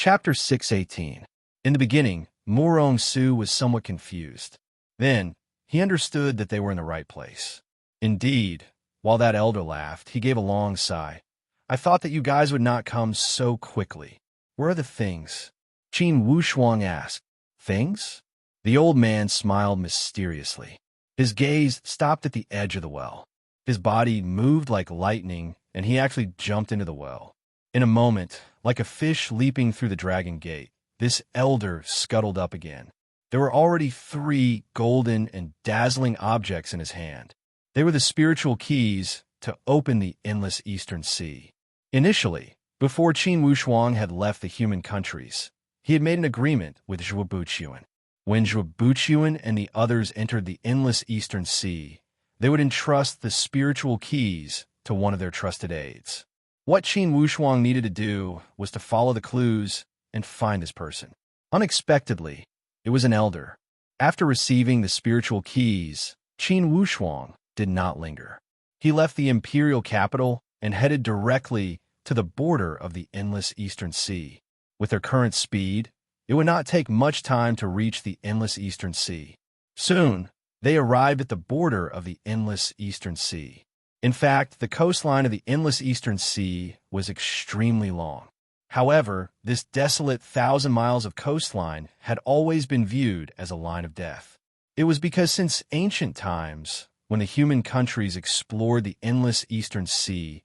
Chapter 618. In the beginning, Murong Su was somewhat confused. Then, he understood that they were in the right place. Indeed, while that elder laughed, he gave a long sigh. I thought that you guys would not come so quickly. Where are the things? Qin Wushuang asked. Things? The old man smiled mysteriously. His gaze stopped at the edge of the well. His body moved like lightning, and he actually jumped into the well. In a moment, like a fish leaping through the dragon gate, this elder scuttled up again. There were already 3 golden and dazzling objects in his hand. They were the spiritual keys to open the endless Eastern Sea. Initially, before Qin Wushuang had left the human countries, he had made an agreement with Zhuo Buqiuan. When Zhuo Buqiuan and the others entered the endless Eastern Sea, they would entrust the spiritual keys to one of their trusted aides. What Qin Wushuang needed to do was to follow the clues and find this person. Unexpectedly, it was an elder. After receiving the spiritual keys, Qin Wushuang did not linger. He left the imperial capital and headed directly to the border of the endless Eastern Sea. With their current speed, it would not take much time to reach the endless Eastern Sea. Soon, they arrived at the border of the endless Eastern Sea. In fact, the coastline of the endless Eastern Sea was extremely long. However, this desolate 1,000 miles of coastline had always been viewed as a line of death. It was because since ancient times, when the human countries explored the endless Eastern Sea,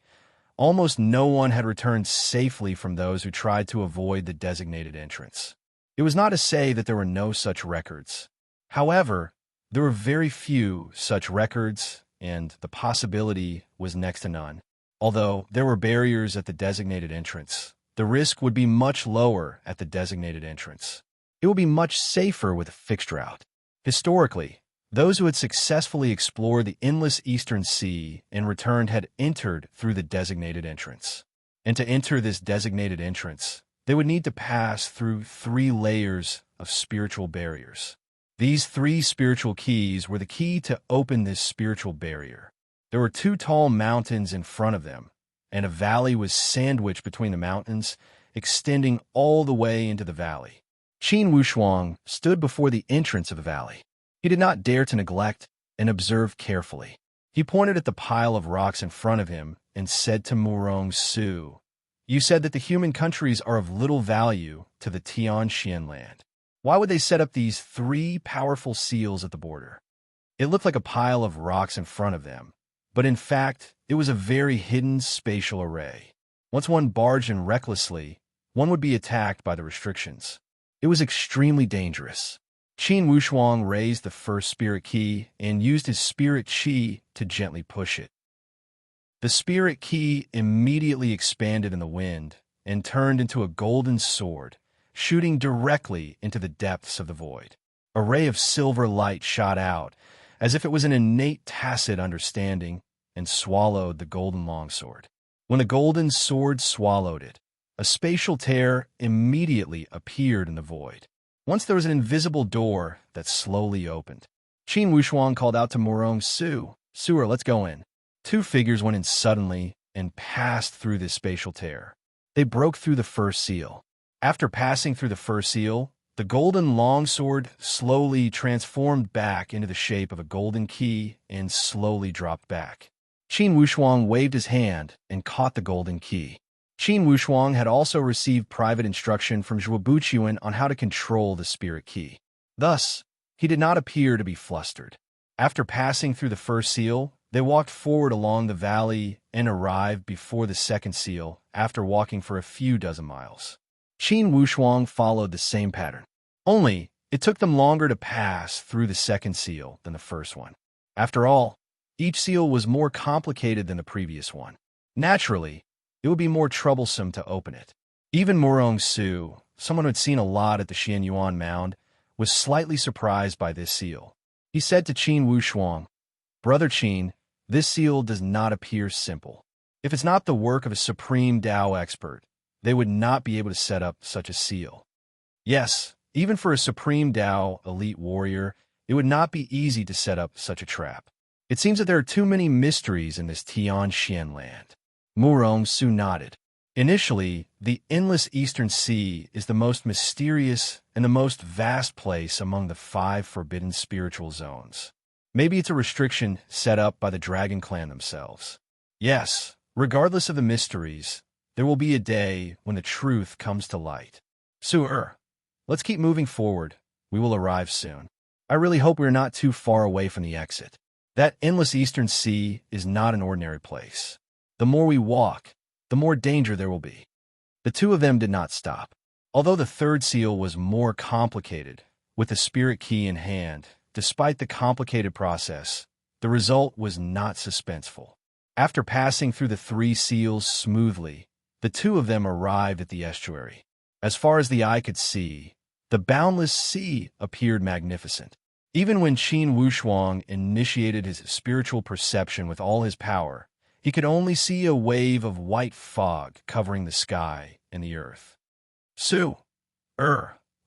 almost no one had returned safely from those who tried to avoid the designated entrance. It was not to say that there were no such records. However, there were very few such records, and the possibility was next to none. Although there were barriers at the designated entrance, the risk would be much lower at the designated entrance. It would be much safer with a fixed route. Historically, those who had successfully explored the endless Eastern Sea and returned had entered through the designated entrance. And to enter this designated entrance, they would need to pass through 3 layers of spiritual barriers. These 3 spiritual keys were the key to open this spiritual barrier. There were 2 tall mountains in front of them, and a valley was sandwiched between the mountains, extending all the way into the valley. Qin Wushuang stood before the entrance of the valley. He did not dare to neglect and observe carefully. He pointed at the pile of rocks in front of him and said to Murong Su, "You said that the human countries are of little value to the Tianxian land. Why would they set up these 3 powerful seals at the border?" It looked like a pile of rocks in front of them, but in fact, it was a very hidden spatial array. Once one barged in recklessly, one would be attacked by the restrictions. It was extremely dangerous. Qin Wushuang raised the first spirit key and used his spirit qi to gently push it. The spirit key immediately expanded in the wind and turned into a golden sword, shooting directly into the depths of the void. A ray of silver light shot out, as if it was an innate tacit understanding, and swallowed the golden longsword. When the golden sword swallowed it, a spatial tear immediately appeared in the void. Once there was an invisible door that slowly opened. Qin Wushuang called out to Murong Su, "Suer, let's go in." 2 figures went in suddenly and passed through this spatial tear. They broke through the first seal. After passing through the first seal, the golden longsword slowly transformed back into the shape of a golden key and slowly dropped back. Qin Wushuang waved his hand and caught the golden key. Qin Wushuang had also received private instruction from Zhuo Buqiuan on how to control the spirit key. Thus, he did not appear to be flustered. After passing through the first seal, they walked forward along the valley and arrived before the second seal after walking for a few dozen miles. Qin Wushuang followed the same pattern. Only, it took them longer to pass through the second seal than the first one. After all, each seal was more complicated than the previous one. Naturally, it would be more troublesome to open it. Even Murong Su, someone who had seen a lot at the Xianyuan Mound, was slightly surprised by this seal. He said to Qin Wushuang, "Brother Qin, this seal does not appear simple. If it's not the work of a supreme Tao expert, they would not be able to set up such a seal. Yes, even for a supreme Tao elite warrior, it would not be easy to set up such a trap. It seems that there are too many mysteries in this Tianxian land." Murong Su nodded. Initially, the endless Eastern Sea is the most mysterious and the most vast place among the 5 forbidden spiritual zones. Maybe it's a restriction set up by the Dragon Clan themselves. Yes, regardless of the mysteries, there will be a day when the truth comes to light. So, let's keep moving forward. We will arrive soon. I really hope we're not too far away from the exit. That endless Eastern Sea is not an ordinary place. The more we walk, the more danger there will be. The two of them did not stop. Although the third seal was more complicated, with the spirit key in hand, despite the complicated process, the result was not suspenseful. After passing through the 3 seals smoothly, the two of them arrived at the estuary. As far as the eye could see, the boundless sea appeared magnificent. Even when Qin Wushuang initiated his spiritual perception with all his power, he could only see a wave of white fog covering the sky and the earth. Su,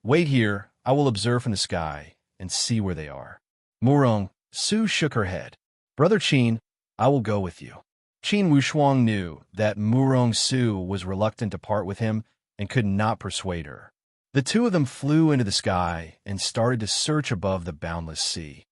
wait here. I will observe from the sky and see where they are. Murong, Su shook her head. Brother Qin, I will go with you. Qin Wushuang knew that Murong Su was reluctant to part with him and could not persuade her. The two of them flew into the sky and started to search above the boundless sea.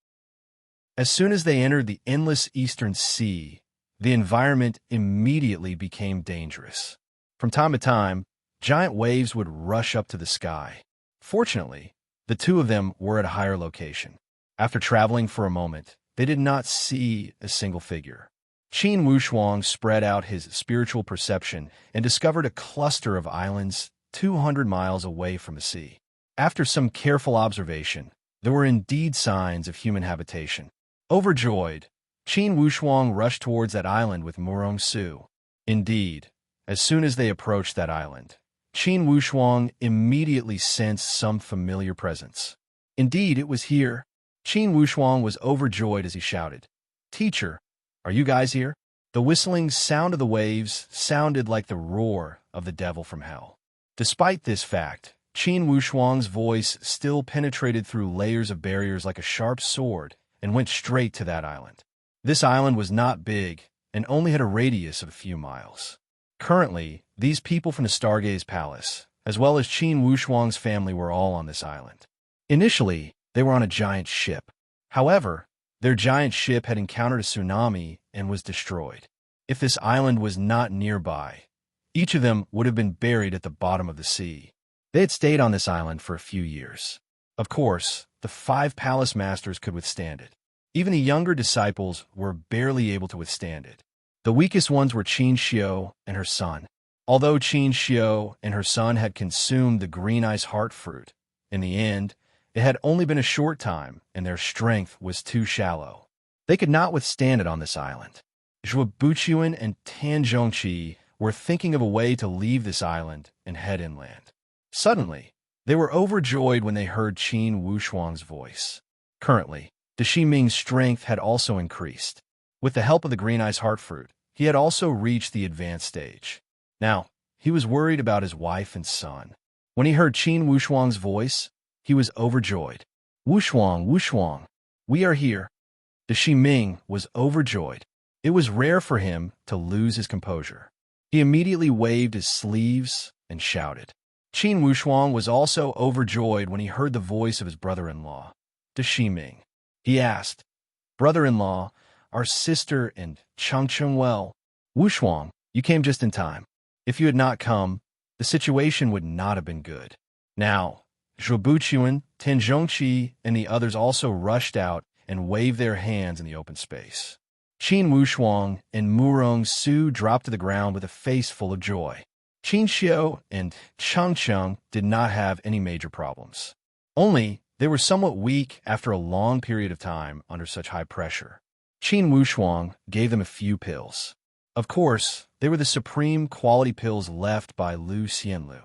As soon as they entered the endless Eastern Sea, the environment immediately became dangerous. From time to time, giant waves would rush up to the sky. Fortunately, the two of them were at a higher location. After traveling for a moment, they did not see a single figure. Qin Wushuang spread out his spiritual perception and discovered a cluster of islands 200 miles away from the sea. After some careful observation, there were indeed signs of human habitation. Overjoyed, Qin Wushuang rushed towards that island with Murong Su. Indeed, as soon as they approached that island, Qin Wushuang immediately sensed some familiar presence. Indeed, it was here. Qin Wushuang was overjoyed as he shouted, "Teacher, are you guys here?" The whistling sound of the waves sounded like the roar of the devil from hell. Despite this fact, Qin Wushuang's voice still penetrated through layers of barriers like a sharp sword and went straight to that island. This island was not big and only had a radius of a few miles. Currently, these people from the Stargaze Palace, as well as Qin Wushuang's family, were all on this island. Initially, they were on a giant ship. However, their giant ship had encountered a tsunami and was destroyed. If this island was not nearby, each of them would have been buried at the bottom of the sea. They had stayed on this island for a few years. Of course, the 5 palace masters could withstand it. Even the younger disciples were barely able to withstand it. The weakest ones were Qin Xiu and her son. Although Qin Xiu and her son had consumed the green ice heart fruit, in the end, it had only been a short time, and their strength was too shallow. They could not withstand it on this island. Zhuo Buchuan and Tan Zhongqi were thinking of a way to leave this island and head inland. Suddenly, they were overjoyed when they heard Qin Wushuang's voice. Currently, De Shiming's strength had also increased. With the help of the green ice heart fruit, he had also reached the advanced stage. Now, he was worried about his wife and son. When he heard Qin Wushuang's voice, he was overjoyed. "Wushuang, Wushuang, we are here." De Shiming was overjoyed. It was rare for him to lose his composure. He immediately waved his sleeves and shouted. Qin Wushuang was also overjoyed when he heard the voice of his brother-in-law, De Shiming. He asked, "Brother-in-law, our sister and Changcheng well." "Wushuang, you came just in time. If you had not come, the situation would not have been good." Now, Zhuo Buchuan, Tan Zhongqi, and the others also rushed out and waved their hands in the open space. Qin Wushuang and Murong Su dropped to the ground with a face full of joy. Qin Xiu and Changcheng did not have any major problems. Only, they were somewhat weak after a long period of time under such high pressure. Qin Wushuang gave them a few pills. Of course, they were the supreme quality pills left by Lu Xianlu.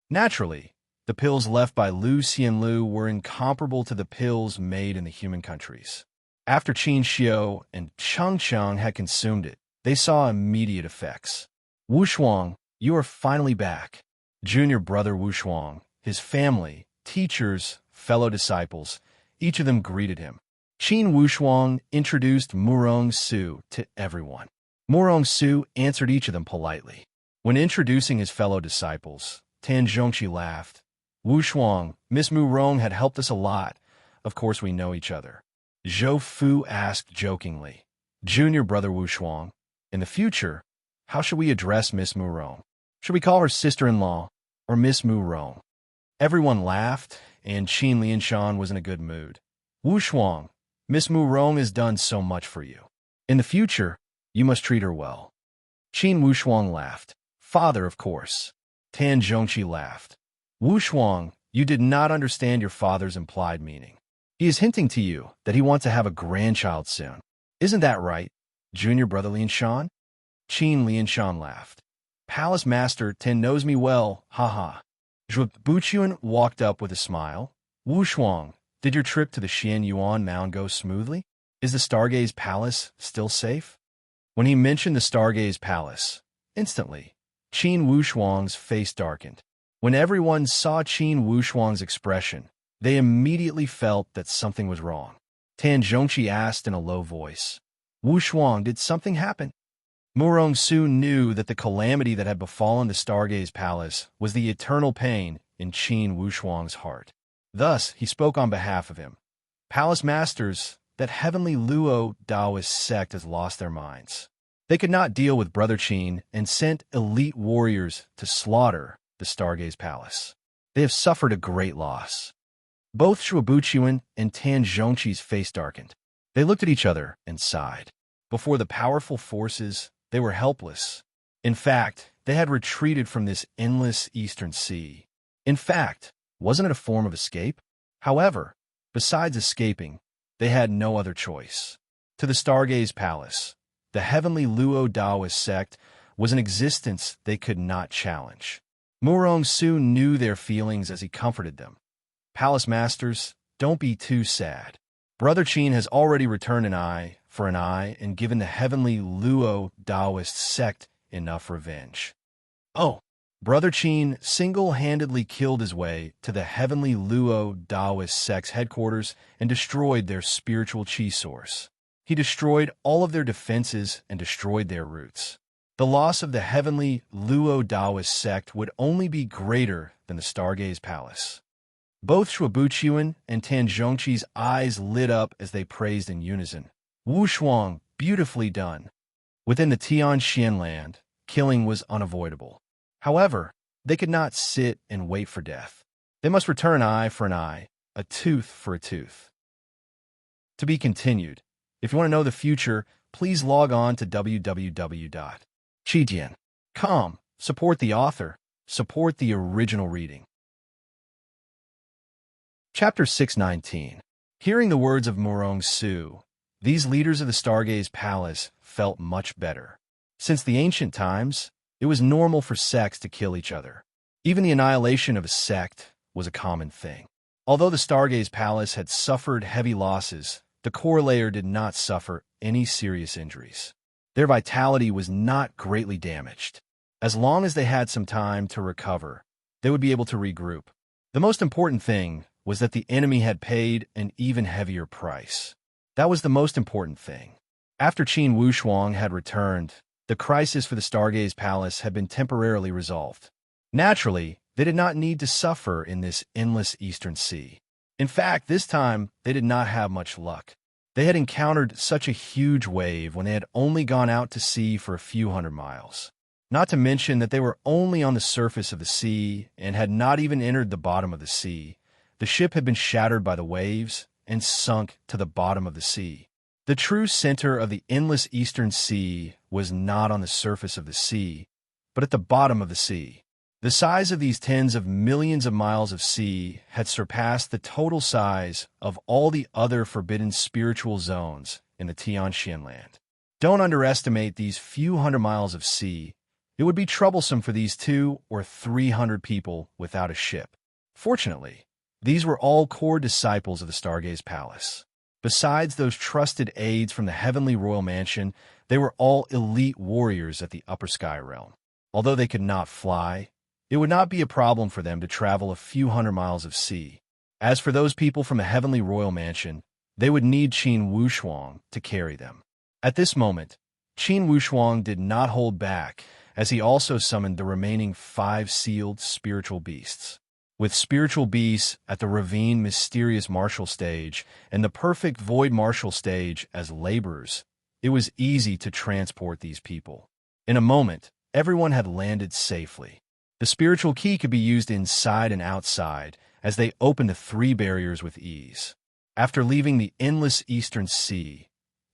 Naturally, the pills left by Lu Xianlu were incomparable to the pills made in the human countries. After Qin Xiu and Changcheng had consumed it, they saw immediate effects. "Wushuang, you are finally back." Junior brother Wushuang, his family, teachers, fellow disciples, each of them greeted him. Qin Wushuang introduced Murong Su to everyone. Murong Su answered each of them politely. When introducing his fellow disciples, Tan Zhongqi laughed. Wu Shuang, Miss Mu Rong had helped us a lot. Of course we know each other. Zhou Fu asked jokingly. Junior brother Wu Shuang, in the future, how should we address Miss Mu Rong? Should we call her sister-in-law or Miss Mu Rong? Everyone laughed, and Qin Lianshan was in a good mood. Wu Shuang, Miss Mu Rong has done so much for you. In the future, you must treat her well. Qin Wu Shuang laughed. Father, of course. Tan Zhongqi laughed. Wu Shuang, you did not understand your father's implied meaning. He is hinting to you that he wants to have a grandchild soon. Isn't that right, junior brother Lianshan? Qin Lianshan laughed. Palace Master Tan knows me well, haha. Zhuo Buchuan walked up with a smile. Wu Shuang, did your trip to the Xian Yuan Mound go smoothly? Is the Stargaze Palace still safe? When he mentioned the Stargaze Palace, instantly, Qin Wu Shuang's face darkened. When everyone saw Qin Wu Shuang's expression, they immediately felt that something was wrong. Tan Zhongqi asked in a low voice, Wu Shuang, did something happen? Murong soon knew that the calamity that had befallen the Stargaze Palace was the eternal pain in Qin Wu Shuang's heart. Thus, he spoke on behalf of him. Palace Masters, that heavenly Luo Taoist sect has lost their minds. They could not deal with Brother Qin and sent elite warriors to slaughter the Stargaze Palace. They have suffered a great loss. Both Shuo Buchuan and Tan Zhongqi's face darkened. They looked at each other and sighed. Before the powerful forces, they were helpless. In fact, they had retreated from this endless eastern sea. In fact, wasn't it a form of escape? However, besides escaping, they had no other choice. To the Stargaze Palace, the heavenly Luo Taoist sect was an existence they could not challenge. Murong soon knew their feelings as he comforted them. Palace Masters, don't be too sad. Brother Qin has already returned an eye for an eye and given the heavenly Luo Taoist sect enough revenge. Oh, Brother Qin single-handedly killed his way to the heavenly Luo Taoist sect's headquarters and destroyed their spiritual chi source. He destroyed all of their defenses and destroyed their roots. The loss of the heavenly Luo Taoist sect would only be greater than the Stargaze Palace. Both Shuo Buchuan and Tan Zhongqi's eyes lit up as they praised in unison. Wu Shuang, beautifully done. Within the Tian Xian land, killing was unavoidable. However, they could not sit and wait for death. They must return an eye for an eye, a tooth for a tooth. To be continued. If you want to know the future, please log on to www.chijian.com. Support the author. Support the original reading. Chapter 619. Hearing the words of Murong Su, these leaders of the Stargaze Palace felt much better. Since the ancient times, it was normal for sects to kill each other. Even the annihilation of a sect was a common thing. Although the Stargaze Palace had suffered heavy losses, the core layer did not suffer any serious injuries. Their vitality was not greatly damaged. As long as they had some time to recover, they would be able to regroup. The most important thing was that the enemy had paid an even heavier price. That was the most important thing. After Qin Wu Shuang had returned, the crisis for the Stargaze Palace had been temporarily resolved. Naturally, they did not need to suffer in this endless eastern sea. In fact, this time, they did not have much luck. They had encountered such a huge wave when they had only gone out to sea for a few hundred miles. Not to mention that they were only on the surface of the sea and had not even entered the bottom of the sea. The ship had been shattered by the waves and sunk to the bottom of the sea. The true center of the endless eastern sea was not on the surface of the sea, but at the bottom of the sea. The size of these tens of millions of miles of sea had surpassed the total size of all the other forbidden spiritual zones in the Tian Xian land. Don't underestimate these few hundred miles of sea. It would be troublesome for these 200 or 300 people without a ship. Fortunately, these were all core disciples of the Stargaze Palace. Besides those trusted aides from the heavenly royal mansion, they were all elite warriors at the upper sky realm. Although they could not fly, it would not be a problem for them to travel a few hundred miles of sea. As for those people from the heavenly royal mansion, they would need Qin Wu Shuang to carry them. At this moment, Qin Wu Shuang did not hold back as he also summoned the remaining 5 sealed spiritual beasts. With spiritual beasts at the ravine mysterious martial stage and the perfect void martial stage as laborers, it was easy to transport these people. In a moment, everyone had landed safely. The spiritual key could be used inside and outside, as they opened the 3 barriers with ease. After leaving the endless eastern sea,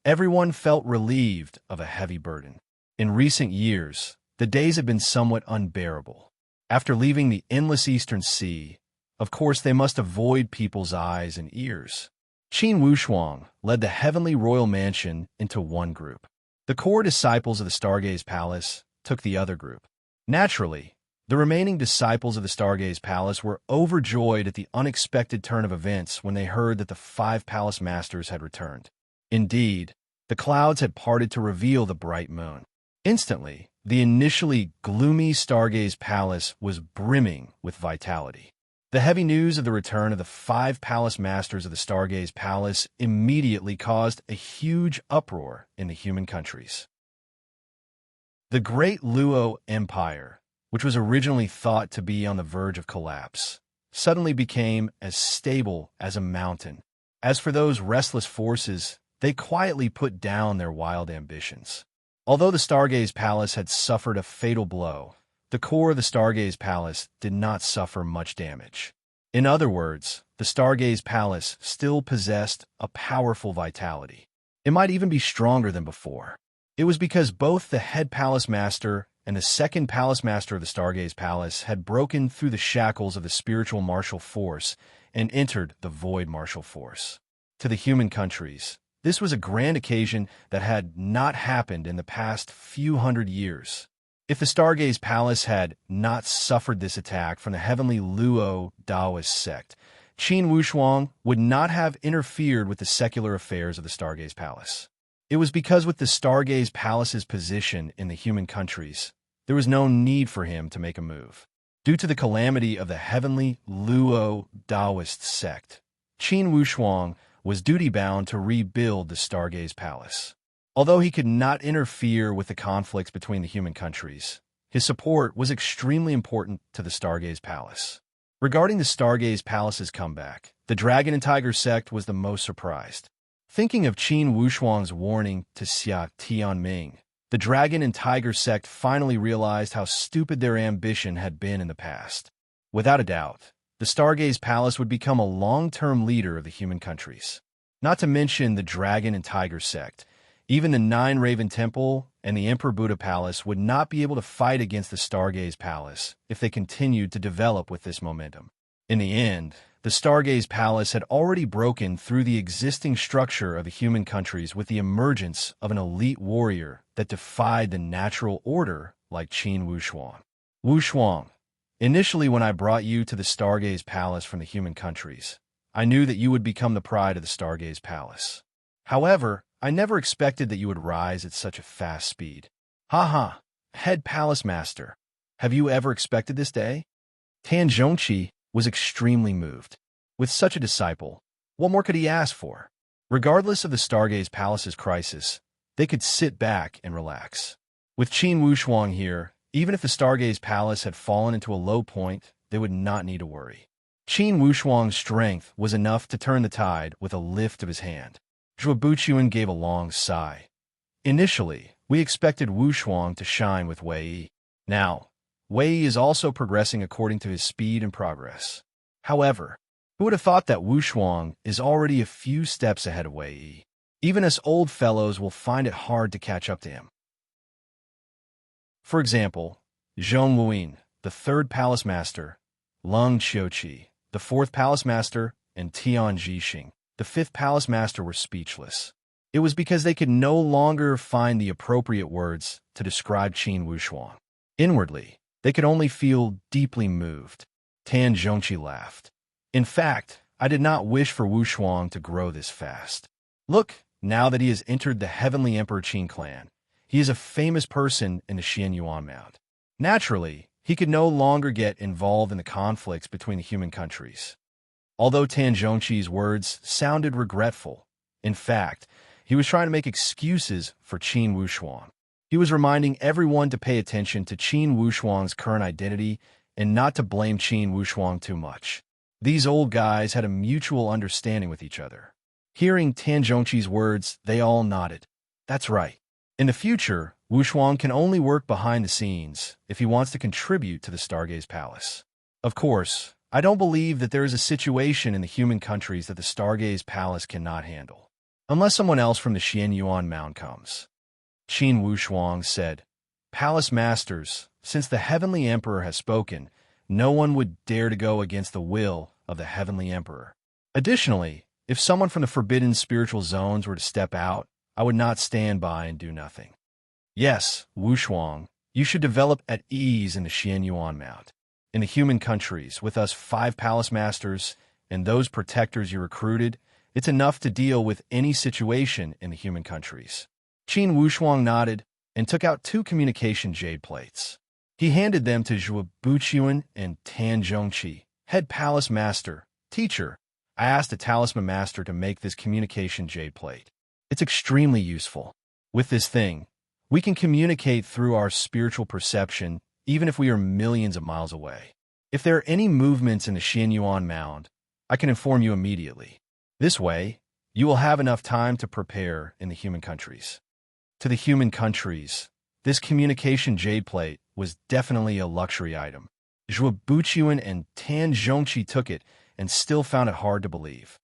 everyone felt relieved of a heavy burden. In recent years, the days had been somewhat unbearable. After leaving the endless eastern sea, of course they must avoid people's eyes and ears. Qin Wushuang led the heavenly royal mansion into one group. The core disciples of the Stargaze Palace took the other group. Naturally, the remaining disciples of the Stargaze Palace were overjoyed at the unexpected turn of events when they heard that the 5 palace masters had returned. Indeed, the clouds had parted to reveal the bright moon. Instantly, the initially gloomy Stargaze Palace was brimming with vitality. The heavy news of the return of the 5 palace masters of the Stargaze Palace immediately caused a huge uproar in the human countries. The Great Luo Empire, which was originally thought to be on the verge of collapse, suddenly became as stable as a mountain. As for those restless forces, they quietly put down their wild ambitions. Although the Stargaze Palace had suffered a fatal blow, the core of the Stargaze Palace did not suffer much damage. In other words, the Stargaze Palace still possessed a powerful vitality. It might even be stronger than before. It was because both the head palace master and the second palace master of the Stargaze Palace had broken through the shackles of the spiritual martial force and entered the void martial force. To the human countries, this was a grand occasion that had not happened in the past few hundred years. If the Stargaze Palace had not suffered this attack from the heavenly Luo Taoist sect, Qin Wushuang would not have interfered with the secular affairs of the Stargaze Palace. It was because with the Stargaze Palace's position in the human countries, there was no need for him to make a move. Due to the calamity of the heavenly Luo Taoist sect, Qin Wushuang was duty-bound to rebuild the Stargaze Palace. Although he could not interfere with the conflicts between the human countries, his support was extremely important to the Stargaze Palace. Regarding the Stargaze Palace's comeback, the Dragon and Tiger sect was the most surprised. Thinking of Qin Wushuang's warning to Xia Tianming, the Dragon and Tiger sect finally realized how stupid their ambition had been in the past. Without a doubt, the Stargaze Palace would become a long-term leader of the human countries. Not to mention the Dragon and Tiger sect, even the 9 Raven Temple and the Emperor Buddha Palace would not be able to fight against the Stargaze Palace if they continued to develop with this momentum. In the end, the Stargaze Palace had already broken through the existing structure of the human countries with the emergence of an elite warrior that defied the natural order like Qin Wushuang. Wushuang, initially when I brought you to the Stargaze Palace from the human countries, I knew that you would become the pride of the Stargaze Palace. However, I never expected that you would rise at such a fast speed. Ha! Head Palace Master, have you ever expected this day? Tan Zhongqi was extremely moved. With such a disciple, what more could he ask for? Regardless of the Stargaze Palace's crisis, they could sit back and relax. With Qin Wushuang here, even if the Stargaze Palace had fallen into a low point, they would not need to worry. Qin Wushuang's strength was enough to turn the tide with a lift of his hand. Zhuo Buchuan gave a long sigh. Initially, we expected Wushuang to shine with Wei Yi. Now, Wei Yi is also progressing according to his speed and progress. However, who would have thought that Wushuang is already a few steps ahead of Wei Yi? Even us old fellows will find it hard to catch up to him. For example, Zhong Wuyin, the 3rd Palace Master, Lung Qiuqi, the 4th Palace Master, and Tian Zhixing, the 5th Palace Master were speechless. It was because they could no longer find the appropriate words to describe Qin Wushuang. Inwardly, they could only feel deeply moved. Tan Zhongqi laughed. In fact, I did not wish for Wushuang to grow this fast. Look, now that he has entered the heavenly Emperor Qin clan, he is a famous person in the Xianyuan Mount. Naturally, he could no longer get involved in the conflicts between the human countries. Although Tan Zhongqi's words sounded regretful, in fact, he was trying to make excuses for Qin Wushuang. He was reminding everyone to pay attention to Qin Wushuang's current identity and not to blame Qin Wushuang too much. These old guys had a mutual understanding with each other. Hearing Tan Zhongqi's words, they all nodded. That's right. In the future, Wushuang can only work behind the scenes if he wants to contribute to the Stargaze Palace. Of course, I don't believe that there is a situation in the human countries that the Stargaze Palace cannot handle, unless someone else from the Xianyuan Mound comes. Qin Wushuang said, Palace Masters, since the Heavenly Emperor has spoken, no one would dare to go against the will of the Heavenly Emperor. Additionally, if someone from the forbidden spiritual zones were to step out, I would not stand by and do nothing. Yes, Wushuang, you should develop at ease in the Xianyuan Mound. In the human countries, with us 5 Palace Masters and those protectors you recruited, it's enough to deal with any situation in the human countries. Qin Wushuang nodded and took out 2 communication jade plates. He handed them to Zhuo Buqian and Tan Zhongqi, head Palace Master. Teacher, I asked the Talisman Master to make this communication jade plate. It's extremely useful. With this thing, we can communicate through our spiritual perception even if we are millions of miles away. If there are any movements in the Xianyuan Mound, I can inform you immediately. This way, you will have enough time to prepare in the human countries. To the human countries, this communication jade plate was definitely a luxury item. Zhuo Buqian and Tan Zhongqi took it and still found it hard to believe.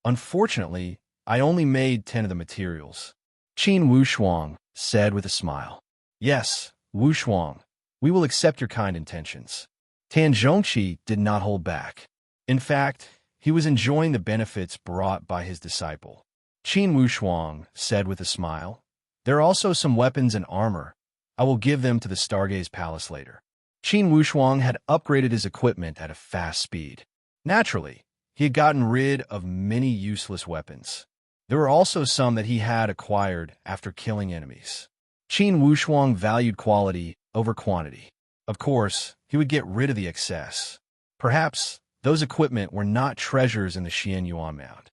Unfortunately, I only made 10 of the materials. Qin Wushuang said with a smile. Yes, Wushuang, we will accept your kind intentions. Tan Zhongqi did not hold back. In fact, he was enjoying the benefits brought by his disciple. Qin Wushuang said with a smile, there are also some weapons and armor. I will give them to the Stargaze Palace later. Qin Wushuang had upgraded his equipment at a fast speed. Naturally, he had gotten rid of many useless weapons. There were also some that he had acquired after killing enemies. Qin Wushuang valued quality over quantity. Of course, he would get rid of the excess. Perhaps those equipment were not treasures in the Xianyuan Mound.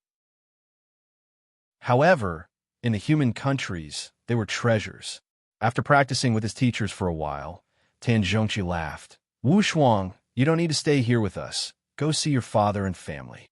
However, in the human countries, they were treasures. After practicing with his teachers for a while, Tan Zhongqi laughed. Wushuang, you don't need to stay here with us. Go see your father and family.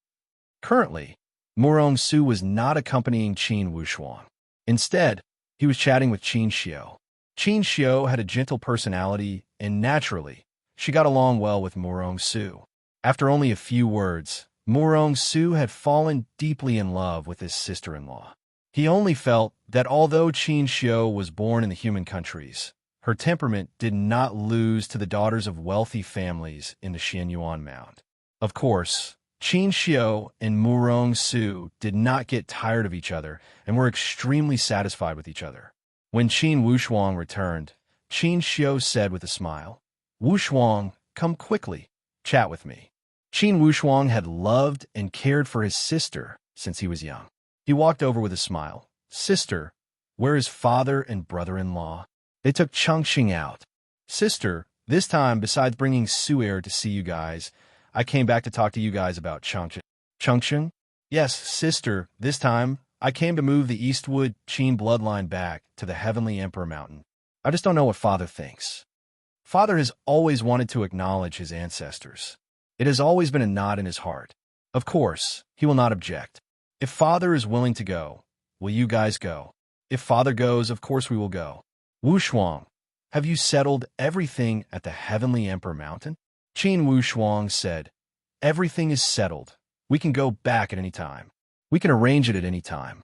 Currently, Murong Su was not accompanying Qin Wushuang. Instead, he was chatting with Qin Xiao. Qin Xiao had a gentle personality, and naturally, she got along well with Murong Su. After only a few words, Murong Su had fallen deeply in love with his sister-in-law. He only felt that although Qin Xiao was born in the human countries, her temperament did not lose to the daughters of wealthy families in the Xianyuan Mound. Of course, Qin Xiao and Murong Su did not get tired of each other and were extremely satisfied with each other. When Qin Wushuang returned, Qin Xiao said with a smile, Wushuang, come quickly, chat with me. Qin Wushuang had loved and cared for his sister since he was young. He walked over with a smile. Sister, where is father and brother-in-law? They took Changqing out. Sister, this time, besides bringing Su'er to see you guys, I came back to talk to you guys about Changqing. Changqing? Yes, sister, this time, I came to move the Eastwood Qin bloodline back to the Heavenly Emperor Mountain. I just don't know what father thinks. Father has always wanted to acknowledge his ancestors. It has always been a knot in his heart. Of course, he will not object. If father is willing to go, will you guys go? If father goes, of course we will go. Wushuang, have you settled everything at the Heavenly Emperor Mountain? Qin Wushuang said, everything is settled. We can go back at any time. We can arrange it at any time.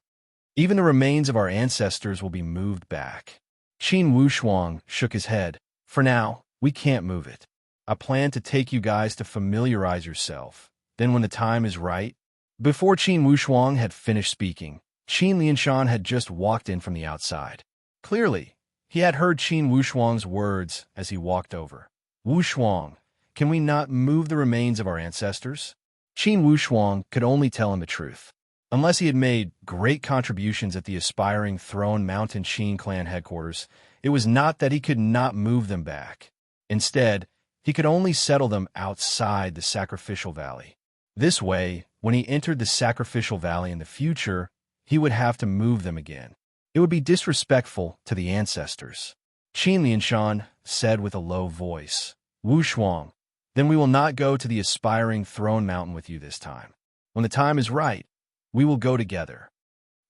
Even the remains of our ancestors will be moved back. Qin Wushuang shook his head. For now, we can't move it. I plan to take you guys to familiarize yourself. Then when the time is right. Before Qin Wushuang had finished speaking, Qin Lianshan had just walked in from the outside. Clearly, he had heard Qin Wushuang's words as he walked over. Wushuang, can we not move the remains of our ancestors? Qin Wushuang could only tell him the truth. Unless he had made great contributions at the aspiring Throne Mountain Qin clan headquarters, it was not that he could not move them back. Instead, he could only settle them outside the Sacrificial Valley. This way, when he entered the Sacrificial Valley in the future, he would have to move them again. It would be disrespectful to the ancestors. Qin Lianshan said with a low voice. Wu Shuang, then we will not go to the aspiring throne mountain with you this time. When the time is right, we will go together.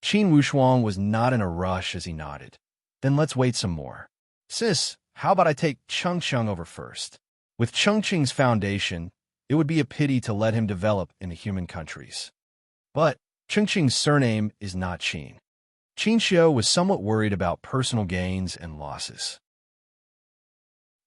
Qin Wushuang was not in a rush as he nodded. Then let's wait some more. Sis, how about I take Chengcheng over first? With Chengqing's foundation, it would be a pity to let him develop in the human countries. But Chengqing's surname is not Qin. Qin Xiu was somewhat worried about personal gains and losses.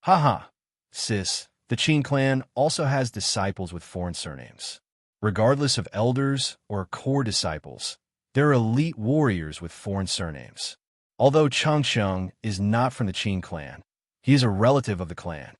Haha, sis, the Qin clan also has disciples with foreign surnames. Regardless of elders or core disciples, there are elite warriors with foreign surnames. Although Chengsheng is not from the Qin clan, he is a relative of the clan.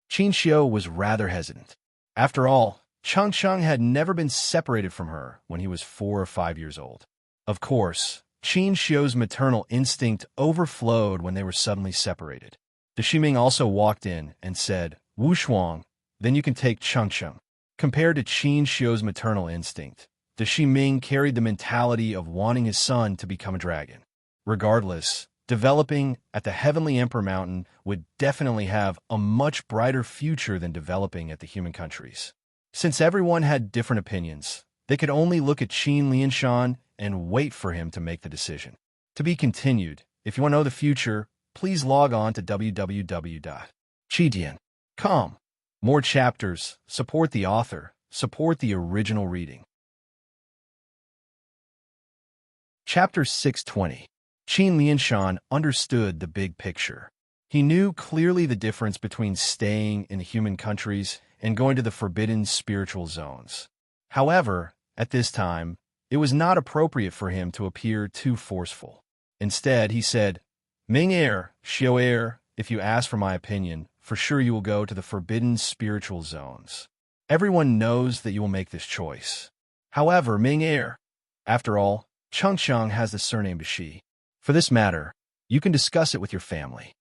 Qin Xiu was rather hesitant. After all, Chengsheng had never been separated from her when he was 4 or 5 years old. Of course, Qin Xiu's maternal instinct overflowed when they were suddenly separated. The Shiming also walked in and said, Wu Shuang, then you can take Chengsheng. Compared to Qin Xiu's maternal instinct, the Shiming carried the mentality of wanting his son to become a dragon. Regardless, developing at the Heavenly Emperor Mountain would definitely have a much brighter future than developing at the human countries. Since everyone had different opinions, they could only look at Qin Lianshan and wait for him to make the decision. To be continued. If you want to know the future, please log on to www.chidian.com. More chapters, support the author, support the original reading. Chapter 620. Qin Lianshan understood the big picture. He knew clearly the difference between staying in the human countries and going to the forbidden spiritual zones. However, at this time, it was not appropriate for him to appear too forceful. Instead, he said, Ming Er, Xiu Er, if you ask for my opinion, for sure you will go to the forbidden spiritual zones. Everyone knows that you will make this choice. However, Ming Er, after all, Chengsheng has the surname Shi. For this matter, you can discuss it with your family.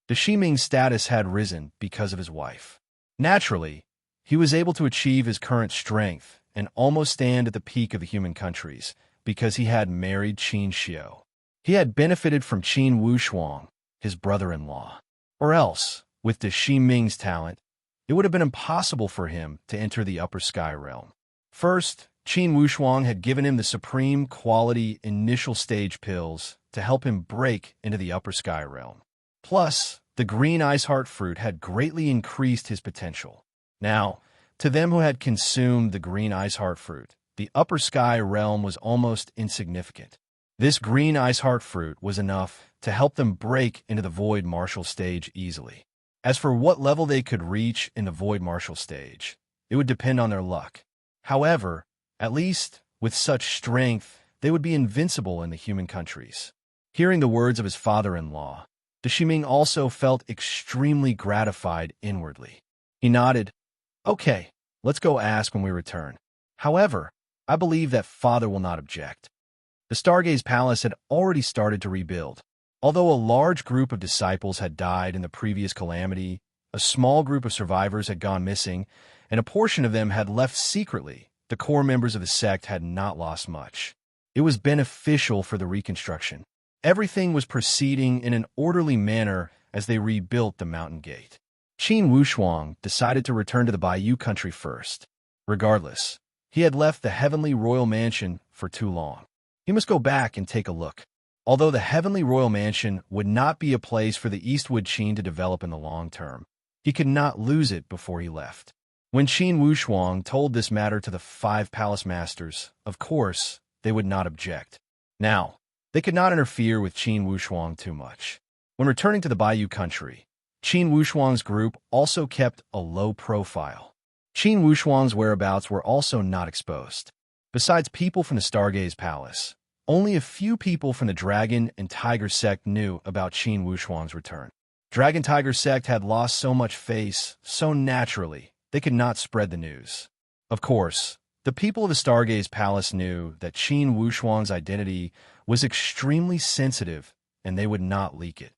The Shiming's status had risen because of his wife. Naturally, he was able to achieve his current strength and almost stand at the peak of the human countries because he had married Qin Xiu. He had benefited from Qin Wushuang, his brother-in-law. Or else, with the Shiming's talent, it would have been impossible for him to enter the upper sky realm. First, Qin Wushuang had given him the supreme quality initial stage pills to help him break into the upper sky realm. Plus, the green ice heart fruit had greatly increased his potential. Now, to them who had consumed the green ice heart fruit, the upper sky realm was almost insignificant. This green ice heart fruit was enough to help them break into the void martial stage easily. As for what level they could reach in the void martial stage, it would depend on their luck. However, at least, with such strength, they would be invincible in the human countries. Hearing the words of his father-in-law, the Shiming also felt extremely gratified inwardly. He nodded, Okay, let's go ask when we return. However, I believe that father will not object. The Stargaze Palace had already started to rebuild. Although a large group of disciples had died in the previous calamity, a small group of survivors had gone missing, and a portion of them had left secretly. The core members of the sect had not lost much. It was beneficial for the reconstruction. Everything was proceeding in an orderly manner as they rebuilt the mountain gate. Qin Wushuang decided to return to the Bayou country first. Regardless, he had left the Heavenly Royal Mansion for too long. He must go back and take a look. Although the Heavenly Royal Mansion would not be a place for the Eastwood Qin to develop in the long term, he could not lose it before he left. When Qin Wushuang told this matter to the 5 palace masters, of course, they would not object. Now, they could not interfere with Qin Wushuang too much. When returning to the Bayou country, Qin Wushuang's group also kept a low profile. Qin Wushuang's whereabouts were also not exposed. Besides people from the Stargaze Palace, only a few people from the Dragon and Tiger sect knew about Qin Wushuang's return. Dragon Tiger sect had lost so much face so naturally, they could not spread the news. Of course, the people of the Stargaze Palace knew that Qin Wushuang's identity was extremely sensitive, and they would not leak it.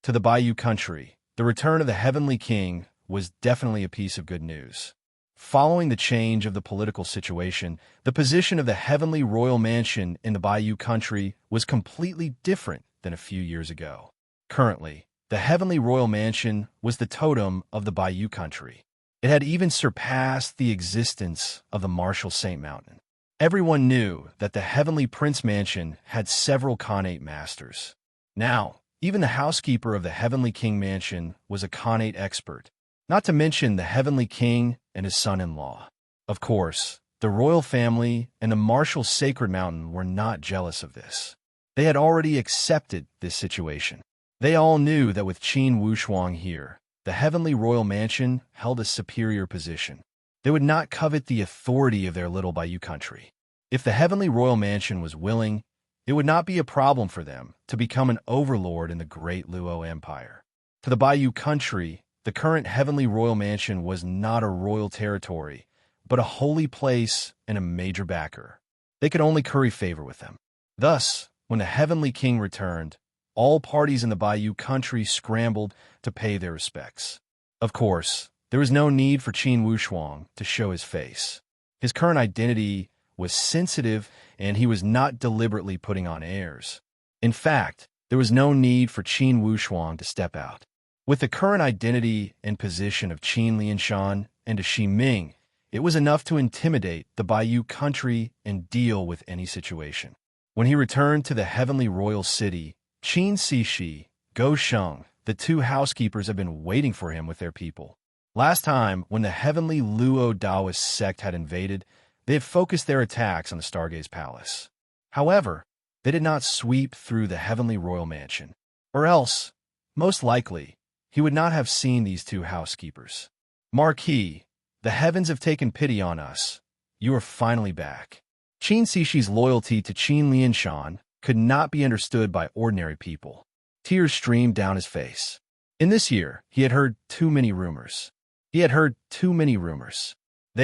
To the Bayou country, the return of the Heavenly King was definitely a piece of good news. Following the change of the political situation, the position of the heavenly royal mansion in the Bayou country was completely different than a few years ago. Currently, the heavenly royal mansion was the totem of the Bayou country. It had even surpassed the existence of the Marshall Saint Mountain. Everyone knew that the heavenly prince mansion had several Khanate masters. Now, even the housekeeper of the heavenly king mansion was a Khanate expert, not to mention the heavenly king and his son-in-law. Of course, the royal family and the Marshall Sacred Mountain were not jealous of this. They had already accepted this situation. They all knew that with Qin Wushuang here, the heavenly royal mansion held a superior position. They would not covet the authority of their little Bayou country. If the heavenly royal mansion was willing, it would not be a problem for them to become an overlord in the great Luo Empire. To the Bayou country, the current heavenly royal mansion was not a royal territory, but a holy place and a major backer. They could only curry favor with them. Thus, when the heavenly king returned, all parties in the Bayou country scrambled to pay their respects. Of course, there was no need for Qin Wushuang to show his face. His current identity was sensitive, and he was not deliberately putting on airs. In fact, there was no need for Qin Wushuang to step out. With the current identity and position of Qin Lianshan and of Xi Ming, it was enough to intimidate the Bayou country and deal with any situation. When he returned to the heavenly royal city, Qin Sishi, Go Sheng, the two housekeepers had been waiting for him with their people. Last time, when the heavenly Luo Daoist sect had invaded, they had focused their attacks on the Stargaze Palace. However, they did not sweep through the heavenly royal mansion, or else, most likely, he would not have seen these two housekeepers. Marquis, the heavens have taken pity on us. You are finally back. Qin Sishi's loyalty to Qin Lianshan could not be understood by ordinary people. Tears streamed down his face. In this year, he had heard too many rumors. They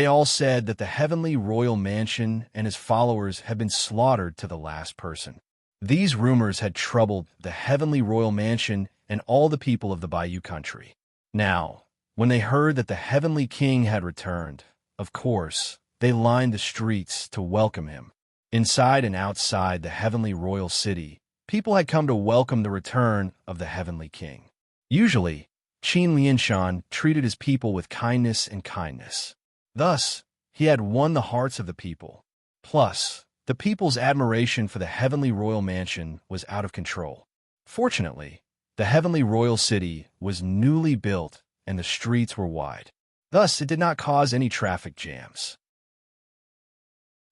all said that the heavenly royal mansion and his followers had been slaughtered to the last person. These rumors had troubled the heavenly royal mansion and all the people of the Bayou country. Now, when they heard that the heavenly king had returned, of course, they lined the streets to welcome him. Inside and outside the heavenly royal city, people had come to welcome the return of the heavenly king. Usually, Qin Lianshan treated his people with kindness and kindness. Thus, he had won the hearts of the people. Plus, the people's admiration for the heavenly royal mansion was out of control. Fortunately, the heavenly royal city was newly built and the streets were wide. Thus, it did not cause any traffic jams.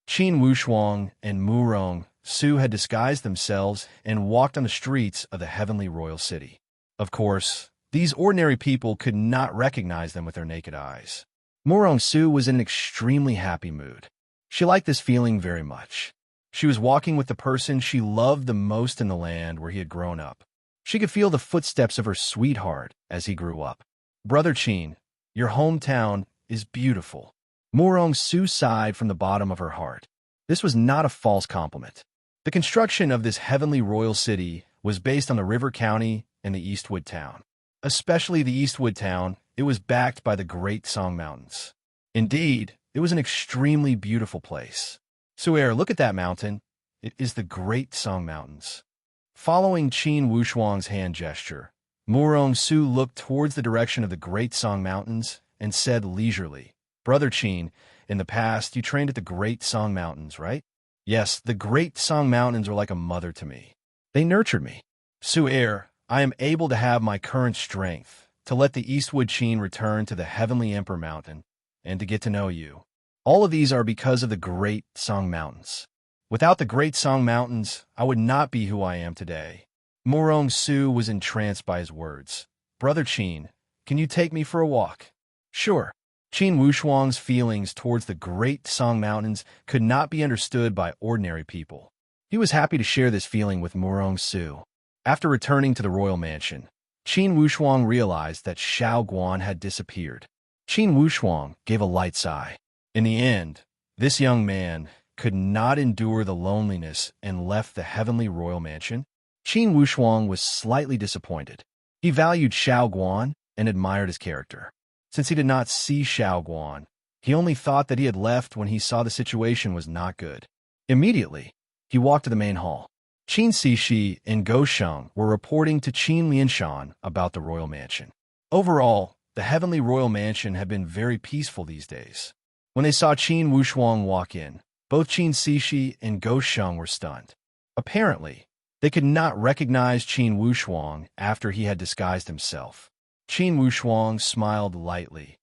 Qin Wushuang and Murong Su had disguised themselves and walked on the streets of the heavenly royal city. Of course, these ordinary people could not recognize them with their naked eyes. Murong Su was in an extremely happy mood. She liked this feeling very much. She was walking with the person she loved the most in the land where he had grown up. She could feel the footsteps of her sweetheart as he grew up. Brother Qin, your hometown is beautiful. Murong Su sighed from the bottom of her heart. This was not a false compliment. The construction of this heavenly royal city was based on the River County and the Eastwood Town. Especially the Eastwood Town, it was backed by the Great Song Mountains. Indeed, it was an extremely beautiful place. Su'er, look at that mountain. It is the Great Song Mountains. Following Qin Wushuang's hand gesture, Murong Su looked towards the direction of the Great Song Mountains and said leisurely, Brother Qin, in the past you trained at the Great Song Mountains, right? Yes, the Great Song Mountains are like a mother to me. They nurtured me. Su'er, I am able to have my current strength to let the Eastwood Qin return to the Heavenly Emperor Mountain and to get to know you. All of these are because of the Great Song Mountains. Without the Great Song Mountains, I would not be who I am today. Murong Su was entranced by his words. Brother Qin, can you take me for a walk? Sure. Qin Wushuang's feelings towards the Great Song Mountains could not be understood by ordinary people. He was happy to share this feeling with Murong Su. After returning to the royal mansion, Qin Wushuang realized that Xiao Guan had disappeared. Qin Wushuang gave a light sigh. In the end, this young man could not endure the loneliness and left the heavenly royal mansion. Qin Wushuang was slightly disappointed. He valued Xiao Guan and admired his character. Since he did not see Xiao Guan, He only thought that he had left when he saw the situation was not good. Immediately, he walked to the main hall. Qin Zishi and Go Sheng were reporting to Qin Lianshan about the royal mansion. Overall, the heavenly royal mansion had been very peaceful these days. When they saw Qin Wushuang walk in, both Qin Zishi and Go Sheng were stunned. Apparently, they could not recognize Qin Wushuang after he had disguised himself. Qin Wushuang smiled lightly.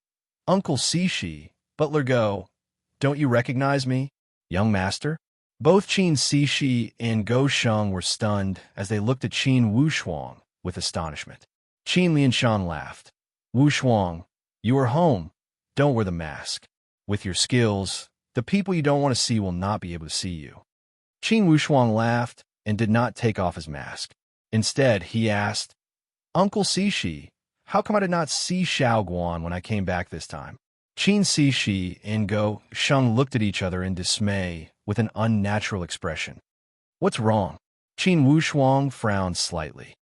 "Uncle Zishi, Butler Go, don't you recognize me, young master?" Both Qin Zishi and Go Sheng were stunned as they looked at Qin Wushuang with astonishment. Qin Lianshan laughed. "Wushuang, you are home. Don't wear the mask. With your skills, the people you don't want to see will not be able to see you." Qin Wushuang laughed and did not take off his mask. Instead, he asked, "Uncle Zishi, how come I did not see Xiao Guan when I came back this time?" Qin Zishi and Go Sheng looked at each other in dismay with an unnatural expression. "What's wrong?" Qin Wushuang frowned slightly.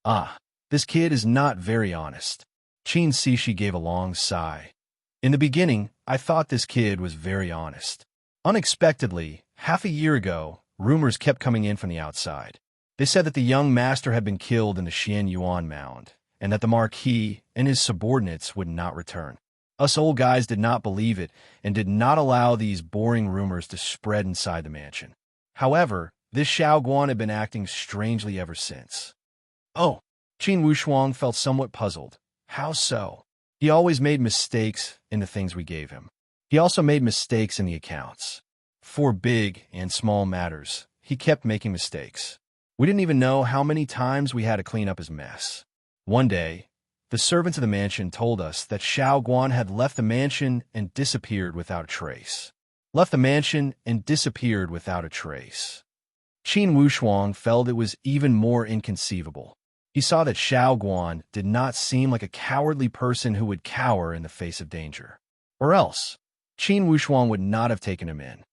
"Ah, this kid is not very honest." Qin Zishi gave a long sigh. "In the beginning, I thought this kid was very honest. Unexpectedly, half a year ago, rumors kept coming in from the outside. They said that the young master had been killed in the Xian Yuan mound, and that the Marquis and his subordinates would not return. Us old guys did not believe it and did not allow these boring rumors to spread inside the mansion. However, this Xiao Guan had been acting strangely ever since." "Oh," Qin Wushuang felt somewhat puzzled. "How so?" "He always made mistakes in the things we gave him. He also made mistakes in the accounts. For big and small matters, he kept making mistakes. We didn't even know how many times we had to clean up his mess. One day, the servants of the mansion told us that Xiao Guan had left the mansion and disappeared without a trace. Left the mansion and disappeared without a trace." Qin Wushuang felt it was even more inconceivable. He saw that Xiao Guan did not seem like a cowardly person who would cower in the face of danger. Or else, Qin Wushuang would not have taken him in.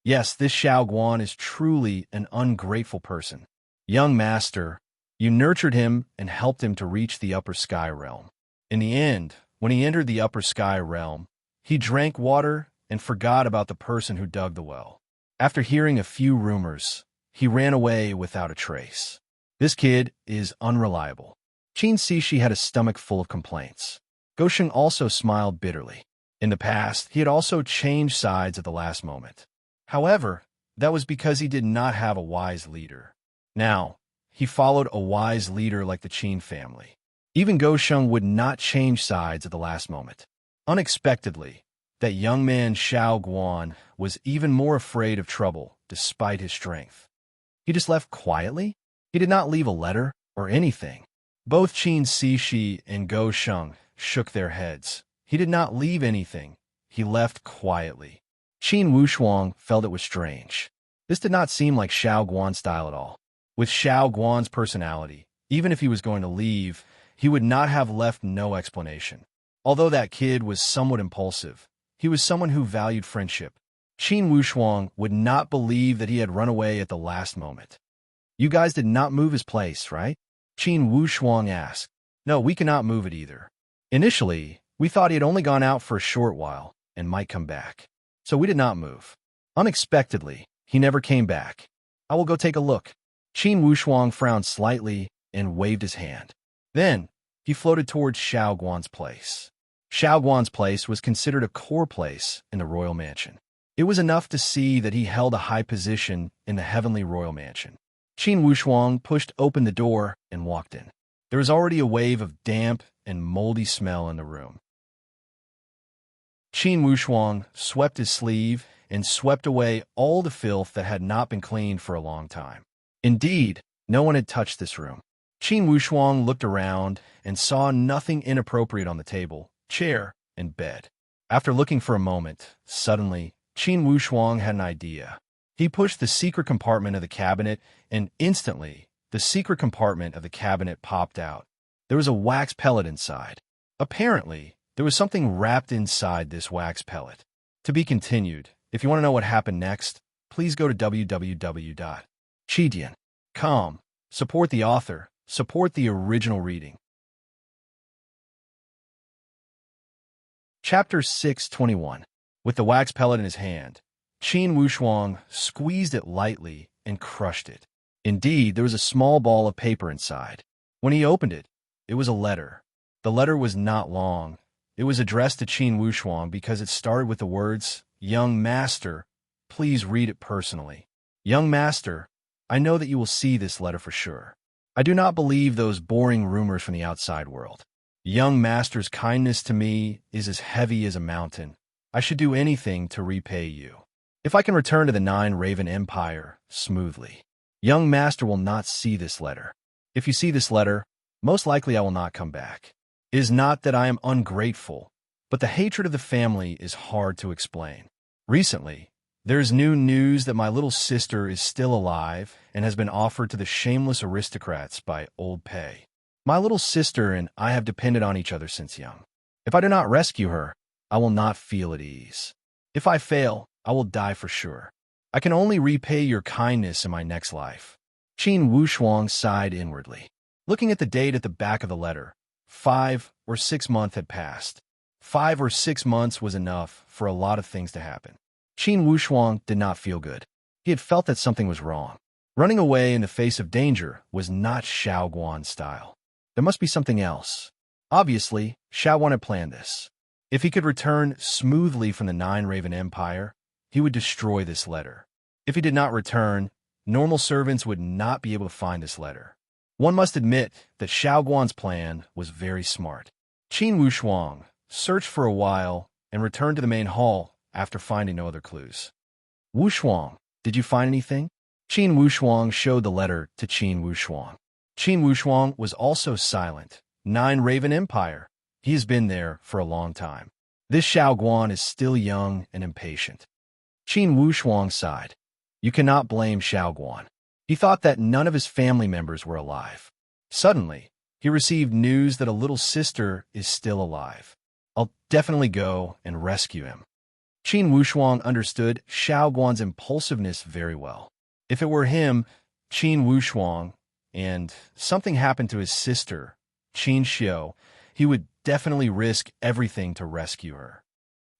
Yes, this Xiao Guan is truly an ungrateful person. "Young master, you nurtured him and helped him to reach the upper sky realm. In the end, when he entered the upper sky realm, he drank water and forgot about the person who dug the well. After hearing a few rumors, he ran away without a trace. This kid is unreliable." Qin Zishi had a stomach full of complaints. Go Sheng also smiled bitterly. In the past, he had also changed sides at the last moment. However, that was because he did not have a wise leader. Now, he followed a wise leader like the Qin family. Even Go Sheng would not change sides at the last moment. Unexpectedly, that young man Xiao Guan was even more afraid of trouble despite his strength. He just left quietly? He did not leave a letter or anything. Both Qin Zishi and Go Sheng shook their heads. He did not leave anything. He left quietly. Qin Wushuang felt it was strange. This did not seem like Xiao Guan's style at all. With Xiao Guan's personality, even if he was going to leave, he would not have left no explanation. Although that kid was somewhat impulsive, he was someone who valued friendship. Qin Wushuang would not believe that he had run away at the last moment. "You guys did not move his place, right?" Qin Wushuang asked. "No, we cannot move it either. Initially, we thought he had only gone out for a short while and might come back. So we did not move. Unexpectedly, he never came back. I will go take a look." Qin Wushuang frowned slightly and waved his hand. Then, he floated towards Xiao Guan's place. Xiao Guan's place was considered a core place in the royal mansion. It was enough to see that he held a high position in the heavenly royal mansion. Qin Wushuang pushed open the door and walked in. There was already a wave of damp and moldy smell in the room. Qin Wushuang swept his sleeve and swept away all the filth that had not been cleaned for a long time. Indeed, no one had touched this room. Qin Wushuang looked around and saw nothing inappropriate on the table, chair, and bed. After looking for a moment, suddenly, Qin Wushuang had an idea. He pushed the secret compartment of the cabinet, and instantly, the secret compartment of the cabinet popped out. There was a wax pellet inside. Apparently, there was something wrapped inside this wax pellet. To be continued. If you want to know what happened next, please go to www.chidian.com. Support the author. Support the original reading. Chapter 621. With the wax pellet in his hand, Qin Wushuang squeezed it lightly and crushed it. Indeed, there was a small ball of paper inside. When he opened it, it was a letter. The letter was not long. It was addressed to Qin Wushuang because it started with the words, "Young Master, please read it personally. Young Master, I know that you will see this letter for sure. I do not believe those boring rumors from the outside world. Young Master's kindness to me is as heavy as a mountain. I should do anything to repay you. If I can return to the Nine Raven Empire smoothly. Young Master will not see this letter. If you see this letter, most likely I will not come back. It is not that I am ungrateful, but the hatred of the family is hard to explain. Recently, there is new news that my little sister is still alive and has been offered to the shameless aristocrats by Old Pei. My little sister and I have depended on each other since young. If I do not rescue her, I will not feel at ease. If I fail, I will die for sure. I can only repay your kindness in my next life." Qin Wushuang sighed inwardly. Looking at the date at the back of the letter, 5 or 6 months had passed. 5 or 6 months was enough for a lot of things to happen. Qin Wushuang did not feel good. He had felt that something was wrong. Running away in the face of danger was not Xiaoguan's style. There must be something else. Obviously, Xiaoguan had planned this. If he could return smoothly from the Nine Raven Empire, he would destroy this letter. If he did not return, normal servants would not be able to find this letter. One must admit that Xiaoguan's plan was very smart. Qin Wushuang searched for a while and returned to the main hall after finding no other clues. "Wushuang, did you find anything?" Qin Wushuang showed the letter to Qin Wushuang. Qin Wushuang was also silent. Nine Raven Empire. He has been there for a long time. This Xiaoguan is still young and impatient. Qin Wushuang sighed. You cannot blame Xiaoguan. He thought that none of his family members were alive. Suddenly, he received news that a little sister is still alive. I'll definitely go and rescue him. Qin Wushuang understood Xiaoguan's impulsiveness very well. If it were him, Qin Wushuang, and something happened to his sister, Qin Xiu, he would definitely risk everything to rescue her.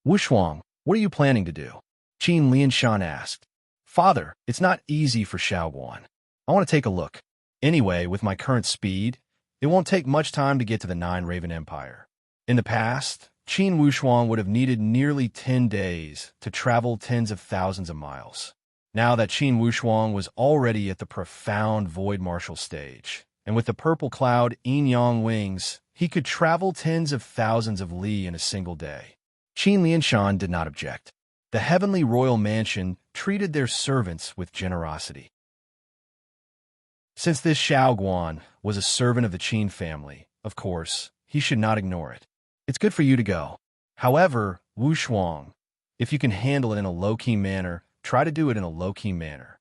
"Wushuang, what are you planning to do?" Qin Lianshan asked. "Father, it's not easy for Xiaoguan. I want to take a look. Anyway, with my current speed, it won't take much time to get to the Nine Raven Empire. In the past, Qin Wushuang would have needed nearly 10 days to travel tens of thousands of miles. Now that Qin Wushuang was already at the profound void martial stage, and with the purple cloud yin-yang wings, he could travel tens of thousands of li in a single day. Qin Lianshan did not object. The heavenly royal mansion treated their servants with generosity. Since this Xiaoguan was a servant of the Qin family, of course, he should not ignore it. It's good for you to go. However, Wushuang, if you can handle it in a low-key manner, try to do it in a low-key manner.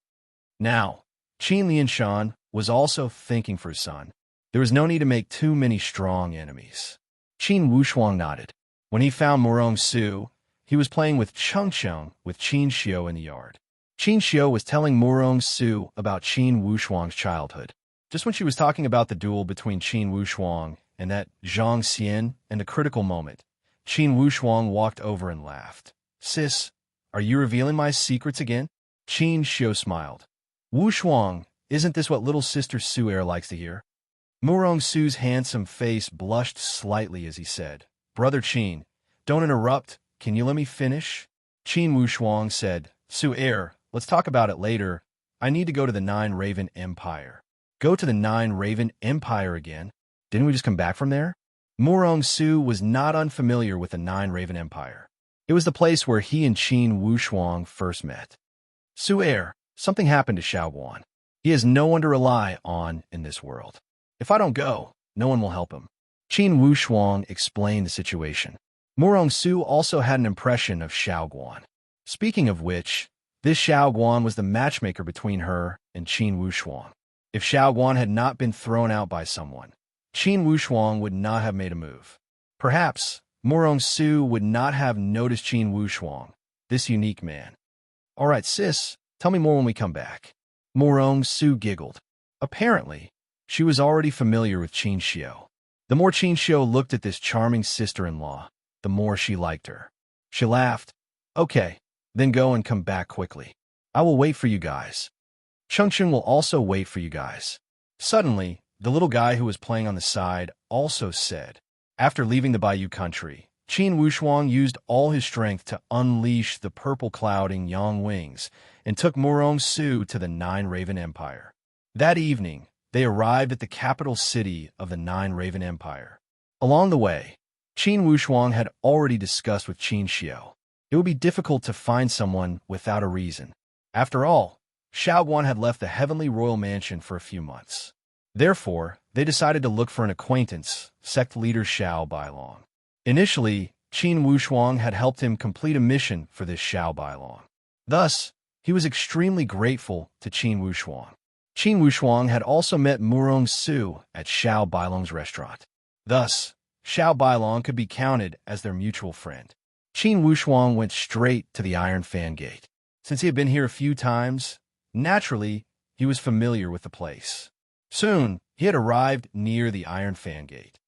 Now, Qin Lianshan was also thinking for his son. There was no need to make too many strong enemies. Qin Wushuang nodded. When he found Morong Su, he was playing with Cheng with Qin Xiu in the yard. Qin Xiu was telling Morong Su about Qin Wushuang's childhood. Just when she was talking about the duel between Qin Wushuang and that Zhang Xian and the critical moment, Qin Wushuang walked over and laughed. "Sis, are you revealing my secrets again?" Qin Xiu smiled. "Wushuang, isn't this what little sister Su likes to hear?" Morong Su's handsome face blushed slightly as he said, "Brother Qin, don't interrupt. Can you let me finish?" Qin Wushuang said, "Su, let's talk about it later. I need to go to the Nine Raven Empire." "Go to the Nine Raven Empire again? Didn't we just come back from there?" Morong Su was not unfamiliar with the Nine Raven Empire. It was the place where he and Qin Wushuang first met. "Su, something happened to Xiaoguan. He has no one to rely on in this world. If I don't go, no one will help him." Qin Wushuang explained the situation. Morong Su also had an impression of Xiaoguan. Speaking of which, this Xiaoguan was the matchmaker between her and Qin Wushuang. If Xiaoguan had not been thrown out by someone, Qin Wushuang would not have made a move. Perhaps Morong Su would not have noticed Qin Wushuang, this unique man. "All right, sis, tell me more when we come back." Morong Su giggled. Apparently, she was already familiar with Qin Xiu. The more Qin Xiu looked at this charming sister-in-law, the more she liked her. She laughed. Okay, then go and come back quickly. I will wait for you guys. Chungchun will also wait for you guys. Suddenly, the little guy who was playing on the side also said. After leaving the Bayou country, Qin Wushuang used all his strength to unleash the purple clouding yang wings and took Murong Su to the Nine Raven Empire. That evening, they arrived at the capital city of the Nine Raven Empire. Along the way, Qin Wushuang had already discussed with Qin Xiao. It would be difficult to find someone without a reason. After all, Xiaoguan had left the heavenly royal mansion for a few months. Therefore, they decided to look for an acquaintance, sect leader Xiao Bailong. Initially, Qin Wushuang had helped him complete a mission for this Xiao Bailong. Thus, he was extremely grateful to Qin Wushuang. Qin Wushuang had also met Murong Su at Xiao Bailong's restaurant. Thus, Xiao Bailong could be counted as their mutual friend. Qin Wushuang went straight to the Iron Fan Gate. Since he had been here a few times, naturally, he was familiar with the place. Soon, he had arrived near the Iron Fan Gate.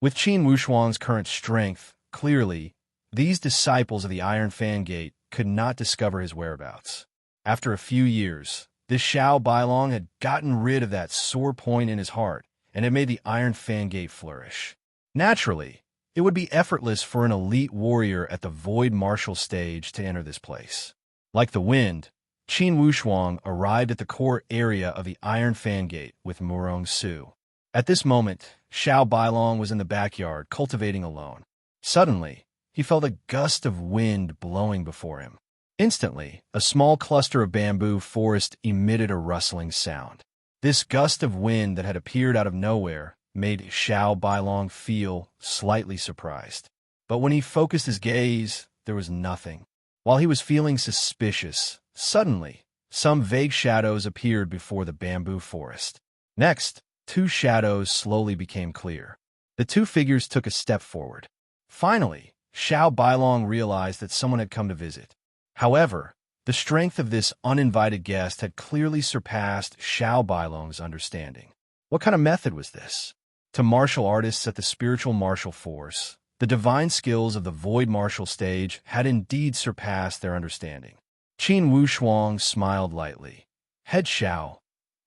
With Qin Wushuang's current strength, clearly, these disciples of the Iron Fan Gate could not discover his whereabouts. After a few years, this Xiao Bailong had gotten rid of that sore point in his heart and had made the Iron Fan Gate flourish. Naturally, it would be effortless for an elite warrior at the Void Martial stage to enter this place. Like the wind, Qin Wushuang arrived at the core area of the Iron Fan Gate with Murong Su. At this moment, Xiao Bailong was in the backyard cultivating alone. Suddenly, he felt a gust of wind blowing before him. Instantly, a small cluster of bamboo forest emitted a rustling sound. This gust of wind that had appeared out of nowhere made Xiao Bailong feel slightly surprised. But when he focused his gaze, there was nothing. While he was feeling suspicious, suddenly, some vague shadows appeared before the bamboo forest. Next, two shadows slowly became clear. The two figures took a step forward. Finally, Xiao Bailong realized that someone had come to visit. However, the strength of this uninvited guest had clearly surpassed Xiao Bailong's understanding. What kind of method was this? To martial artists at the spiritual martial force, the divine skills of the void martial stage had indeed surpassed their understanding. Qin Wushuang smiled lightly. Head Xiao,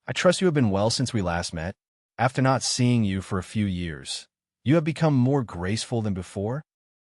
I trust you have been well since we last met. After not seeing you for a few years, you have become more graceful than before?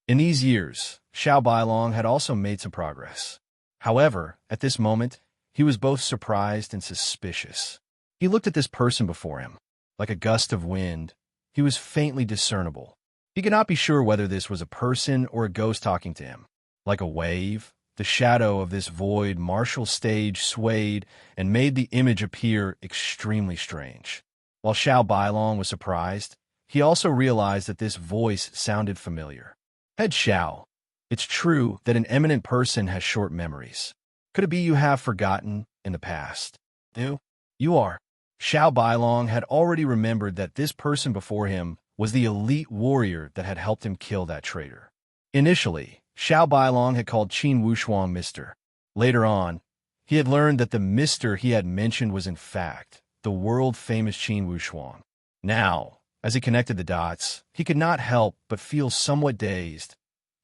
In these years, Xiao Bailong had also made some progress. However, at this moment, he was both surprised and suspicious. He looked at this person before him. Like a gust of wind, he was faintly discernible. He could not be sure whether this was a person or a ghost talking to him. Like a wave, the shadow of this void martial stage swayed and made the image appear extremely strange. While Xiao Bailong was surprised, he also realized that this voice sounded familiar. Head Xiao, it's true that an eminent person has short memories. Could it be you have forgotten in the past? You are. Xiao Bailong had already remembered that this person before him was the elite warrior that had helped him kill that traitor. Initially, Xiao Bailong had called Qin Wushuang Mr. Later on, he had learned that the Mr. he had mentioned was in fact the world-famous Qin Wushuang. Now, as he connected the dots, he could not help but feel somewhat dazed.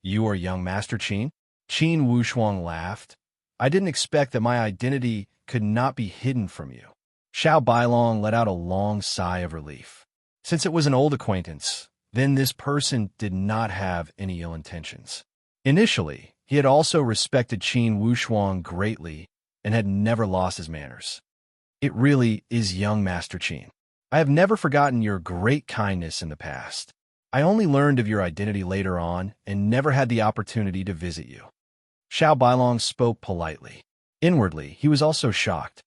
You are young Master Qin? Qin Wushuang laughed. I didn't expect that my identity could not be hidden from you. Xiao Bailong let out a long sigh of relief. Since it was an old acquaintance, then this person did not have any ill intentions. Initially, he had also respected Qin Wushuang greatly and had never lost his manners. It really is young Master Qin. I have never forgotten your great kindness in the past. I only learned of your identity later on and never had the opportunity to visit you. Xiao Bailong spoke politely. Inwardly, he was also shocked.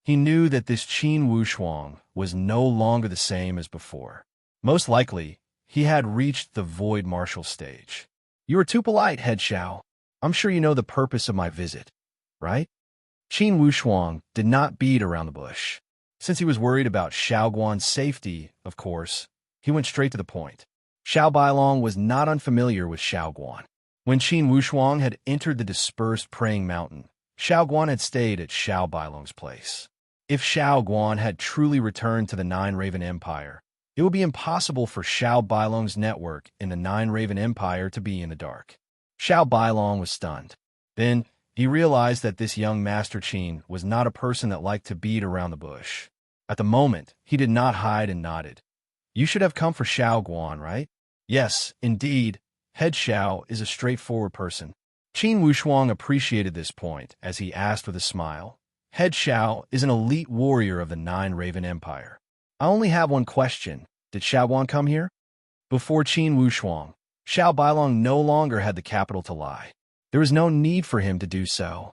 He knew that this Qin Wushuang was no longer the same as before. Most likely, he had reached the void martial stage. You are too polite, Head Xiao. I'm sure you know the purpose of my visit, right? Qin Wushuang did not beat around the bush. Since he was worried about Xiaoguan's safety, of course, he went straight to the point. Xiao Bailong was not unfamiliar with Xiaoguan. When Qin Wushuang had entered the dispersed praying mountain, Xiaoguan had stayed at Xiao Bailong's place. If Xiaoguan had truly returned to the Nine Raven Empire, It would be impossible for Xiao Bailong's network in the Nine Raven Empire to be in the dark. Xiao Bailong was stunned. Then, he realized that this young Master Qin was not a person that liked to beat around the bush. At the moment, he did not hide and nodded. You should have come for Xiao Guan, right? Yes, indeed. Head Xiao is a straightforward person. Qin Wushuang appreciated this point as he asked with a smile. Head Xiao is an elite warrior of the Nine Raven Empire. I only have one question. Did Xiao Guan come here? Before Qin Wushuang, Xiao Bailong no longer had the capital to lie. There was no need for him to do so.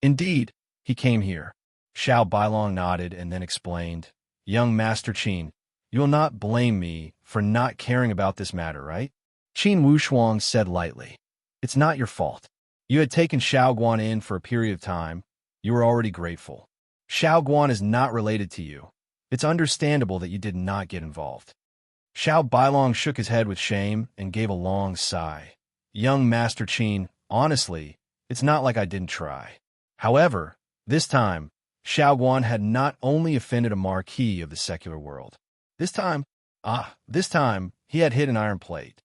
Indeed, he came here. Xiao Bailong nodded and then explained, Young Master Qin, you will not blame me for not caring about this matter, right? Qin Wushuang said lightly, It's not your fault. You had taken Xiao Guan in for a period of time. You were already grateful. Xiao Guan is not related to you. It's understandable that you did not get involved. Xiao Bailong shook his head with shame and gave a long sigh. Young Master Qin, honestly, it's not like I didn't try. However, this time, Xiao Guan had not only offended a marquis of the secular world. This time, he had hit an iron plate.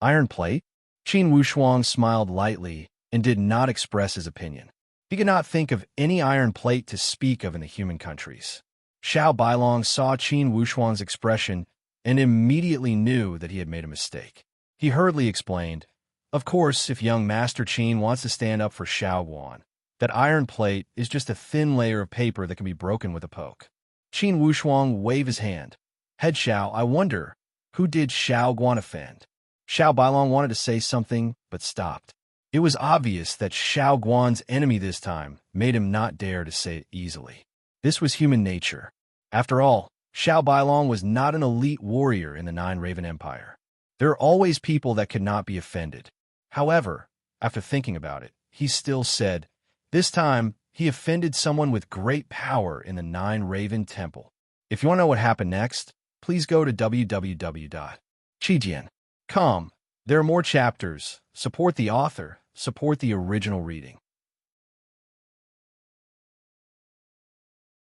Iron plate? Qin Wushuang smiled lightly and did not express his opinion. He could not think of any iron plate to speak of in the human countries. Xiao Bailong saw Qin Wushuang's expression and immediately knew that he had made a mistake. He hurriedly explained, Of course, if young Master Qin wants to stand up for Xiao Guan, that iron plate is just a thin layer of paper that can be broken with a poke. Qin Wushuang waved his hand. Head Xiao, I wonder, who did Xiao Guan offend? Xiao Bailong wanted to say something, but stopped. It was obvious that Xiao Guan's enemy this time made him not dare to say it easily. This was human nature. After all, Xiao Bailong was not an elite warrior in the Nine Raven Empire. There are always people that could not be offended. However, after thinking about it, he still said, This time, he offended someone with great power in the Nine Raven Temple. If you want to know what happened next, please go to www.chijian.com. There are more chapters. Support the author. Support the original reading.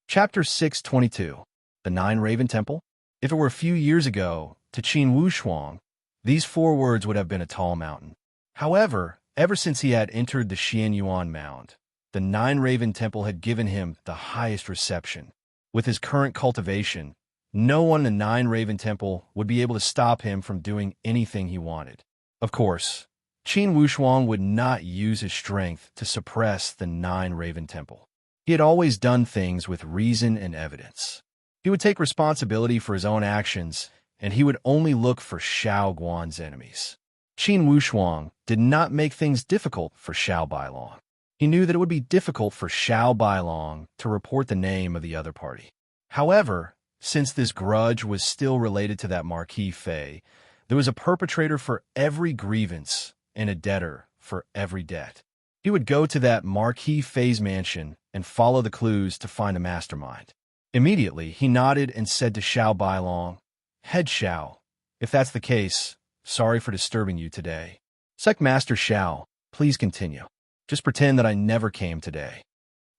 Chapter 622. The Nine Raven Temple? If it were a few years ago, to Qin Wushuang, these 4 words would have been a tall mountain. However, ever since he had entered the Xianyuan Mound, the Nine Raven Temple had given him the highest reception. With his current cultivation, no one in the Nine Raven Temple would be able to stop him from doing anything he wanted. Of course, Qin Wushuang would not use his strength to suppress the Nine Raven Temple. He had always done things with reason and evidence. He would take responsibility for his own actions, and he would only look for Xiao Guan's enemies. Qin Wushuang did not make things difficult for Xiao Bailong. He knew that it would be difficult for Xiao Bailong to report the name of the other party. However, since this grudge was still related to that Marquis Fei, there was a perpetrator for every grievance and a debtor for every debt. He would go to that Marquis Fei's mansion and follow the clues to find a mastermind. Immediately, he nodded and said to Xiao Bailong, Head Xiao, if that's the case, sorry for disturbing you today. Sect Master Xiao, please continue. Just pretend that I never came today.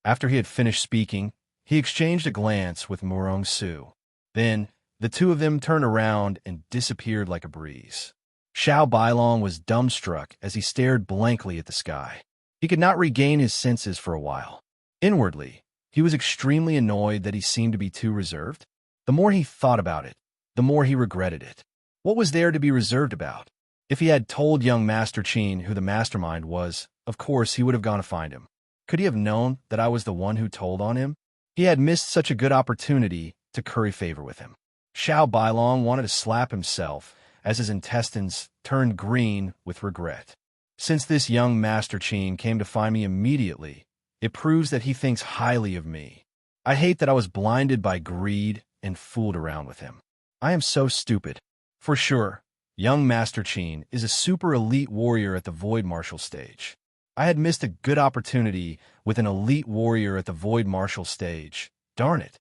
After he had finished speaking, he exchanged a glance with Murong Su. Then, the two of them turned around and disappeared like a breeze. Xiao Bailong was dumbstruck as he stared blankly at the sky. He could not regain his senses for a while. Inwardly, he was extremely annoyed that he seemed to be too reserved. The more he thought about it, the more he regretted it. What was there to be reserved about? If he had told young Master Qin who the mastermind was, of course he would have gone to find him. Could he have known that I was the one who told on him? He had missed such a good opportunity to curry favor with him. Xiao Bailong wanted to slap himself as his intestines turned green with regret. Since this young Master Qin came to find me immediately, it proves that he thinks highly of me. I hate that I was blinded by greed and fooled around with him. I am so stupid. For sure, young Master Qin is a super elite warrior at the Void Martial stage. I had missed a good opportunity with an elite warrior at the Void Martial stage. Darn it.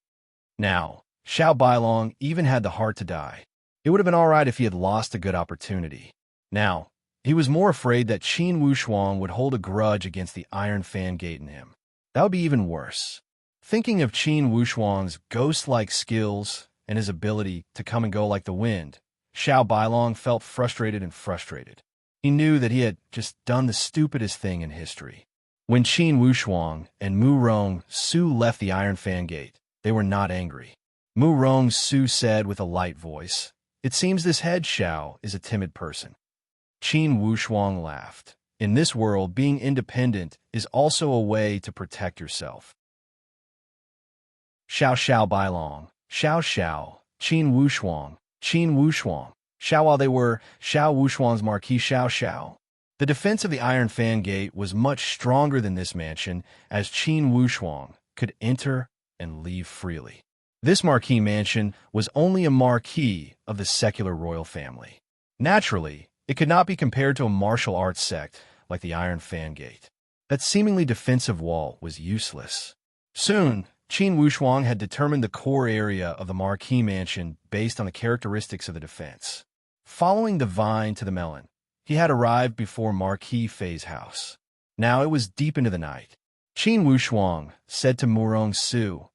Now, Xiao Bailong even had the heart to die. It would have been all right if he had lost a good opportunity. Now, he was more afraid that Qin Wushuang would hold a grudge against the Iron Fan Gate in him. That would be even worse. Thinking of Qin Wushuang's ghost-like skills and his ability to come and go like the wind, Xiao Bailong felt frustrated. He knew that he had just done the stupidest thing in history. When Qin Wushuang and Mu Rong Su left the Iron Fan Gate, they were not angry. Mu Rong Su said with a light voice, "It seems this head Xiao is a timid person." Qin Wushuang laughed. In this world, being independent is also a way to protect yourself. Xiao Bailong, Xiao, Qin Wushuang, Xiao while they were Xiao Wushuang's Marquis Xiao. The defense of the Iron Fan Gate was much stronger than this mansion, as Qin Wushuang could enter and leave freely. This marquis mansion was only a marquis of the secular royal family. Naturally, it could not be compared to a martial arts sect like the Iron Fan Gate. That seemingly defensive wall was useless. Soon, Qin Wushuang had determined the core area of the marquis mansion based on the characteristics of the defense. Following the vine to the melon, he had arrived before Marquis Fei's house. Now it was deep into the night. Qin Wushuang said to Murong Su,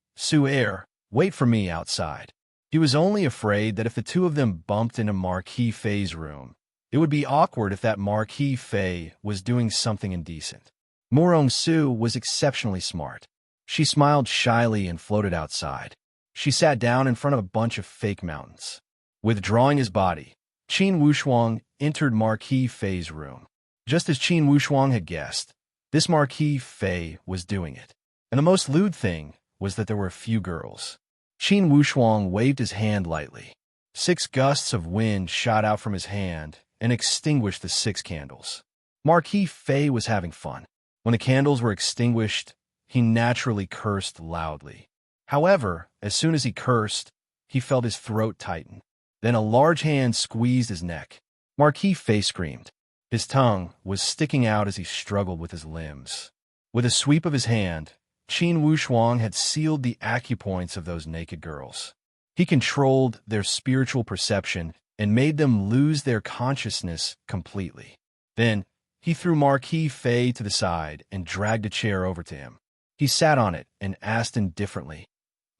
"Wait for me outside." He was only afraid that if the two of them bumped into Marquis Fei's room, it would be awkward if that Marquis Fei was doing something indecent. Murong Su was exceptionally smart. She smiled shyly and floated outside. She sat down in front of a bunch of fake mountains. Withdrawing his body, Qin Wushuang entered Marquis Fei's room. Just as Qin Wushuang had guessed, this Marquis Fei was doing it. And the most lewd thing was that there were a few girls. Qin Wushuang waved his hand lightly. 6 gusts of wind shot out from his hand and extinguished the 6 candles. Marquis Fei was having fun. When the candles were extinguished, he naturally cursed loudly. However, as soon as he cursed, he felt his throat tighten. Then a large hand squeezed his neck. Marquis Fei screamed. His tongue was sticking out as he struggled with his limbs. With a sweep of his hand, Qin Wushuang had sealed the acupoints of those naked girls. He controlled their spiritual perception and made them lose their consciousness completely. Then, he threw Marquis Fei to the side and dragged a chair over to him. He sat on it and asked indifferently,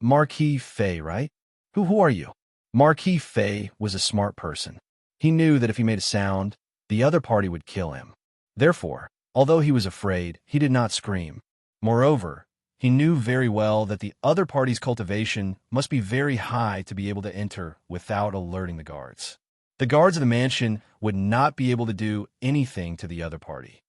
"Marquis Fei, right? Who are you?" Marquis Fei was a smart person. He knew that if he made a sound, the other party would kill him. Therefore, although he was afraid, he did not scream. Moreover, he knew very well that the other party's cultivation must be very high to be able to enter without alerting the guards. The guards of the mansion would not be able to do anything to the other party.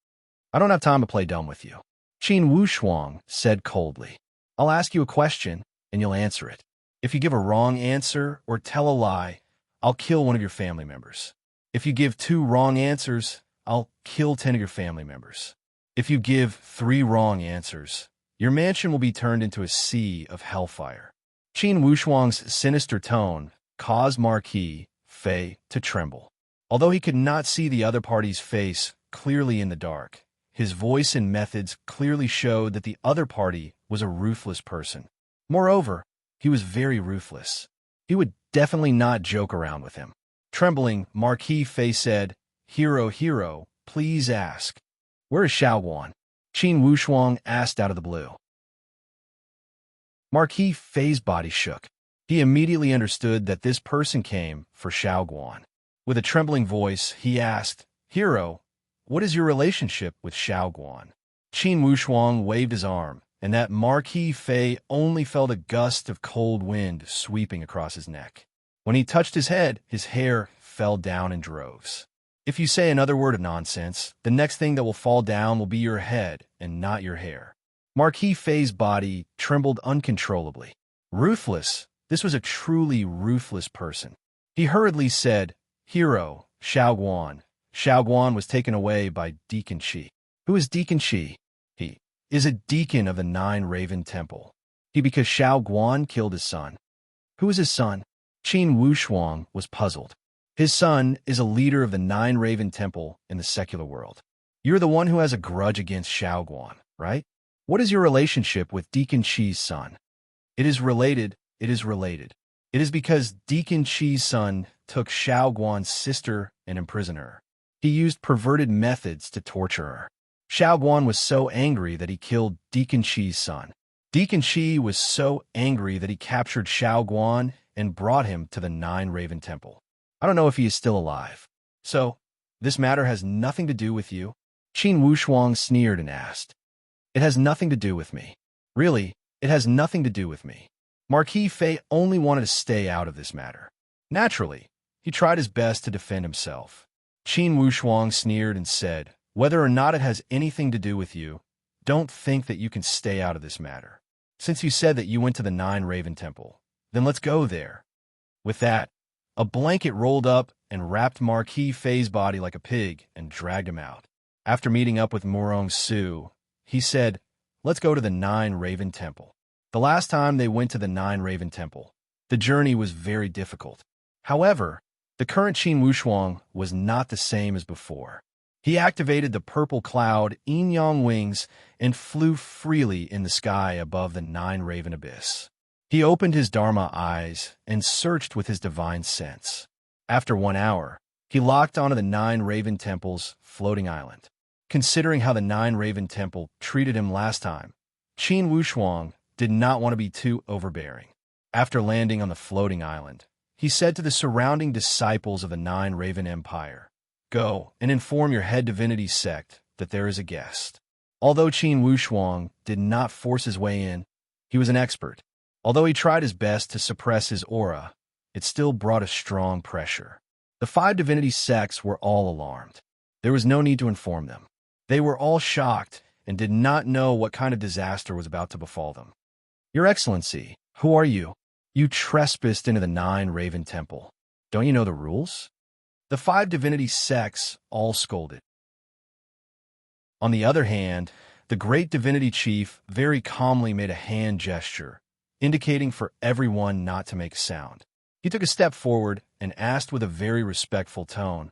"I don't have time to play dumb with you," Qin Wushuang said coldly. "I'll ask you a question, and you'll answer it. If you give a wrong answer or tell a lie, I'll kill one of your family members. If you give 2 wrong answers, I'll kill 10 of your family members. If you give 3 wrong answers, your mansion will be turned into a sea of hellfire." Qin Wushuang's sinister tone caused Marquis Fei to tremble. Although he could not see the other party's face clearly in the dark, his voice and methods clearly showed that the other party was a ruthless person. Moreover, he was very ruthless. He would definitely not joke around with him. Trembling, Marquis Fei said, Hero, please ask. Where is Xiaoguan?" Qin Wushuang asked out of the blue. Marquis Fei's body shook. He immediately understood that this person came for Xiaoguan. With a trembling voice, he asked, "Hero, what is your relationship with Xiaoguan?" Qin Wushuang waved his arm, and that Marquis Fei only felt a gust of cold wind sweeping across his neck. When he touched his head, his hair fell down in droves. If you say another word of nonsense, the next thing that will fall down will be your head and not your hair. Marquis Fei's body trembled uncontrollably. Ruthless. This was a truly ruthless person. He hurriedly said, "Hero, Xiaoguan." Xiaoguan was taken away by Deacon Qi. Who is Deacon Qi? He is a deacon of the 9 Raven Temple. Because Xiaoguan killed his son. Who is his son? Qin Wushuang was puzzled. His son is a leader of the 9 Raven Temple in the secular world. You're the one who has a grudge against Xiaoguan, right? What is your relationship with Deacon Qi's son? It is related. It is because Deacon Qi's son took Xiaoguan's sister and imprisoned her. He used perverted methods to torture her. Xiaoguan was so angry that he killed Deacon Qi's son. Deacon Qi was so angry that he captured Xiaoguan and brought him to the Nine Raven Temple. I don't know if he is still alive. So, this matter has nothing to do with you? Qin Wushuang sneered and asked. It has nothing to do with me. Really, it has nothing to do with me. Marquis Fei only wanted to stay out of this matter. Naturally, he tried his best to defend himself. Qin Wushuang sneered and said, whether or not it has anything to do with you, don't think that you can stay out of this matter. Since you said that you went to the Nine Raven Temple, then let's go there. With that, a blanket rolled up and wrapped Marquis Fei's body like a pig and dragged him out. After meeting up with Murong Su, he said, let's go to the Nine Raven Temple. The last time they went to the Nine Raven Temple, the journey was very difficult. However, the current Qin Wushuang was not the same as before. He activated the purple cloud Yin Yang wings and flew freely in the sky above the Nine Raven Abyss. He opened his Dharma eyes and searched with his divine sense. After 1 hour, he locked onto the Nine Raven Temple's floating island. Considering how the Nine Raven Temple treated him last time, Qin Wushuang did not want to be too overbearing. After landing on the floating island, he said to the surrounding disciples of the Nine Raven Empire, go and inform your head divinity sect that there is a guest. Although Qin Wushuang did not force his way in, he was an expert. Although he tried his best to suppress his aura, it still brought a strong pressure. The 5 divinity sects were all alarmed. There was no need to inform them. They were all shocked and did not know what kind of disaster was about to befall them. Your Excellency, who are you? You trespassed into the Nine Raven Temple. Don't you know the rules? The 5 divinity sects all scolded. On the other hand, the great divinity chief very calmly made a hand gesture, indicating for everyone not to make a sound. He took a step forward and asked with a very respectful tone,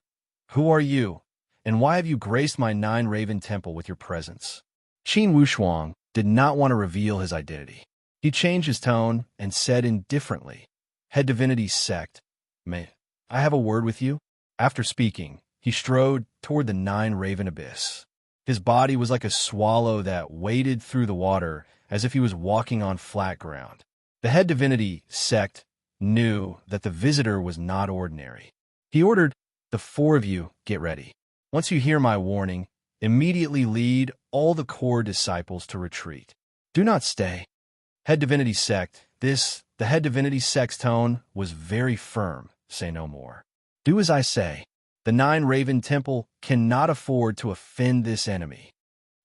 who are you, and why have you graced my Nine Raven Temple with your presence? Qin Wushuang did not want to reveal his identity. He changed his tone and said indifferently, Head Divinity Sect, may I have a word with you? After speaking, he strode toward the Nine Raven Abyss. His body was like a swallow that waded through the water as if he was walking on flat ground. The Head Divinity Sect knew that the visitor was not ordinary. He ordered, the 4 of you get ready. Once you hear my warning, immediately lead all the core disciples to retreat. Do not stay. Head Divinity Sect, the Head Divinity Sect's tone was very firm. Say no more. Do as I say. The Nine Raven Temple cannot afford to offend this enemy.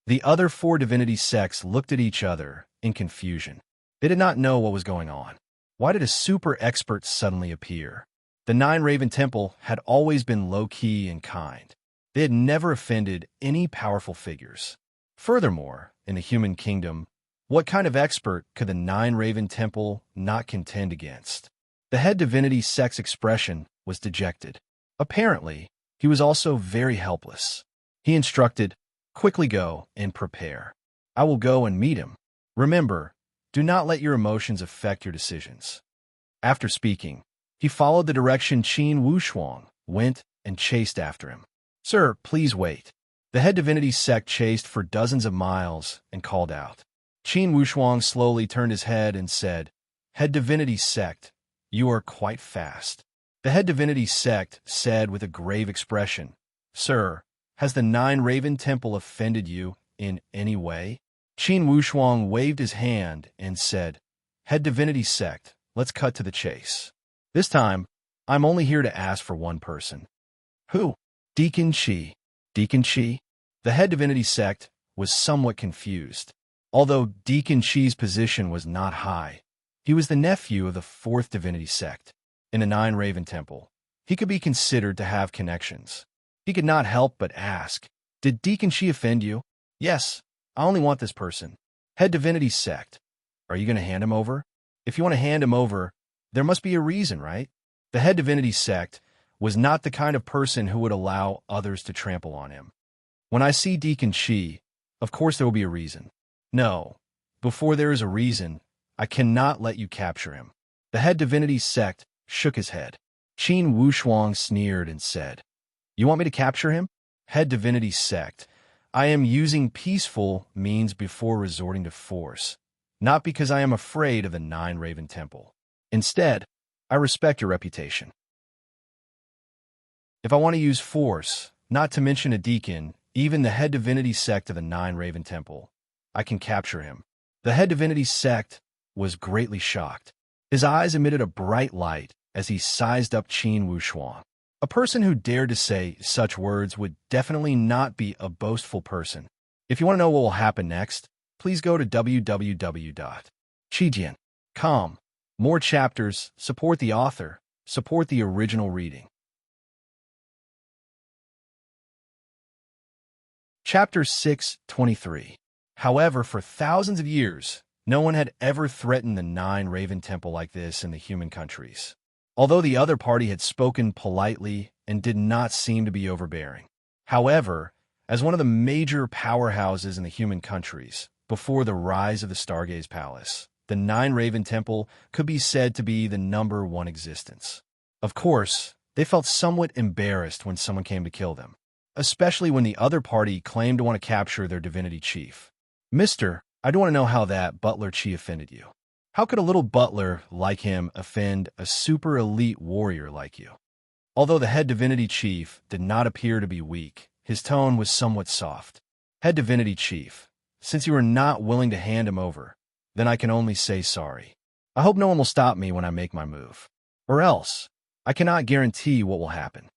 The other 4 divinity sects looked at each other in confusion. They did not know what was going on. Why did a super expert suddenly appear? The Nine Raven Temple had always been low-key and kind. They had never offended any powerful figures. Furthermore, in the human kingdom, what kind of expert could the Nine Raven Temple not contend against? The Head Divinity Sect's expression was dejected. Apparently, he was also very helpless. He instructed, quickly go and prepare. I will go and meet him. Remember, do not let your emotions affect your decisions. After speaking, he followed the direction Qin Wushuang went and chased after him. Sir, please wait. The Head Divinity Sect chased for dozens of miles and called out. Qin Wushuang slowly turned his head and said, Head Divinity Sect, you are quite fast. The Head Divinity Sect said with a grave expression, Sir, has the Nine Raven Temple offended you in any way? Qin Wushuang waved his hand and said, Head Divinity Sect, let's cut to the chase. This time, I'm only here to ask for one person. Who? Deacon Qi. Deacon Qi? The Head Divinity Sect was somewhat confused. Although Deacon Qi's position was not high, he was the nephew of the 4th Divinity Sect. In the Nine Raven Temple, he could be considered to have connections. He could not help but ask, Did Deacon Qi offend you? Yes, I only want this person. Head Divinity Sect. Are you going to hand him over? If you want to hand him over, there must be a reason, right? The Head Divinity Sect was not the kind of person who would allow others to trample on him. When I see Deacon Qi, of course there will be a reason. No, before there is a reason, I cannot let you capture him. The Head Divinity Sect shook his head. Qin Wushuang sneered and said, You want me to capture him? Head Divinity Sect, I am using peaceful means before resorting to force, not because I am afraid of the Nine Raven Temple. Instead, I respect your reputation. If I want to use force, not to mention a deacon, even the head divinity sect of the Nine Raven Temple, I can capture him." The head divinity sect was greatly shocked. His eyes emitted a bright light as he sized up Qin Wushuang. A person who dared to say such words would definitely not be a boastful person. If you want to know what will happen next, please go to www.chijian.com. More chapters, support the author, support the original reading. Chapter 623. However, for thousands of years, no one had ever threatened the Nine Raven Temple like this in the human countries. Although the other party had spoken politely and did not seem to be overbearing. However, as one of the major powerhouses in the human countries, before the rise of the Stargaze Palace, the Nine Raven Temple could be said to be the number one existence. Of course, they felt somewhat embarrassed when someone came to kill them, especially when the other party claimed to want to capture their divinity chief. "Mister, I don't want to know how that butler chi offended you. How could a little butler like him offend a super elite warrior like you?" Although the head divinity chief did not appear to be weak, his tone was somewhat soft. "Head divinity chief, since you are not willing to hand him over, then I can only say sorry. I hope no one will stop me when I make my move. Or else, I cannot guarantee what will happen."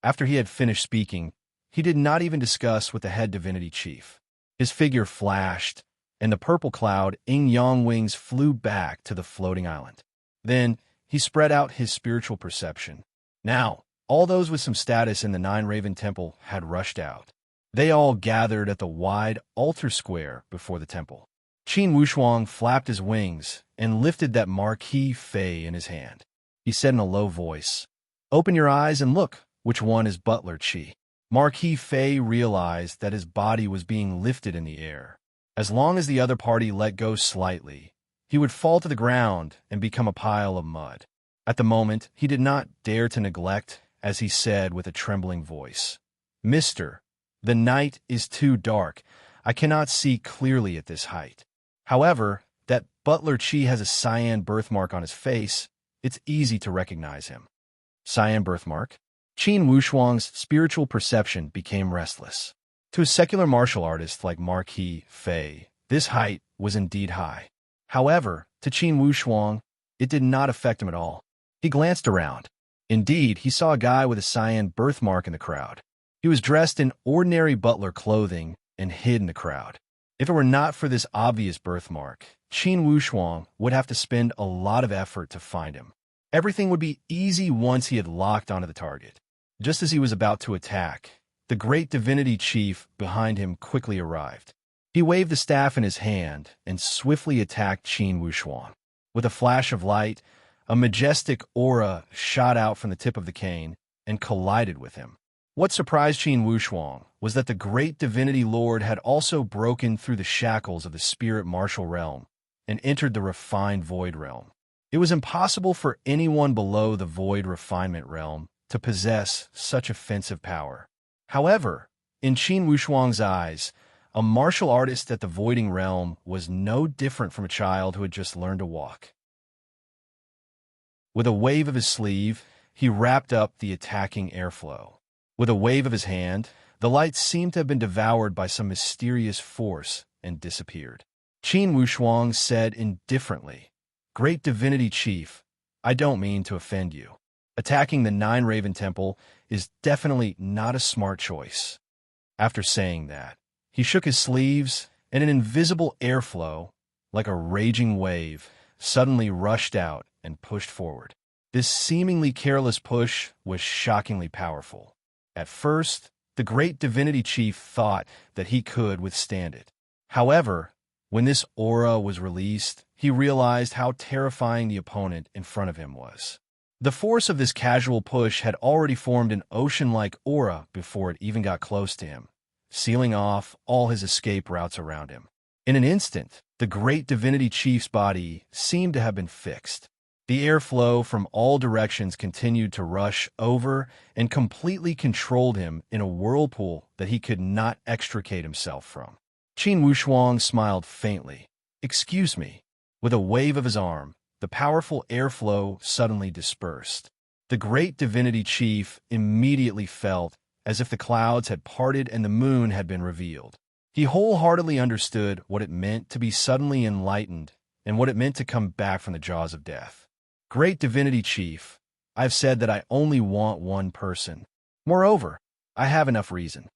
After he had finished speaking, he did not even discuss with the head divinity chief. His figure flashed, and the purple cloud Yin-Yang wings flew back to the floating island. Then, he spread out his spiritual perception. Now, all those with some status in the Nine Raven Temple had rushed out. They all gathered at the wide altar square before the temple. Qin Wushuang flapped his wings and lifted that marquee fei in his hand. He said in a low voice, "Open your eyes and look, which one is Butler Qi?" Marquis Fei realized that his body was being lifted in the air. As long as the other party let go slightly, he would fall to the ground and become a pile of mud. At the moment, he did not dare to neglect, as he said with a trembling voice, "Mister, the night is too dark. I cannot see clearly at this height. However, that Butler Qi has a cyan birthmark on his face. It's easy to recognize him." Cyan birthmark? Qin Wushuang's spiritual perception became restless. To a secular martial artist like Marquis Fei, this height was indeed high. However, to Qin Wushuang, it did not affect him at all. He glanced around. Indeed, he saw a guy with a cyan birthmark in the crowd. He was dressed in ordinary butler clothing and hid in the crowd. If it were not for this obvious birthmark, Qin Wushuang would have to spend a lot of effort to find him. Everything would be easy once he had locked onto the target. Just as he was about to attack, the great divinity chief behind him quickly arrived. He waved the staff in his hand and swiftly attacked Qin Wushuang. With a flash of light, a majestic aura shot out from the tip of the cane and collided with him. What surprised Qin Wushuang was that the great divinity lord had also broken through the shackles of the spirit martial realm and entered the refined void realm. It was impossible for anyone below the void refinement realm to possess such offensive power. However, in Qin Wushuang's eyes, a martial artist at the voiding realm was no different from a child who had just learned to walk. With a wave of his sleeve, he wrapped up the attacking airflow. With a wave of his hand, the light seemed to have been devoured by some mysterious force and disappeared. Qin Wushuang said indifferently, "Great divinity chief, I don't mean to offend you. Attacking the Nine Raven Temple is definitely not a smart choice." After saying that, he shook his sleeves, and an invisible airflow, like a raging wave, suddenly rushed out and pushed forward. This seemingly careless push was shockingly powerful. At first, the great divinity chief thought that he could withstand it. However, when this aura was released, he realized how terrifying the opponent in front of him was. The force of this casual push had already formed an ocean-like aura before it even got close to him, sealing off all his escape routes around him. In an instant, the great divinity chief's body seemed to have been fixed. The airflow from all directions continued to rush over and completely controlled him in a whirlpool that he could not extricate himself from. Qin Wushuang smiled faintly. "Excuse me." With a wave of his arm, the powerful airflow suddenly dispersed. The great divinity chief immediately felt as if the clouds had parted and the moon had been revealed. He wholeheartedly understood what it meant to be suddenly enlightened and what it meant to come back from the jaws of death. Great divinity chief, I've said that I only want one person. Moreover, I have enough reason.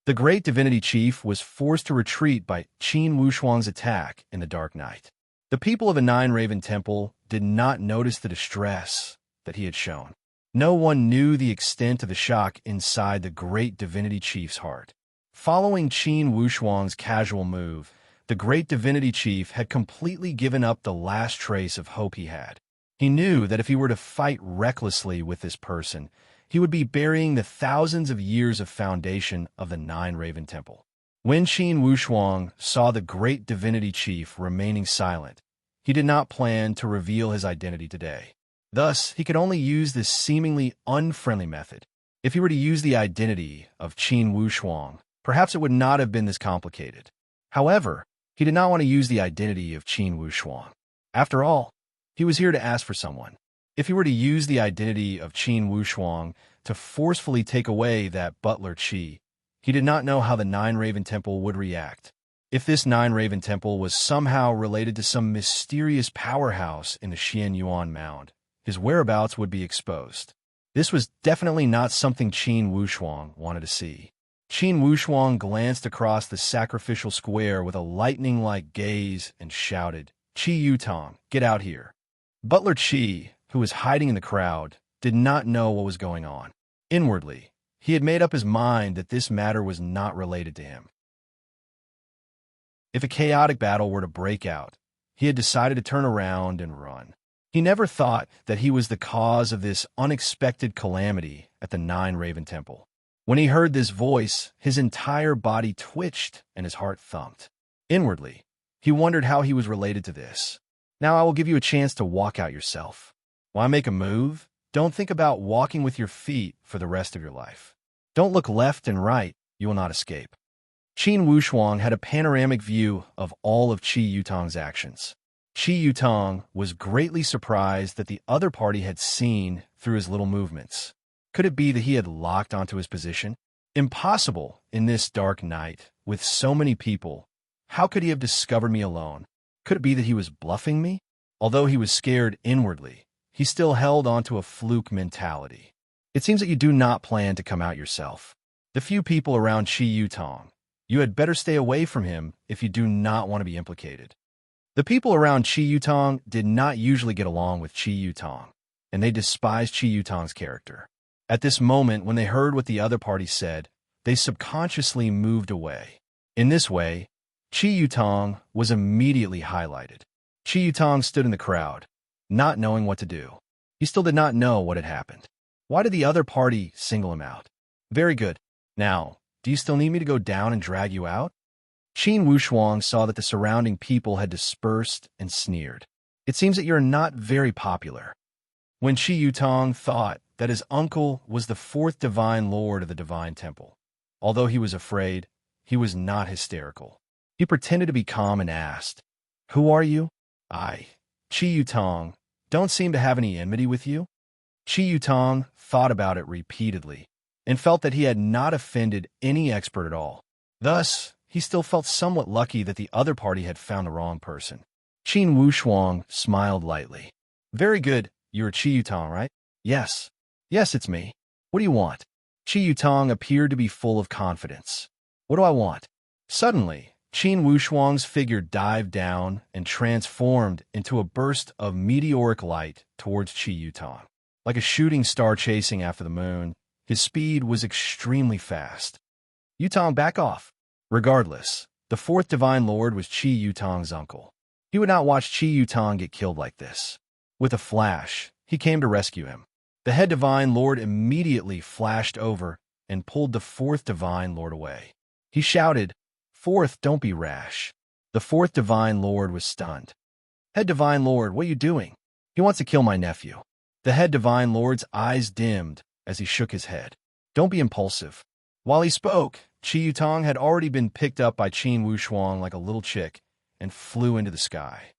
The great divinity chief was forced to retreat by Qin Wushuang's attack in the dark night. The people of the Nine Raven Temple did not notice the distress that he had shown. No one knew the extent of the shock inside the great divinity chief's heart. Following Qin Wushuang's casual move, the great divinity chief had completely given up the last trace of hope he had. He knew that if he were to fight recklessly with this person, he would be burying the thousands of years of foundation of the Nine Raven Temple. When Qin Wushuang saw the great divinity chief remaining silent, he did not plan to reveal his identity today. Thus, he could only use this seemingly unfriendly method. If he were to use the identity of Qin Wushuang, perhaps it would not have been this complicated. However, he did not want to use the identity of Qin Wushuang. After all, he was here to ask for someone. If he were to use the identity of Qin Wushuang to forcefully take away that butler Qi, he did not know how the Nine Raven Temple would react. If this Nine Raven Temple was somehow related to some mysterious powerhouse in the Xian Yuan Mound, his whereabouts would be exposed. This was definitely not something Qin Wushuang wanted to see. Qin Wushuang glanced across the sacrificial square with a lightning-like gaze and shouted, "Qi Yutong, get out here." Butler Qi, who was hiding in the crowd, did not know what was going on. Inwardly, he had made up his mind that this matter was not related to him. If a chaotic battle were to break out, he had decided to turn around and run. He never thought that he was the cause of this unexpected calamity at the Nine Raven Temple. When he heard this voice, his entire body twitched and his heart thumped. Inwardly, he wondered how he was related to this. Now I will give you a chance to walk out yourself. Want to make a move? Don't think about walking with your feet for the rest of your life. Don't look left and right, you will not escape. Qin Wushuang had a panoramic view of all of Qi Yutong's actions. Qi Yutong was greatly surprised that the other party had seen through his little movements. Could it be that he had locked onto his position? Impossible in this dark night, with so many people. How could he have discovered me alone? Could it be that he was bluffing me? Although he was scared inwardly, he still held onto a fluke mentality. It seems that you do not plan to come out yourself. The few people around Qi Yutong, you had better stay away from him if you do not want to be implicated. The people around Qi Yutong did not usually get along with Qi Yutong, and they despised Qi Yutong's character. At this moment, when they heard what the other party said, they subconsciously moved away. In this way, Qi Yutong was immediately highlighted. Qi Yutong stood in the crowd, not knowing what to do. He still did not know what had happened. Why did the other party single him out? Very good. Now, do you still need me to go down and drag you out? Qin Wushuang saw that the surrounding people had dispersed and sneered. It seems that you're not very popular. When Qi Yutong thought that his uncle was the fourth divine lord of the divine temple, although he was afraid, he was not hysterical. He pretended to be calm and asked, "Who are you?" "I, Qi Yutong, don't seem to have any enmity with you." Qi Yutong thought about it repeatedly and felt that he had not offended any expert at all. Thus, he still felt somewhat lucky that the other party had found the wrong person. Qin Wushuang smiled lightly. "Very good. You're Qi Yutong, right?" "Yes. Yes, it's me. What do you want?" Qi Yutong appeared to be full of confidence. "What do I want?" Suddenly, Qin Wushuang's figure dived down and transformed into a burst of meteoric light towards Qi Yutong. Like a shooting star chasing after the moon, his speed was extremely fast. "Yutong, back off." Regardless, the fourth divine lord was Qi Yutong's uncle. He would not watch Qi Yutong get killed like this. With a flash, he came to rescue him. The head divine lord immediately flashed over and pulled the fourth divine lord away. He shouted, "Fourth, don't be rash." The fourth divine lord was stunned. "Head divine lord, what are you doing?" "He wants to kill my nephew." The head divine lord's eyes dimmed as he shook his head. "Don't be impulsive." While he spoke, Qi Yutong had already been picked up by Qin Wushuang like a little chick and flew into the sky.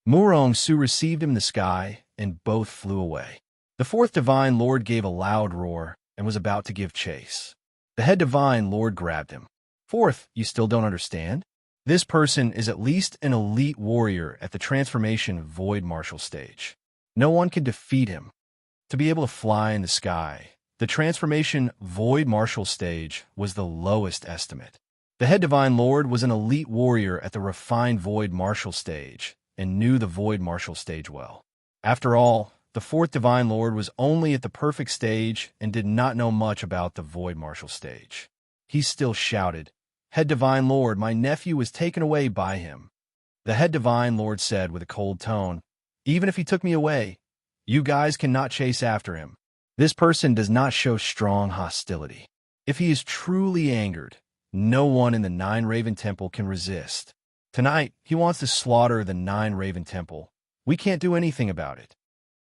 Murong Su received him in the sky, and both flew away. The fourth Divine Lord gave a loud roar and was about to give chase. The head Divine Lord grabbed him. Fourth, you still don't understand? This person is at least an elite warrior at the transformation Void Martial stage. No one can defeat him. To be able to fly in the sky, the transformation Void Martial stage was the lowest estimate. The head Divine Lord was an elite warrior at the refined Void Martial stage and knew the Void Martial stage well. After all, the fourth Divine Lord was only at the perfect stage and did not know much about the Void Martial stage. He still shouted, "Head Divine Lord, my nephew was taken away by him." The head Divine Lord said with a cold tone, "Even if he took me away, you guys cannot chase after him. This person does not show strong hostility. If he is truly angered, no one in the Nine Raven Temple can resist. Tonight, he wants to slaughter the Nine Raven Temple. We can't do anything about it."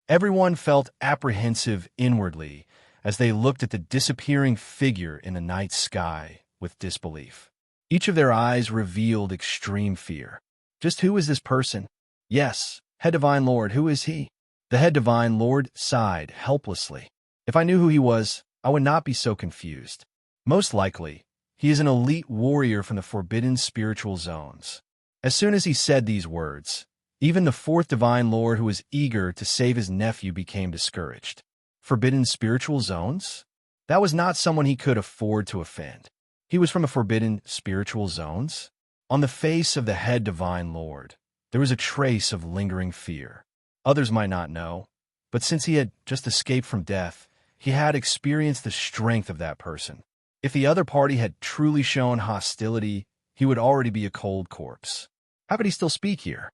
Everyone felt apprehensive inwardly as they looked at the disappearing figure in the night sky with disbelief. Each of their eyes revealed extreme fear. Just who is this person? Yes, Head Divine Lord, who is he? The Head Divine Lord sighed helplessly. If I knew who he was, I would not be so confused. Most likely, he is an elite warrior from the forbidden spiritual zones. As soon as he said these words, even the fourth Divine Lord who was eager to save his nephew became discouraged. Forbidden spiritual zones? That was not someone he could afford to offend. He was from the forbidden spiritual zones? On the face of the head Divine Lord, there was a trace of lingering fear. Others might not know, but since he had just escaped from death, he had experienced the strength of that person. If the other party had truly shown hostility, he would already be a cold corpse. How could he still speak here?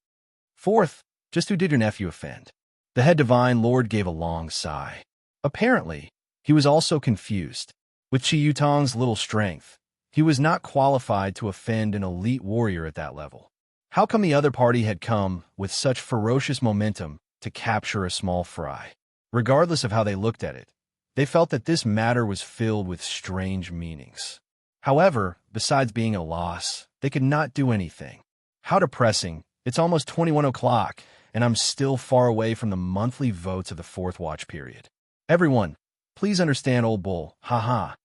Fourth, just who did your nephew offend? The head Divine Lord gave a long sigh. Apparently, he was also confused. With Chi Yutong's little strength, he was not qualified to offend an elite warrior at that level. How come the other party had come with such ferocious momentum to capture a small fry? Regardless of how they looked at it, they felt that this matter was filled with strange meanings. However, besides being a loss, they could not do anything. How depressing. It's almost 21 o'clock, and I'm still far away from the monthly votes of the fourth watch period. Everyone, please understand old bull, haha.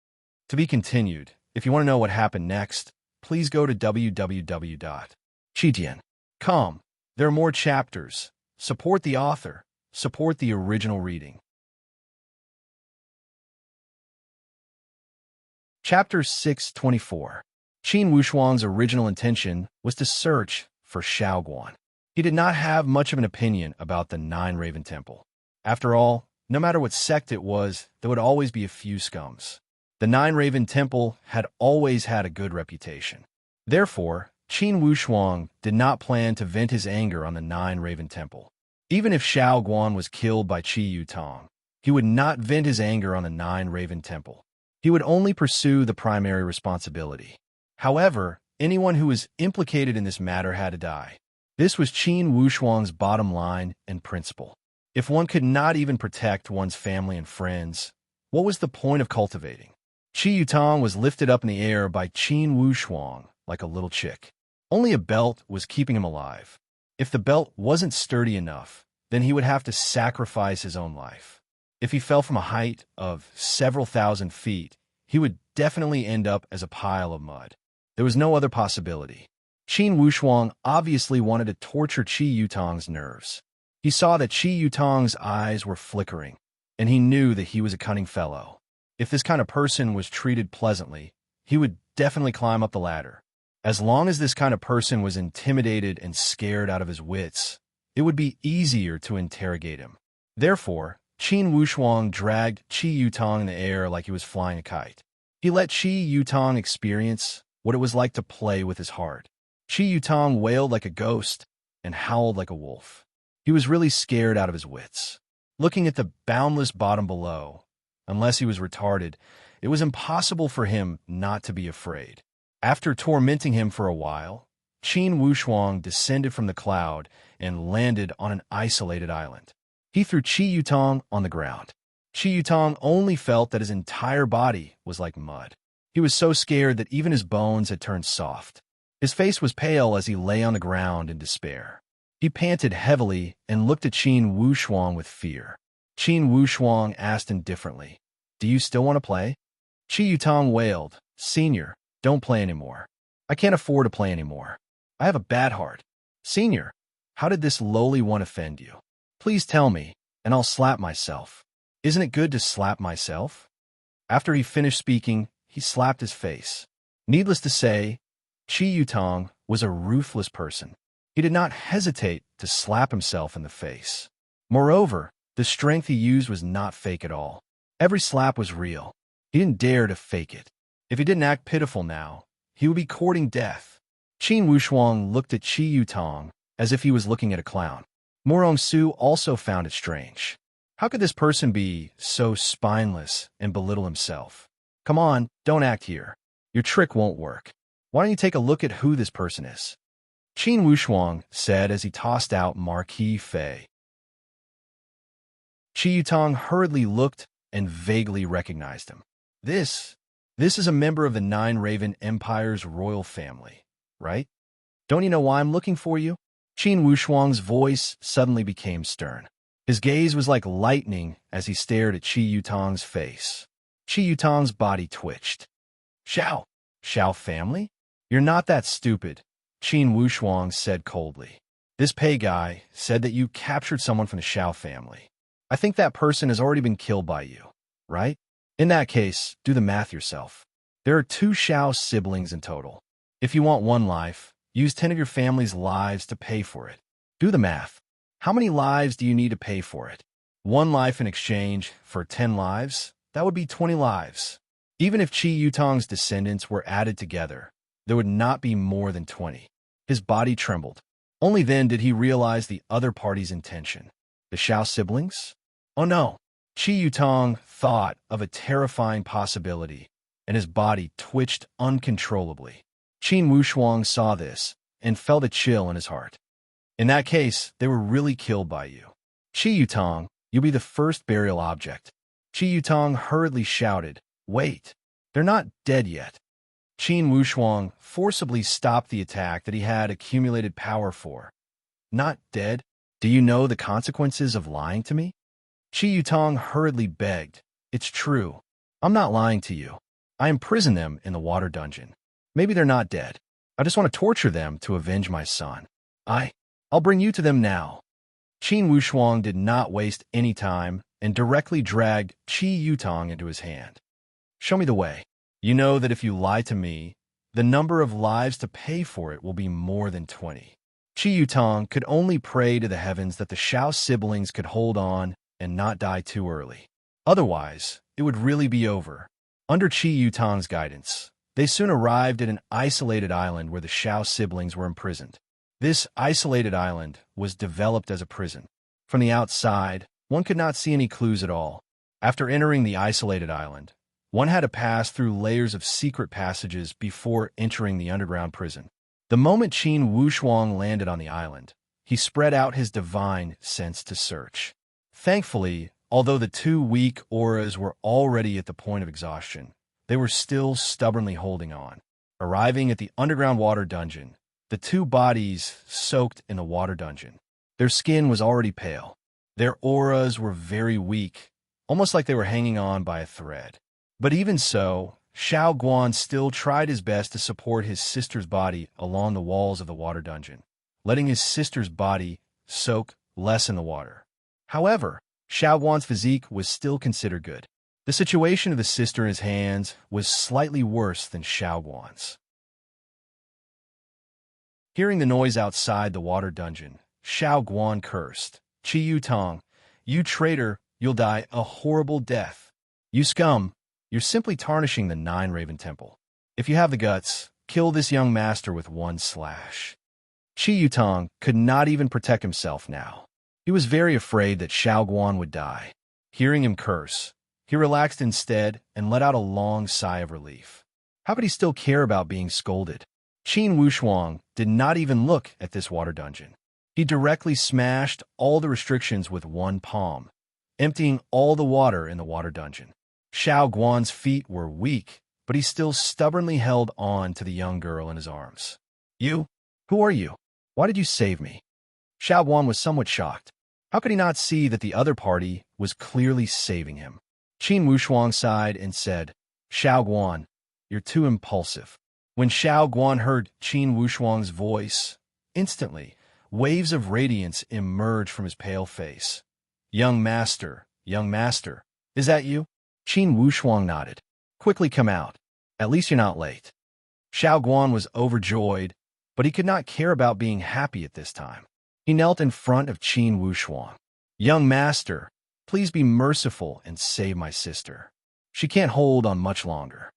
To be continued. If you want to know what happened next, please go to www.chijian.com. There are more chapters. Support the author. Support the original reading. Chapter 624. Qin Wushuang's original intention was to search for Shaoguan. He did not have much of an opinion about the Nine Raven Temple. After all, no matter what sect it was, there would always be a few scums. The Nine Raven Temple had always had a good reputation. Therefore, Qin Wushuang did not plan to vent his anger on the Nine Raven Temple. Even if Shaoguan was killed by Chi Yutong, he would not vent his anger on the Nine Raven Temple. He would only pursue the primary responsibility. However, anyone who was implicated in this matter had to die. This was Qin Wushuang's bottom line and principle. If one could not even protect one's family and friends, what was the point of cultivating? Chi Yutong was lifted up in the air by Qin Wushuang like a little chick. Only a belt was keeping him alive. If the belt wasn't sturdy enough, then he would have to sacrifice his own life. If he fell from a height of several thousand feet, he would definitely end up as a pile of mud. There was no other possibility. Qin Wushuang obviously wanted to torture Chi Yutong's nerves. He saw that Chi Yutong's eyes were flickering, and he knew that he was a cunning fellow. If this kind of person was treated pleasantly, he would definitely climb up the ladder. As long as this kind of person was intimidated and scared out of his wits, it would be easier to interrogate him. Therefore, Qin Wushuang dragged Chi Yutong in the air like he was flying a kite. He let Chi Yutong experience what it was like to play with his heart. Chi Yutong wailed like a ghost and howled like a wolf. He was really scared out of his wits. Looking at the boundless bottom below, unless he was retarded, it was impossible for him not to be afraid. After tormenting him for a while, Qin Wushuang descended from the cloud and landed on an isolated island. He threw Chi Yutong on the ground. Chi Yutong only felt that his entire body was like mud. He was so scared that even his bones had turned soft. His face was pale as he lay on the ground in despair. He panted heavily and looked at Qin Wushuang with fear. Qin Wushuang asked indifferently, "Do you still want to play?" Qi Yutong wailed, "Senior, don't play anymore. I can't afford to play anymore. I have a bad heart. Senior, how did this lowly one offend you? Please tell me, and I'll slap myself. Isn't it good to slap myself?" After he finished speaking, he slapped his face. Needless to say, Qi Yutong was a ruthless person. He did not hesitate to slap himself in the face. Moreover, the strength he used was not fake at all. Every slap was real. He didn't dare to fake it. If he didn't act pitiful now, he would be courting death. Qin Wushuang looked at Qi Yutong as if he was looking at a clown. Morong Su also found it strange. How could this person be so spineless and belittle himself? Come on, don't act here. Your trick won't work. Why don't you take a look at who this person is? Qin Wushuang said as he tossed out Marquis Fei. Qi Yutong hurriedly looked and vaguely recognized him. This is a member of the Nine Raven Empire's royal family, right? Don't you know why I'm looking for you? Qin Wushuang's voice suddenly became stern. His gaze was like lightning as he stared at Qi Yutong's face. Qi Yutong's body twitched. Shao family? You're not that stupid, Qin Wushuang said coldly. This Pei guy said that you captured someone from the Shao family. I think that person has already been killed by you, right? In that case, do the math yourself. There are 2 Shao siblings in total. If you want 1 life, use 10 of your family's lives to pay for it. Do the math. How many lives do you need to pay for it? 1 life in exchange for 10 lives? That would be 20 lives. Even if Qi Yutong's descendants were added together, there would not be more than 20. His body trembled. Only then did he realize the other party's intention. The Shao siblings? Oh no! Qi Yutong thought of a terrifying possibility, and his body twitched uncontrollably. Qin Wushuang saw this and felt a chill in his heart. In that case, they were really killed by you. Qi Yutong, you'll be the first burial object. Qi Yutong hurriedly shouted, "Wait, they're not dead yet." Qin Wushuang forcibly stopped the attack that he had accumulated power for. Not dead? Do you know the consequences of lying to me? Qi Yutong hurriedly begged, "It's true. I'm not lying to you. I imprisoned them in the water dungeon. Maybe they're not dead. I just want to torture them to avenge my son. I'll bring you to them now." Qin Wushuang did not waste any time and directly dragged Qi Yutong into his hand. "Show me the way. You know that if you lie to me, the number of lives to pay for it will be more than 20. Qi Yutong could only pray to the heavens that the Shao siblings could hold on and not die too early. Otherwise, it would really be over. Under Qi Yutong's guidance, they soon arrived at an isolated island where the Shao siblings were imprisoned. This isolated island was developed as a prison. From the outside, one could not see any clues at all. After entering the isolated island, one had to pass through layers of secret passages before entering the underground prison. The moment Qin Wushuang landed on the island, he spread out his divine sense to search. Thankfully, although the 2 weak auras were already at the point of exhaustion, they were still stubbornly holding on. Arriving at the underground water dungeon, the 2 bodies soaked in the water dungeon. Their skin was already pale. Their auras were very weak, almost like they were hanging on by a thread. But even so, Xiao Guan still tried his best to support his sister's body along the walls of the water dungeon, letting his sister's body soak less in the water. However, Xiao Guan's physique was still considered good. The situation of the sister in his hands was slightly worse than Xiao Guan's. Hearing the noise outside the water dungeon, Xiao Guan cursed, "Qi Yutong, you traitor, you'll die a horrible death. You scum, you're simply tarnishing the Nine Raven Temple. If you have the guts, kill this young master with 1 slash." Qi Yutong could not even protect himself now. He was very afraid that Xiao Guan would die. Hearing him curse, he relaxed instead and let out a long sigh of relief. How could he still care about being scolded? Qin Wushuang did not even look at this water dungeon. He directly smashed all the restrictions with 1 palm, emptying all the water in the water dungeon. Xiao Guan's feet were weak, but he still stubbornly held on to the young girl in his arms. "You? Who are you? Why did you save me?" Xiao Guan was somewhat shocked. How could he not see that the other party was clearly saving him? Qin Wushuang sighed and said, Xiao Guan, you're too impulsive. When Xiao Guan heard Qin Wushuang's voice, instantly, waves of radiance emerged from his pale face. Young master, is that you? Qin Wushuang nodded. Quickly come out. At least you're not late. Xiao Guan was overjoyed, but he could not care about being happy at this time. He knelt in front of Qin Wushuang. Young master, please be merciful and save my sister. She can't hold on much longer.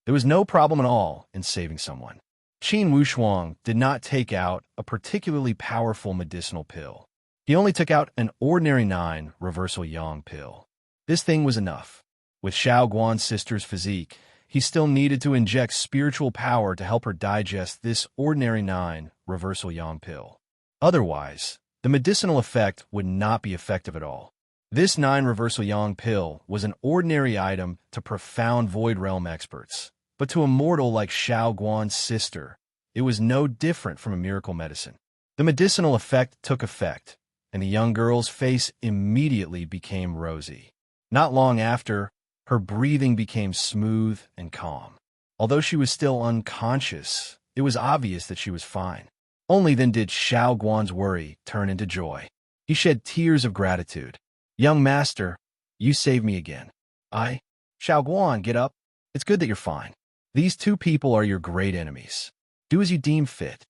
There was no problem at all in saving someone. Qin Wushuang did not take out a particularly powerful medicinal pill. He only took out an ordinary 9 reversal yang pill. This thing was enough. With Xiao Guan's sister's physique, he still needed to inject spiritual power to help her digest this ordinary 9 reversal yang pill. Otherwise, the medicinal effect would not be effective at all. This 9 reversal yang pill was an ordinary item to profound void realm experts, but to a mortal like Xiao Guan's sister, it was no different from a miracle medicine. The medicinal effect took effect, and the young girl's face immediately became rosy. Not long after, her breathing became smooth and calm. Although she was still unconscious, it was obvious that she was fine. Only then did Xiao Guan's worry turn into joy. He shed tears of gratitude. Young master, you saved me again. Xiao Guan, get up. It's good that you're fine. These two people are your great enemies. Do as you deem fit.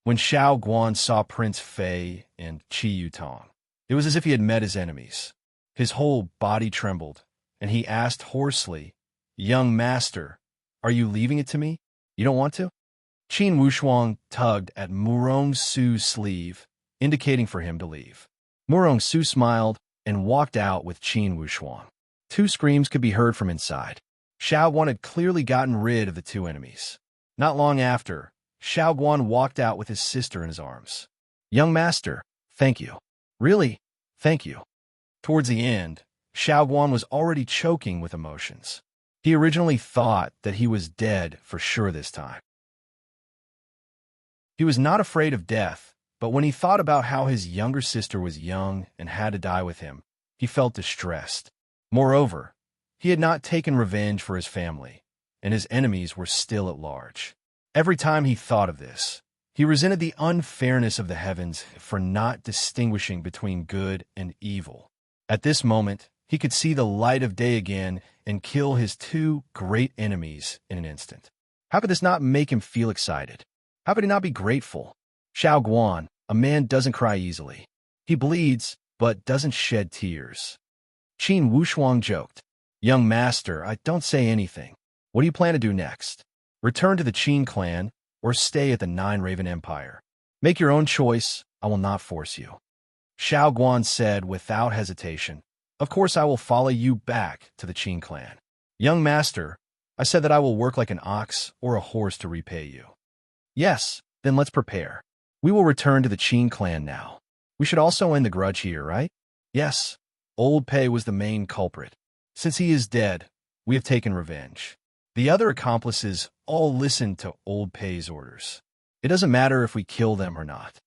When Xiao Guan saw Prince Fei and Qi Yutong, it was as if he had met his enemies. His whole body trembled, and he asked hoarsely, Young master, are you leaving it to me? You don't want to? Qin Wushuang tugged at Murong Su's sleeve, indicating for him to leave. Murong Su smiled and walked out with Qin Wushuang. 2 screams could be heard from inside. Xiao Guan had clearly gotten rid of the 2 enemies. Not long after, Xiao Guan walked out with his sister in his arms. Young master, thank you. Really, thank you. Towards the end, Xiao Guan was already choking with emotions. He originally thought that he was dead for sure this time. He was not afraid of death, but when he thought about how his younger sister was young and had to die with him, he felt distressed. Moreover, he had not taken revenge for his family, and his enemies were still at large. Every time he thought of this, he resented the unfairness of the heavens for not distinguishing between good and evil. At this moment, he could see the light of day again and kill his 2 great enemies in an instant. How could this not make him feel excited? How could he not be grateful? Xiao Guan, a man doesn't cry easily. He bleeds, but doesn't shed tears. Qin Wushuang joked. Young master, I don't say anything. What do you plan to do next? Return to the Qin clan, or stay at the 9 Raven Empire? Make your own choice. I will not force you. Xiao Guan said without hesitation, Of course I will follow you back to the Qin clan. Young master, I said that I will work like an ox or a horse to repay you. Yes, then let's prepare. We will return to the Qin clan now. We should also end the grudge here, right? Yes, Old Pei was the main culprit. Since he is dead, we have taken revenge. The other accomplices all listened to Old Pei's orders. It doesn't matter if we kill them or not.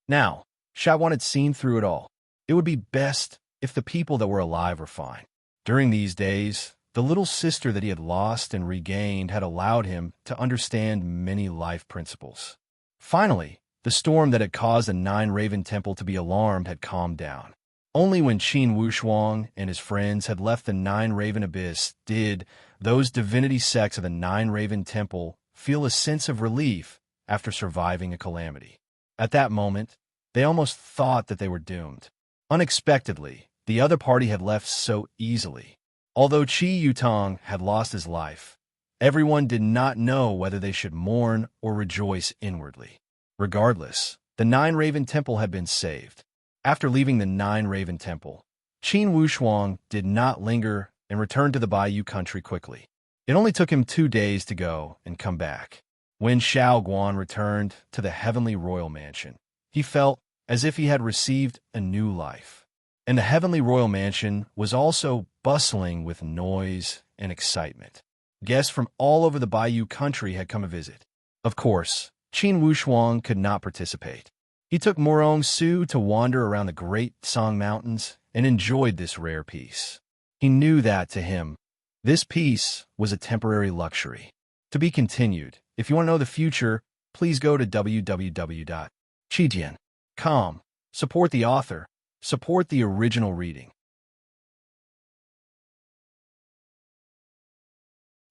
Now, Xiao Guan had seen through it all. It would be best if the people that were alive were fine. During these days, the little sister that he had lost and regained had allowed him to understand many life principles. Finally, the storm that had caused the 9 Raven Temple to be alarmed had calmed down. Only when Qin Wushuang and his friends had left the 9 Raven Abyss did those divinity sects of the 9 Raven Temple feel a sense of relief after surviving a calamity. At that moment, they almost thought that they were doomed. Unexpectedly, the other party had left so easily. Although Qi Yutong had lost his life, everyone did not know whether they should mourn or rejoice inwardly. Regardless, the 9 Raven Temple had been saved. After leaving the 9 Raven Temple, Qin Wushuang did not linger and returned to the Bayou country quickly. It only took him 2 days to go and come back. When Xiao Guan returned to the heavenly royal mansion, he felt as if he had received a new life. And the heavenly royal mansion was also bustling with noise and excitement. Guests from all over the Bayou country had come to visit. Of course, Qin Wushuang could not participate. He took Morong Su to wander around the Great Song Mountains and enjoyed this rare peace. He knew that, to him, this peace was a temporary luxury. To be continued. If you want to know the future, please go to www.chijian.com. Support the author. Support the original reading.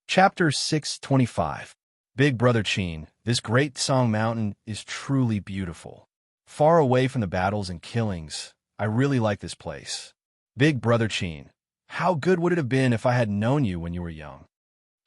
Chapter 625. Big Brother Qin, this Great Song Mountain is truly beautiful. Far away from the battles and killings, I really like this place. Big Brother Qin, how good would it have been if I had known you when you were young?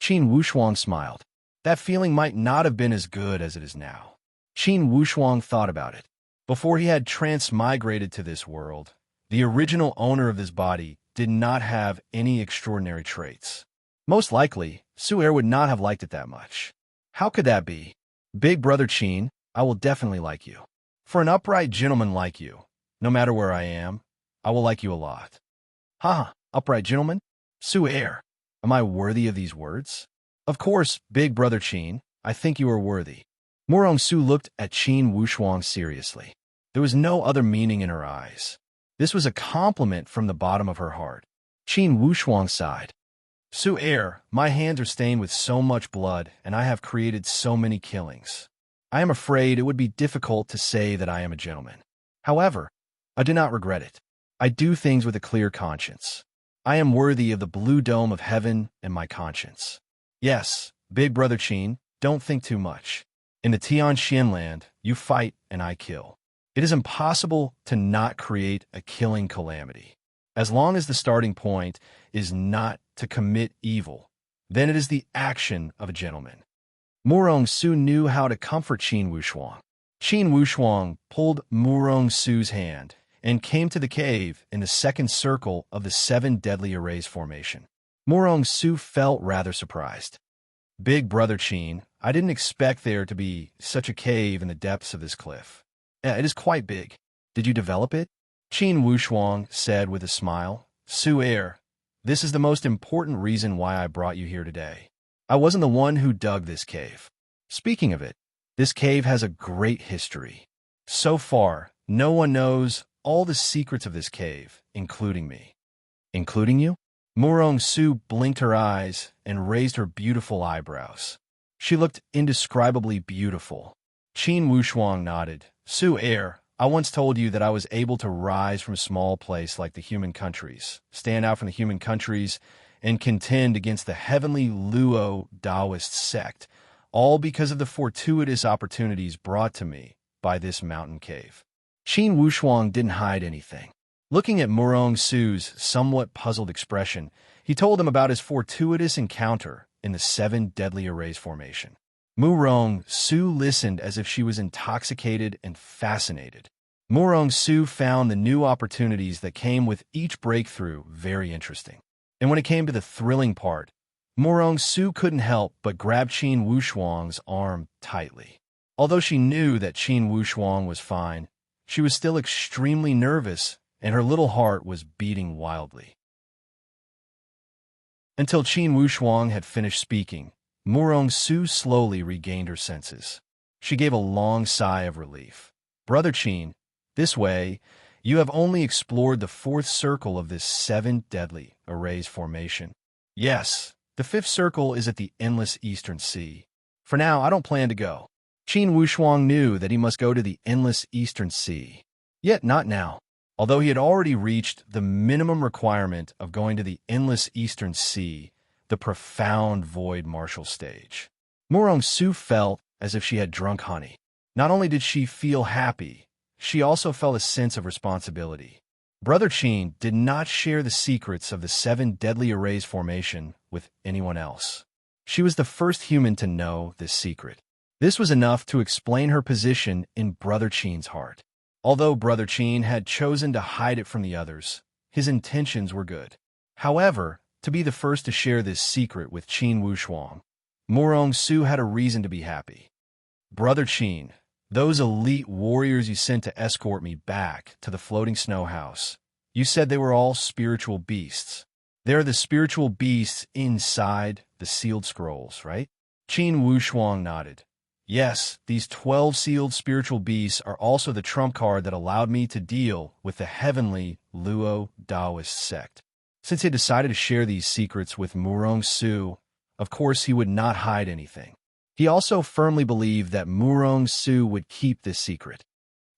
Qin Wushuang smiled. That feeling might not have been as good as it is now. Qin Wushuang thought about it. Before he had transmigrated to this world, the original owner of this body did not have any extraordinary traits. Most likely, Su'er would not have liked it that much. How could that be? Big Brother Qin, I will definitely like you. For an upright gentleman like you, no matter where I am, I will like you a lot. Ha! Upright gentleman? Su'er, am I worthy of these words? Of course, Big Brother Qin, I think you are worthy. Morong Su looked at Qin Wushuang seriously. There was no other meaning in her eyes. This was a compliment from the bottom of her heart. Qin Wushuang sighed. Su'er, my hands are stained with so much blood, and I have created so many killings. I am afraid it would be difficult to say that I am a gentleman. However, I do not regret it. I do things with a clear conscience. I am worthy of the blue dome of heaven and my conscience. Yes, Big Brother Qin, don't think too much. In the Tianxian land, you fight and I kill. It is impossible to not create a killing calamity. As long as the starting point is not to commit evil, then it is the action of a gentleman. Morong Su knew how to comfort Qin Wushuang. Qin Wushuang pulled Morong Su's hand and came to the cave in the second circle of the 7 deadly arrays formation. Morong Su felt rather surprised. Big Brother Qin, I didn't expect there to be such a cave in the depths of this cliff. It is quite big. Did you develop it? Qin Wushuang said with a smile. Su'er, this is the most important reason why I brought you here today. I wasn't the one who dug this cave. Speaking of it, this cave has a great history. So far, no one knows all the secrets of this cave, including me. Including you? Morong Su blinked her eyes and raised her beautiful eyebrows. She looked indescribably beautiful. Qin Wushuang nodded. Su'er, I once told you that I was able to rise from a small place like the human countries, stand out from the human countries, and contend against the heavenly Luo Taoist sect, all because of the fortuitous opportunities brought to me by this mountain cave. Qin Wushuang didn't hide anything. Looking at Morong Su's somewhat puzzled expression, he told him about his fortuitous encounter in the 7 deadly arrays formation. Morong Su listened as if she was intoxicated and fascinated. Morong Su found the new opportunities that came with each breakthrough very interesting. And when it came to the thrilling part, Morong Su couldn't help but grab Qin Wushuang's arm tightly. Although she knew that Qin Wushuang was fine, she was still extremely nervous, and her little heart was beating wildly. Until Qin Wushuang had finished speaking, Morong Su slowly regained her senses. She gave a long sigh of relief. Brother Qin, this way, you have only explored the 4th circle of this 7 deadly arrays formation. Yes, the 5th circle is at the endless eastern sea. For now, I don't plan to go. Qin Wushuang knew that he must go to the endless eastern sea. Yet not now. Although he had already reached the minimum requirement of going to the endless eastern sea, the profound void martial stage. Morong Su felt as if she had drunk honey. Not only did she feel happy, she also felt a sense of responsibility. Brother Qin did not share the secrets of the 7 deadly arrays formation with anyone else. She was the first human to know this secret. This was enough to explain her position in Brother Qin's heart. Although Brother Qin had chosen to hide it from the others, his intentions were good. However, to be the first to share this secret with Qin Wushuang, Morong Su had a reason to be happy. Brother Qin, those elite warriors you sent to escort me back to the floating snow house, you said they were all spiritual beasts. They are the spiritual beasts inside the sealed scrolls, right? Qin Wushuang nodded. Yes, these 12 sealed spiritual beasts are also the trump card that allowed me to deal with the heavenly Luo Daoist sect. Since he decided to share these secrets with Murong Su, of course he would not hide anything. He also firmly believed that Murong Su would keep this secret.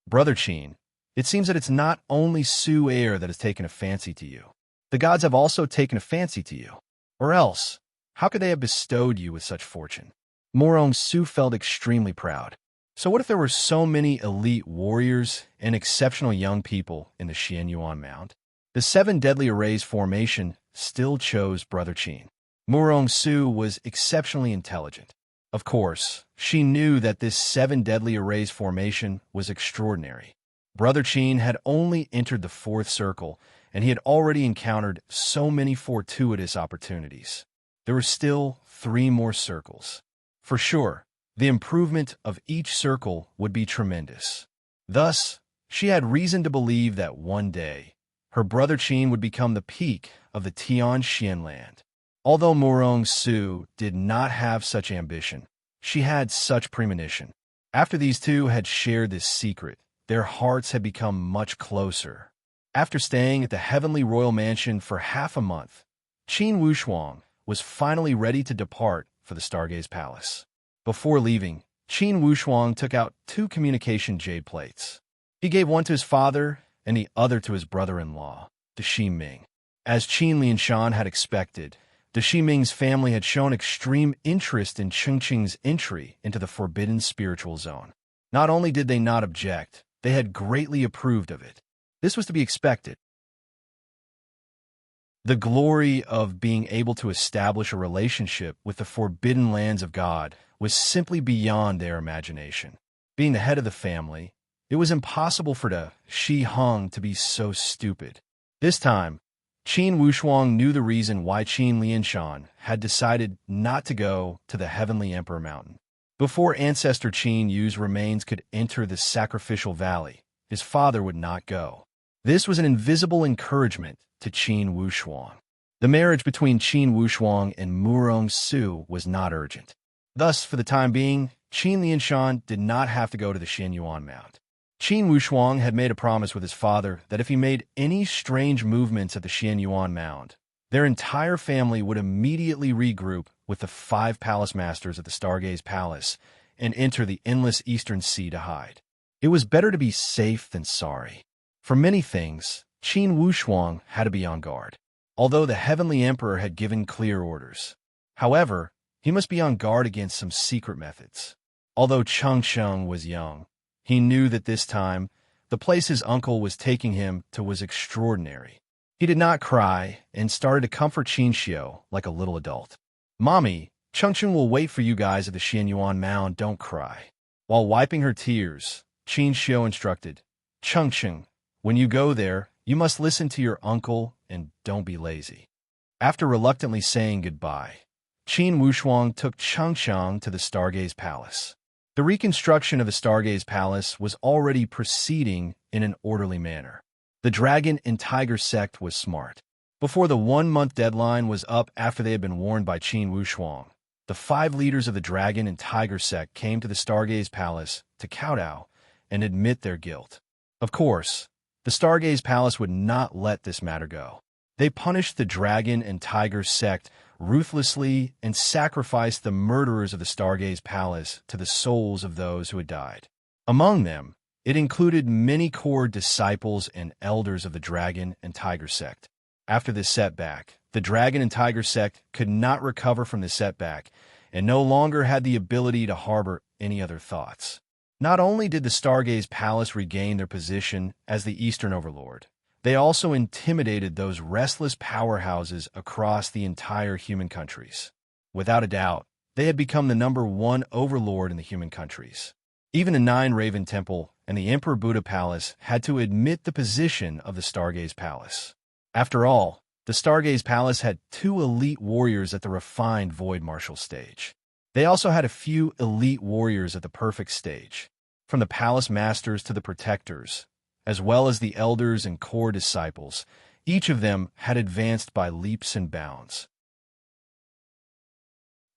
Brother Qin, it seems that it's not only Su Air that has taken a fancy to you. The gods have also taken a fancy to you. Or else, how could they have bestowed you with such fortune? Murong Su felt extremely proud. So what if there were so many elite warriors and exceptional young people in the Xianyuan Mound? The seven deadly arrays formation still chose Brother Qin. Murong Su was exceptionally intelligent. Of course, she knew that this seven deadly arrays formation was extraordinary. Brother Qin had only entered the fourth circle, and he had already encountered so many fortuitous opportunities. There were still 3 more circles. For sure, the improvement of each circle would be tremendous. Thus, she had reason to believe that one day, her brother Qin would become the peak of the Tianxian land. Although Murong Su did not have such ambition, she had such premonition. After these two had shared this secret, their hearts had become much closer. After staying at the heavenly royal mansion for half a month, Qin Wushuang was finally ready to depart for the Stargaze Palace. Before leaving, Qin Wushuang took out 2 communication jade plates. He gave one to his father and the other to his brother-in-law, De Ming. As Qin Lianshan had expected, De Ming's family had shown extreme interest in Chengqing's entry into the forbidden spiritual zone. Not only did they not object, they had greatly approved of it. This was to be expected. The glory of being able to establish a relationship with the forbidden lands of God was simply beyond their imagination. Being the head of the family, it was impossible for the Shi Hong to be so stupid. This time, Qin Wushuang knew the reason why Qin Lianshan had decided not to go to the Heavenly Emperor Mountain. Before Ancestor Qin Yu's remains could enter the sacrificial valley, his father would not go. This was an invisible encouragement to Qin Wushuang. The marriage between Qin Wushuang and Murong Su was not urgent. Thus, for the time being, Qin Lianshan did not have to go to the Xianyuan Mount. Qin Wushuang had made a promise with his father that if he made any strange movements at the Xianyuan Mound, their entire family would immediately regroup with the 5 palace masters at the Stargaze Palace and enter the endless Eastern Sea to hide. It was better to be safe than sorry. For many things, Qin Wushuang had to be on guard, although the Heavenly Emperor had given clear orders. However, he must be on guard against some secret methods. Although Chengsheng was young, he knew that this time, the place his uncle was taking him to was extraordinary. He did not cry and started to comfort Qinxiu like a little adult. "Mommy, Chengsheng will wait for you guys at the Xianyuan Mound, don't cry." While wiping her tears, Qinxiu instructed, "Chengsheng, when you go there, you must listen to your uncle and don't be lazy." After reluctantly saying goodbye, Qin Wushuang took Chengsheng to the Stargaze Palace. The reconstruction of the Stargaze Palace was already proceeding in an orderly manner. The Dragon and Tiger sect was smart. Before the 1-month deadline was up after they had been warned by Qin Wushuang, the 5 leaders of the Dragon and Tiger sect came to the Stargaze Palace to kowtow and admit their guilt. Of course, the Stargaze Palace would not let this matter go. They punished the Dragon and Tiger sect ruthlessly and sacrificed the murderers of the Stargaze Palace to the souls of those who had died. Among them, it included many core disciples and elders of the Dragon and Tiger sect. After this setback, the Dragon and Tiger sect could not recover from the setback and no longer had the ability to harbor any other thoughts. Not only did the Stargaze Palace regain their position as the Eastern Overlord, they also intimidated those restless powerhouses across the entire human countries. Without a doubt, they had become the #1 overlord in the human countries. Even the 9 Raven Temple and the Emperor Buddha Palace had to admit the position of the Stargaze Palace. After all, the Stargaze Palace had 2 elite warriors at the refined Void Martial stage. They also had a few elite warriors at the perfect stage, from the palace masters to the protectors, as well as the elders and core disciples. Each of them had advanced by leaps and bounds.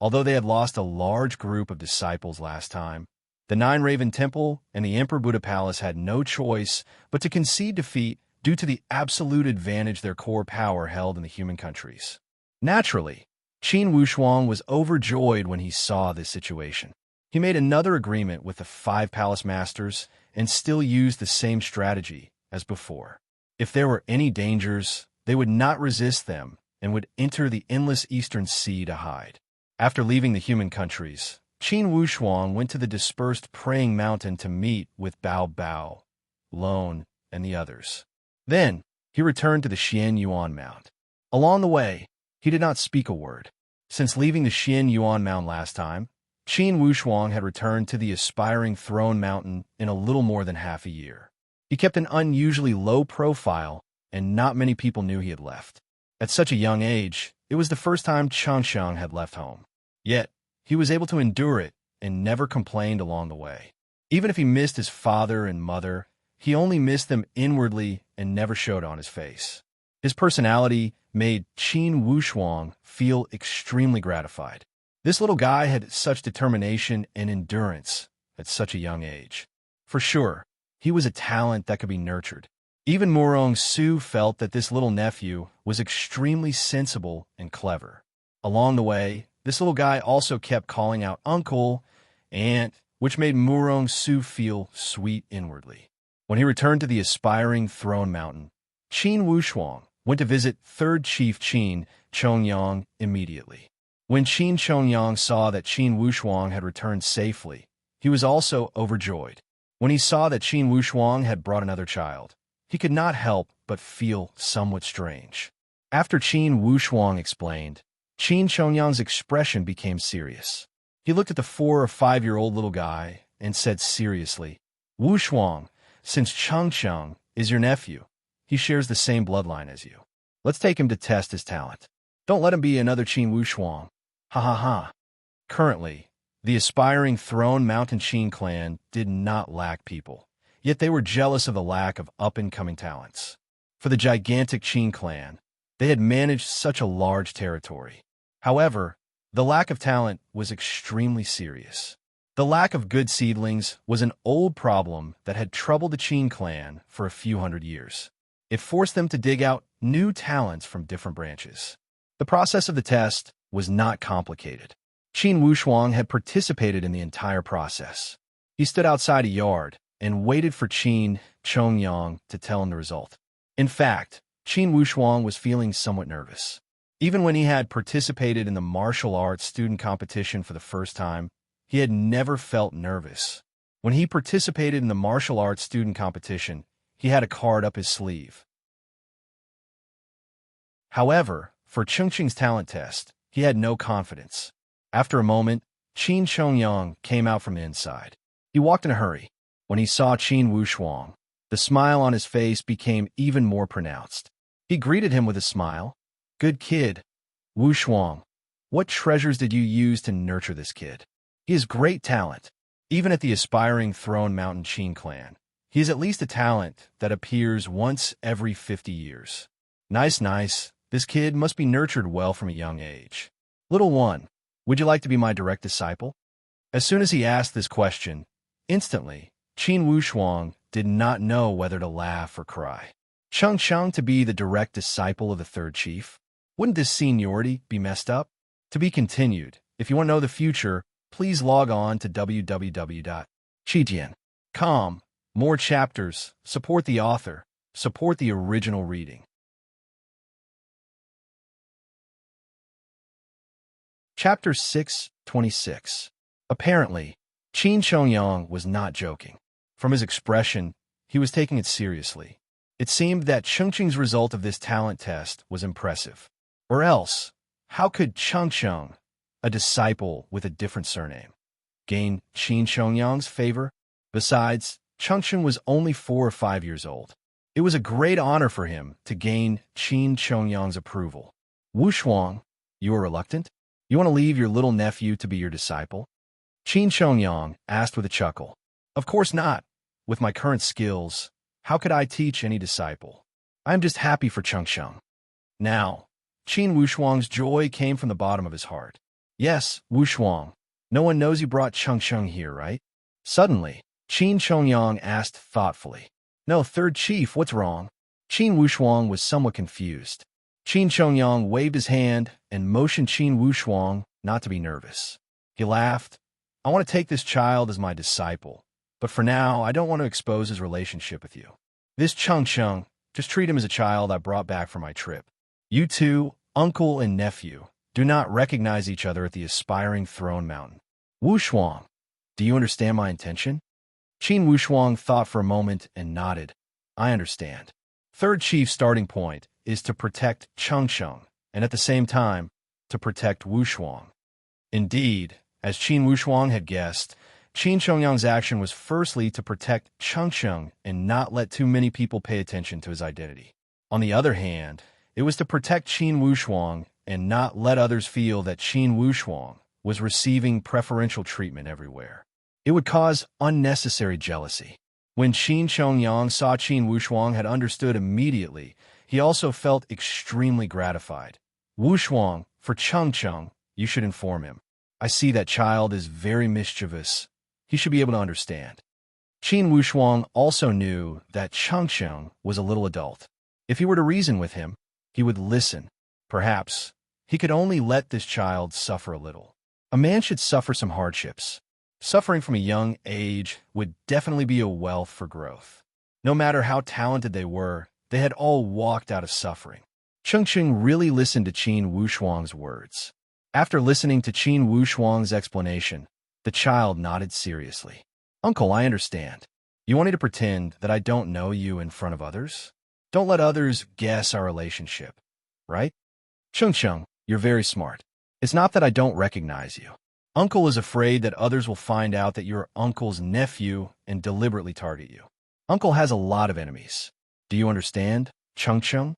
Although they had lost a large group of disciples last time, the Nine Raven Temple and the Emperor Buddha Palace had no choice but to concede defeat due to the absolute advantage their core power held in the human countries. Naturally, Qin Wushuang was overjoyed when he saw this situation. He made another agreement with the 5 palace masters and still used the same strategy as before. If there were any dangers, they would not resist them and would enter the endless eastern sea to hide. After leaving the human countries, Qin Wushuang went to the dispersed praying mountain to meet with Bao Bao, Lone, and the others. Then, he returned to the Xian Yuan Mount. Along the way, he did not speak a word. Since leaving the Xian Yuan Mount last time, Qin Wushuang had returned to the aspiring throne mountain in a little more than half a year. He kept an unusually low profile, and not many people knew he had left. At such a young age, it was the first time Changsheng had left home. Yet, he was able to endure it and never complained along the way. Even if he missed his father and mother, he only missed them inwardly and never showed on his face. His personality made Qin Wushuang feel extremely gratified. This little guy had such determination and endurance at such a young age. For sure, he was a talent that could be nurtured. Even Murong Su felt that this little nephew was extremely sensible and clever. Along the way, this little guy also kept calling out uncle, aunt, which made Murong Su feel sweet inwardly. When he returned to the aspiring throne mountain, Qin Wushuang went to visit third chief Qin Chongyang immediately. When Qin Chongyang saw that Qin Wushuang had returned safely, he was also overjoyed. When he saw that Qin Wushuang had brought another child, he could not help but feel somewhat strange. After Qin Wushuang explained, Qin Chongyang's expression became serious. He looked at the 4 or 5-year-old little guy and said seriously, "Wushuang, since Changsheng is your nephew, he shares the same bloodline as you. Let's take him to test his talent. Don't let him be another Qin Wushuang. Ha ha ha." Currently, the aspiring Throne Mountain Qin clan did not lack people, yet they were jealous of the lack of up-and-coming talents. For the gigantic Qin clan, they had managed such a large territory. However, the lack of talent was extremely serious. The lack of good seedlings was an old problem that had troubled the Qin clan for a few hundred years. It forced them to dig out new talents from different branches. The process of the test was not complicated. Qin Wushuang had participated in the entire process. He stood outside a yard and waited for Qin Chongyang to tell him the result. In fact, Qin Wushuang was feeling somewhat nervous. Even when he had participated in the martial arts student competition for the first time, he had never felt nervous. When he participated in the martial arts student competition, he had a card up his sleeve. However, for Chengqing's talent test, he had no confidence. After a moment, Qin Chongyang came out from the inside. He walked in a hurry. When he saw Qin Wushuang, the smile on his face became even more pronounced. He greeted him with a smile. "Good kid, Wushuang. What treasures did you use to nurture this kid? He has great talent. Even at the aspiring Throne Mountain Qin clan, he is at least a talent that appears once every 50 years. Nice, nice. This kid must be nurtured well from a young age. Little one, would you like to be my direct disciple?" As soon as he asked this question, instantly, Qin Wushuang did not know whether to laugh or cry. Changsheng to be the direct disciple of the third chief? Wouldn't this seniority be messed up? To be continued. If you want to know the future, please log on to www.chijian.com. More chapters. Support the author. Support the original reading. Chapter 6:26. Apparently, Qin Chongyang was not joking. From his expression, he was taking it seriously. It seemed that Chengqing's result of this talent test was impressive. Or else, how could Changsheng, a disciple with a different surname, gain Qin Chongyang's favor? Besides, Changsheng was only 4 or 5 years old. It was a great honor for him to gain Qin Chongyang's approval. "Wushuang, you are reluctant? You want to leave your little nephew to be your disciple?" Qin Chongyang asked with a chuckle. "Of course not. With my current skills, how could I teach any disciple? I am just happy for Changsheng." Now, Qin Wushuang's joy came from the bottom of his heart. Yes, Wu Shuang. No one knows you brought Cheng Cheng here, right? Suddenly, Qin Chongyang asked thoughtfully. No, third chief, what's wrong? Qin Wushuang was somewhat confused. Qin Chongyang waved his hand and motioned Qin Wushuang not to be nervous. He laughed. I want to take this child as my disciple, but for now, I don't want to expose his relationship with you. This Cheng Cheng, just treat him as a child I brought back from my trip. You two, uncle and nephew, do not recognize each other at the aspiring throne mountain. Wu Shuang, do you understand my intention? Qin Wushuang thought for a moment and nodded. I understand. Third chief's starting point is to protect Cheng Cheng, and at the same time, to protect Wu Shuang. Indeed, as Qin Wushuang had guessed, Qin Chongyang's action was firstly to protect Cheng Cheng and not let too many people pay attention to his identity. On the other hand, it was to protect Qin Wushuang and not let others feel that Qin Wushuang was receiving preferential treatment everywhere. It would cause unnecessary jealousy. When Qin Chongyang saw Qin Wushuang had understood immediately, he also felt extremely gratified. Wushuang, for Cheng Cheng, you should inform him. I see that child is very mischievous. He should be able to understand. Qin Wushuang also knew that Cheng Cheng was a little adult. If he were to reason with him, he would listen. Perhaps he could only let this child suffer a little. A man should suffer some hardships. Suffering from a young age would definitely be a wealth for growth. No matter how talented they had all walked out of suffering. Cheng Cheng really listened to Qin Wushuang's words. After listening to Qin Wushuang's explanation, the child nodded seriously. Uncle, I understand. You want me to pretend that I don't know you in front of others? Don't let others guess our relationship, right? Cheng Cheng, you're very smart. It's not that I don't recognize you. Uncle is afraid that others will find out that you're Uncle's nephew and deliberately target you. Uncle has a lot of enemies. Do you understand, Cheng Cheng?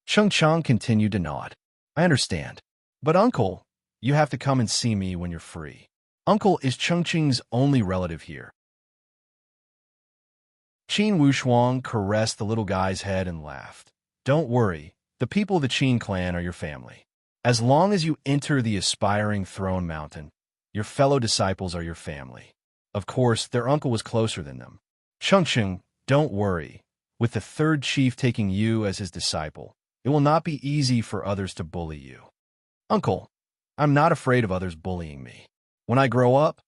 Cheng Cheng continued to nod. I understand. But Uncle, you have to come and see me when you're free. Uncle is Cheng Cheng's only relative here. Qin Wushuang caressed the little guy's head and laughed. Don't worry, the people of the Qin clan are your family. As long as you enter the aspiring throne mountain, your fellow disciples are your family. Of course, their uncle was closer than them. Cheng Cheng, don't worry. With the third chief taking you as his disciple, it will not be easy for others to bully you. Uncle, I'm not afraid of others bullying me. When I grow up,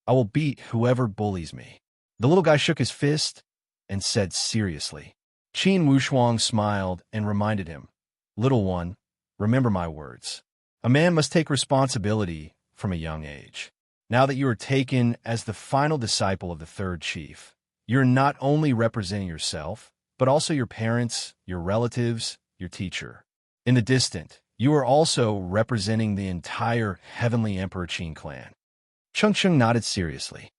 I will beat whoever bullies me. The little guy shook his fist and said seriously. Qin Wushuang smiled and reminded him, Little one, remember my words. A man must take responsibility from a young age. Now that you are taken as the final disciple of the third chief, you're not only representing yourself, but also your parents, your relatives, your teacher. In the distant, you are also representing the entire Heavenly Emperor Qin clan. Cheng Cheng nodded seriously.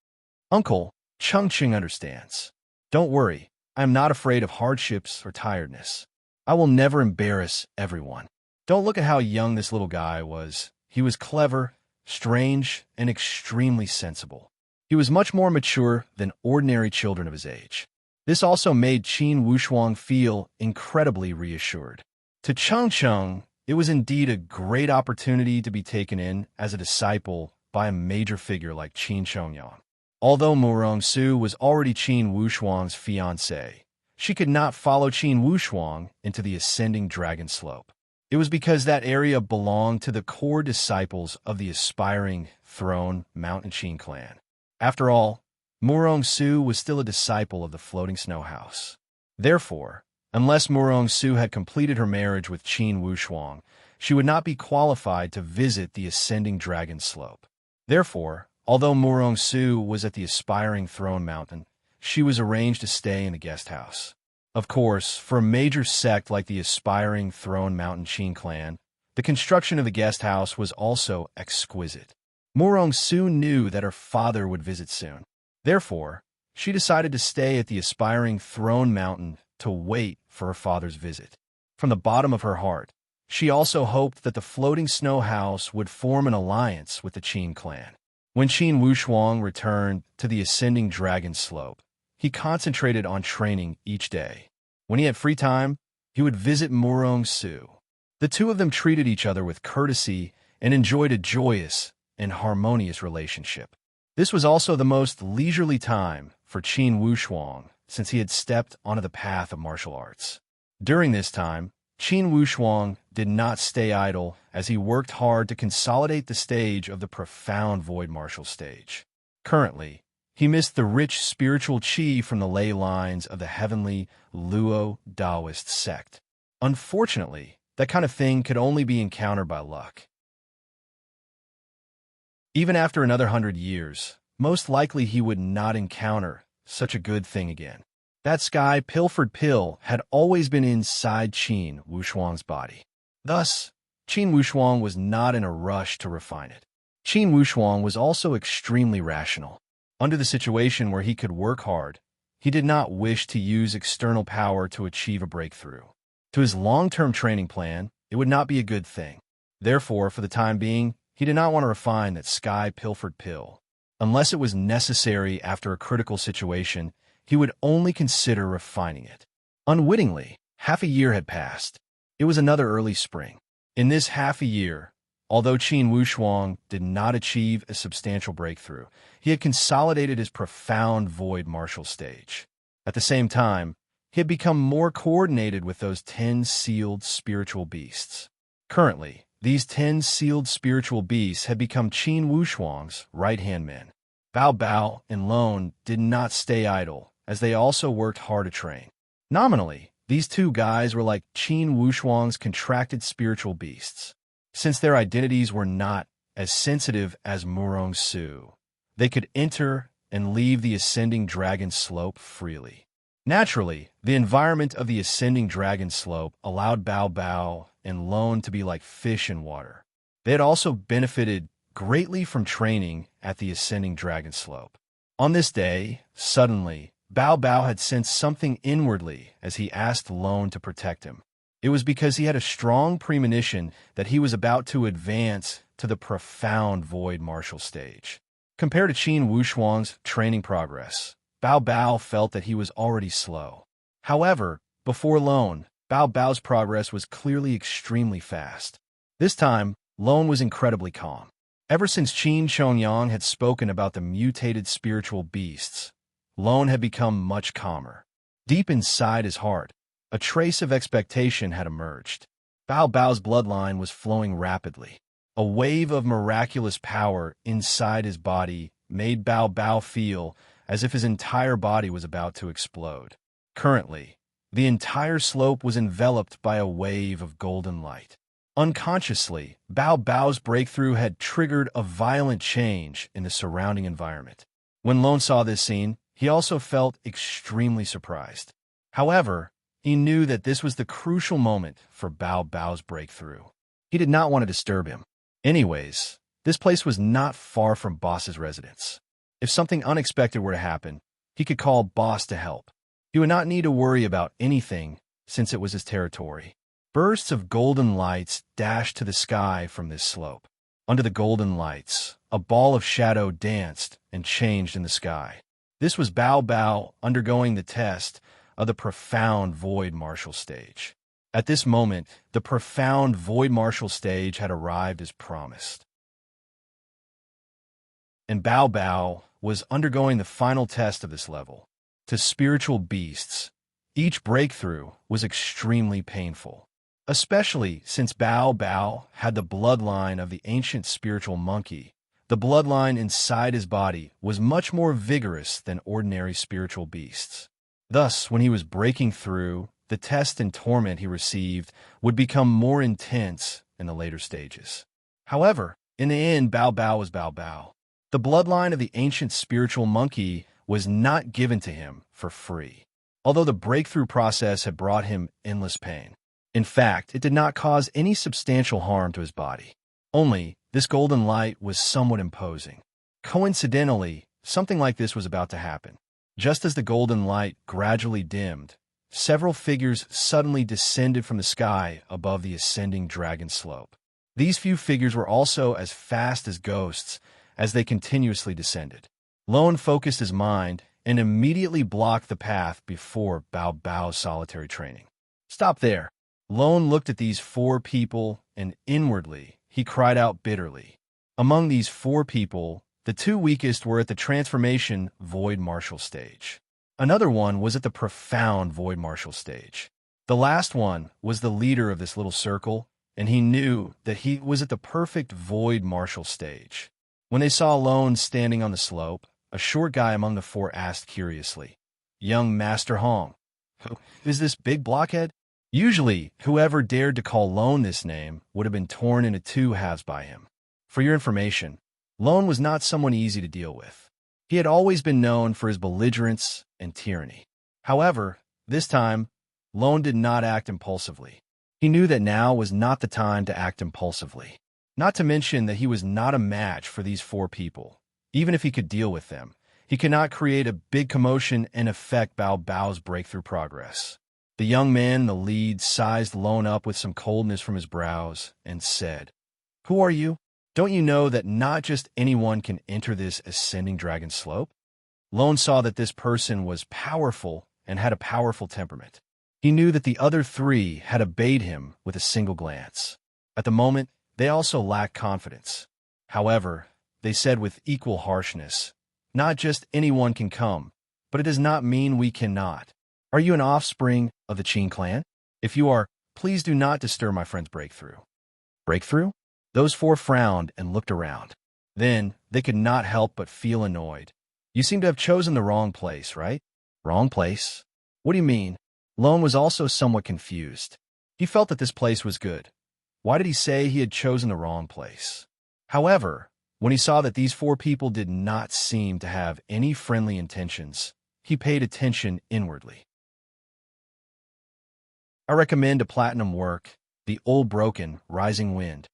Uncle, Cheng Cheng understands. Don't worry, I am not afraid of hardships or tiredness. I will never embarrass everyone. Don't look at how young this little guy was. He was clever, strange, and extremely sensible. He was much more mature than ordinary children of his age. This also made Qin Wushuang feel incredibly reassured. To Cheng Cheng, it was indeed a great opportunity to be taken in as a disciple by a major figure like Qin Chongyang. Although Murong Su was already Qin Wushuang's fiancée, she could not follow Qin Wushuang into the ascending dragon slope. It was because that area belonged to the core disciples of the aspiring throne Mountain Qin clan. After all, Murong Su was still a disciple of the floating snow house. Therefore, unless Murong Su had completed her marriage with Qin Wushuang, she would not be qualified to visit the ascending dragon slope. Therefore, although Murong Su was at the aspiring throne mountain, she was arranged to stay in the guest house. Of course, for a major sect like the aspiring throne Mountain Qin clan, the construction of the guest house was also exquisite. Murong Su knew that her father would visit soon. Therefore, she decided to stay at the aspiring throne mountain to wait for her father's visit. From the bottom of her heart, she also hoped that the floating snow house would form an alliance with the Qin clan. When Qin Wushuang returned to the ascending dragon slope, he concentrated on training each day. When he had free time, he would visit Murong Su. The two of them treated each other with courtesy and enjoyed a joyous and harmonious relationship. This was also the most leisurely time for Qin Wushuang since he had stepped onto the path of martial arts. During this time, Qin Wushuang did not stay idle as he worked hard to consolidate the stage of the profound void martial stage. Currently, he missed the rich spiritual qi from the ley lines of the heavenly Luo Taoist sect. Unfortunately, that kind of thing could only be encountered by luck. Even after another 100 years, most likely he would not encounter such a good thing again. That sky pilfered pill had always been inside Qin Wushuang's body. Thus, Qin Wushuang was not in a rush to refine it. Qin Wushuang was also extremely rational. Under the situation where he could work hard, he did not wish to use external power to achieve a breakthrough. To his long-term training plan, it would not be a good thing. Therefore, for the time being, he did not want to refine that sky pilfered pill. Unless it was necessary after a critical situation, he would only consider refining it. Unwittingly, half a year had passed. It was another early spring. In this half a year, although Qin Wushuang did not achieve a substantial breakthrough, he had consolidated his profound void martial stage. At the same time, he had become more coordinated with those 10 sealed spiritual beasts. Currently, these 10 sealed spiritual beasts had become Qin Wushuang's right-hand men. Bao Bao and Lone did not stay idle, as they also worked hard to train. Nominally, these two guys were like Qin Wushuang's contracted spiritual beasts. Since their identities were not as sensitive as Murong Su, they could enter and leave the ascending dragon slope freely. Naturally, the environment of the ascending dragon slope allowed Bao Bao and Lone to be like fish in water. They had also benefited greatly from training at the ascending dragon slope. On this day, suddenly, Bao Bao had sensed something inwardly as he asked Lone to protect him. It was because he had a strong premonition that he was about to advance to the profound void martial stage. Compared to Qin Wushuang's training progress, Bao Bao felt that he was already slow. However, before Lone, Bao Bao's progress was clearly extremely fast. This time, Lone was incredibly calm. Ever since Qin Chongyang had spoken about the mutated spiritual beasts, Lone had become much calmer. Deep inside his heart, a trace of expectation had emerged. Bao Bao's bloodline was flowing rapidly. A wave of miraculous power inside his body made Bao Bao feel as if his entire body was about to explode. Currently, the entire slope was enveloped by a wave of golden light. Unconsciously, Bao Bao's breakthrough had triggered a violent change in the surrounding environment. When Lone saw this scene, he also felt extremely surprised. However, he knew that this was the crucial moment for Bao Bao's breakthrough. He did not want to disturb him. Anyways, this place was not far from Boss's residence. If something unexpected were to happen, he could call Boss to help. He would not need to worry about anything since it was his territory. Bursts of golden lights dashed to the sky from this slope. Under the golden lights, a ball of shadow danced and changed in the sky. This was Bao Bao undergoing the test of the profound void martial stage. At this moment, the profound void martial stage had arrived as promised. And Bao Bao was undergoing the final test of this level. To spiritual beasts, each breakthrough was extremely painful, especially since Bao Bao had the bloodline of the ancient spiritual monkey. The bloodline inside his body was much more vigorous than ordinary spiritual beasts. Thus, when he was breaking through, the test and torment he received would become more intense in the later stages. However, in the end, Bao Bao was Bao Bao. The bloodline of the ancient spiritual monkey was not given to him for free, although the breakthrough process had brought him endless pain. In fact, it did not cause any substantial harm to his body. Only, this golden light was somewhat imposing. Coincidentally, something like this was about to happen. Just as the golden light gradually dimmed, several figures suddenly descended from the sky above the ascending dragon slope. These few figures were also as fast as ghosts as they continuously descended. Lone focused his mind and immediately blocked the path before Bao Bao's solitary training. Stop there. Lone looked at these four people, and inwardly, he cried out bitterly. Among these 4 people, the 2 weakest were at the transformation void martial stage. Another one was at the profound void martial stage. The last one was the leader of this little circle, and he knew that he was at the perfect void martial stage. When they saw Lone standing on the slope, a short guy among the 4 asked curiously, "Young Master Hong, who is this big blockhead?" Usually, whoever dared to call Lone this name would have been torn into 2 halves by him. For your information, Lone was not someone easy to deal with. He had always been known for his belligerence and tyranny. However, this time, Lone did not act impulsively. He knew that now was not the time to act impulsively. Not to mention that he was not a match for these 4 people. Even if he could deal with them, he could not create a big commotion and affect Bao Bao's breakthrough progress. The young man in the lead sized Lone up with some coldness from his brows and said, "Who are you? Don't you know that not just anyone can enter this ascending dragon slope?" Lone saw that this person was powerful and had a powerful temperament. He knew that the other 3 had obeyed him with a single glance. At the moment, they also lacked confidence. However, they said with equal harshness, "Not just anyone can come, but it does not mean we cannot. Are you an offspring of the Qin clan? If you are, please do not disturb my friend's breakthrough." Breakthrough? Those 4 frowned and looked around. Then, they could not help but feel annoyed. "You seem to have chosen the wrong place, right?" "Wrong place? What do you mean?" Lone was also somewhat confused. He felt that this place was good. Why did he say he had chosen the wrong place? However, when he saw that these 4 people did not seem to have any friendly intentions, he paid attention inwardly. I recommend a platinum work, The Old Broken Rising Wind.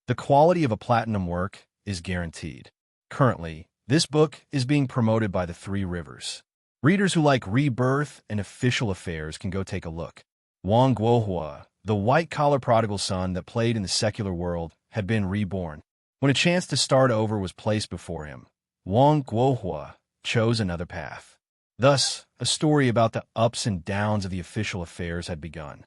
The quality of a platinum work is guaranteed. Currently, this book is being promoted by the 3 Rivers. Readers who like rebirth and official affairs can go take a look. Wang Guohua, the white-collar prodigal son that played in the secular world, had been reborn. When a chance to start over was placed before him, Wang Guohua chose another path. Thus, a story about the ups and downs of the official affairs had begun.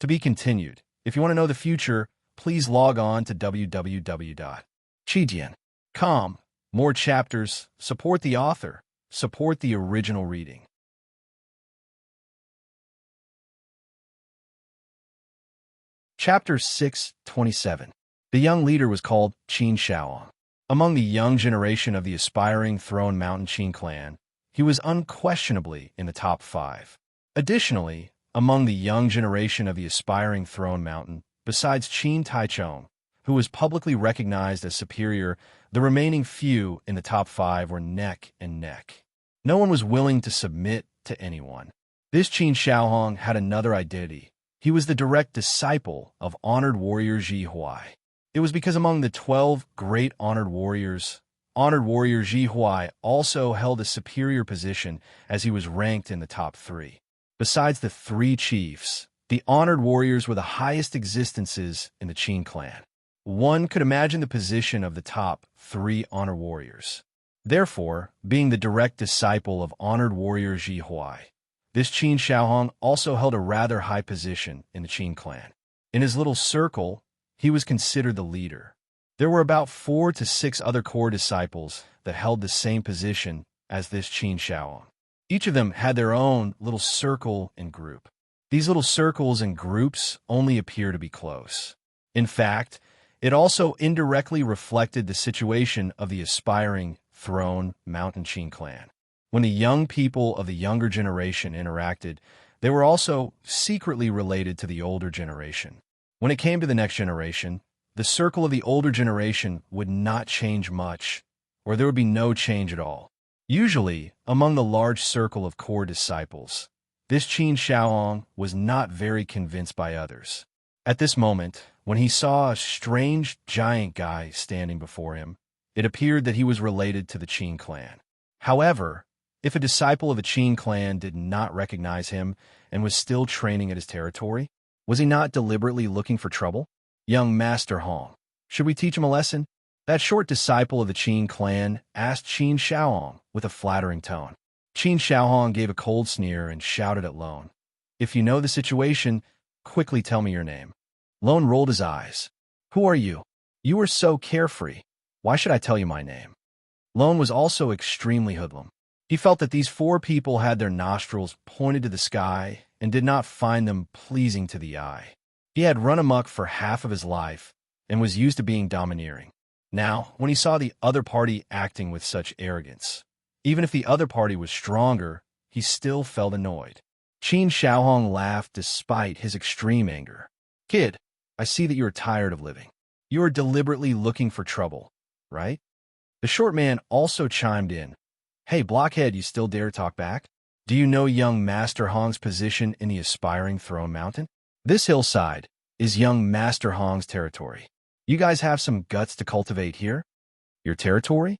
To be continued. If you want to know the future, please log on to www.chijian.com. More chapters, support the author. Support the original reading. Chapter 627. The young leader was called Qin Shaoong. Among the young generation of the aspiring Throne Mountain Qin clan, he was unquestionably in the top 5. Additionally, among the young generation of the aspiring Throne Mountain, besides Qin Taichung, who was publicly recognized as superior, the remaining few in the top 5 were neck and neck. No one was willing to submit to anyone. This Qin Shaohong had another identity. He was the direct disciple of honored warrior Ji Huai. It was because among the 12 great honored warrior Ji Huai also held a superior position as he was ranked in the top 3. Besides the 3 chiefs, the honored warriors were the highest existences in the Qin clan. One could imagine the position of the top 3 honored warriors. Therefore, being the direct disciple of honored warrior Ji Huai, this Qin Shaohong also held a rather high position in the Qin clan. In his little circle, he was considered the leader. There were about 4 to 6 other core disciples that held the same position as this Qin Shaohong. Each of them had their own little circle and group. These little circles and groups only appear to be close. In fact, it also indirectly reflected the situation of the aspiring Throne Mountain Qin clan. When the young people of the younger generation interacted, they were also secretly related to the older generation. When it came to the next generation, the circle of the older generation would not change much, or there would be no change at all. Usually, among the large circle of core disciples, this Qin Shaohong was not very convinced by others. At this moment, when he saw a strange giant guy standing before him, it appeared that he was related to the Qin clan. However, if a disciple of the Qin clan did not recognize him and was still training at his territory, was he not deliberately looking for trouble? "Young Master Hong, should we teach him a lesson?" That short disciple of the Qin clan asked Qin Shaohong with a flattering tone. Qin Shaohong gave a cold sneer and shouted at Lone, "If you know the situation, quickly tell me your name." Lone rolled his eyes. "Who are you?" You were so carefree. Why should I tell you my name? Lone was also extremely hoodlum. He felt that these four people had their nostrils pointed to the sky and did not find them pleasing to the eye. He had run amok for half of his life and was used to being domineering. Now, when he saw the other party acting with such arrogance, even if the other party was stronger, he still felt annoyed. Qin Shaohong laughed despite his extreme anger. Kid, I see that you are tired of living. You are deliberately looking for trouble, right? The short man also chimed in. Hey, blockhead, you still dare talk back? Do you know young Master Hong's position in the aspiring throne mountain? This hillside is young Master Hong's territory. You guys have some guts to cultivate here? Your territory?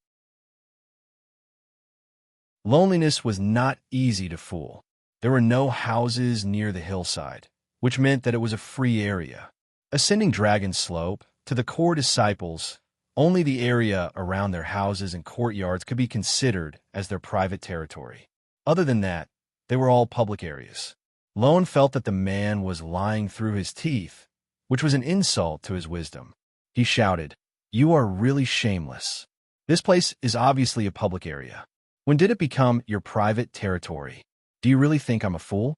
Loneliness was not easy to fool. There were no houses near the hillside, which meant that it was a free area. Ascending Dragon Slope, to the core disciples, only the area around their houses and courtyards could be considered as their private territory. Other than that, they were all public areas. Lone felt that the man was lying through his teeth, which was an insult to his wisdom. He shouted, "You are really shameless. This place is obviously a public area. When did it become your private territory? Do you really think I'm a fool?"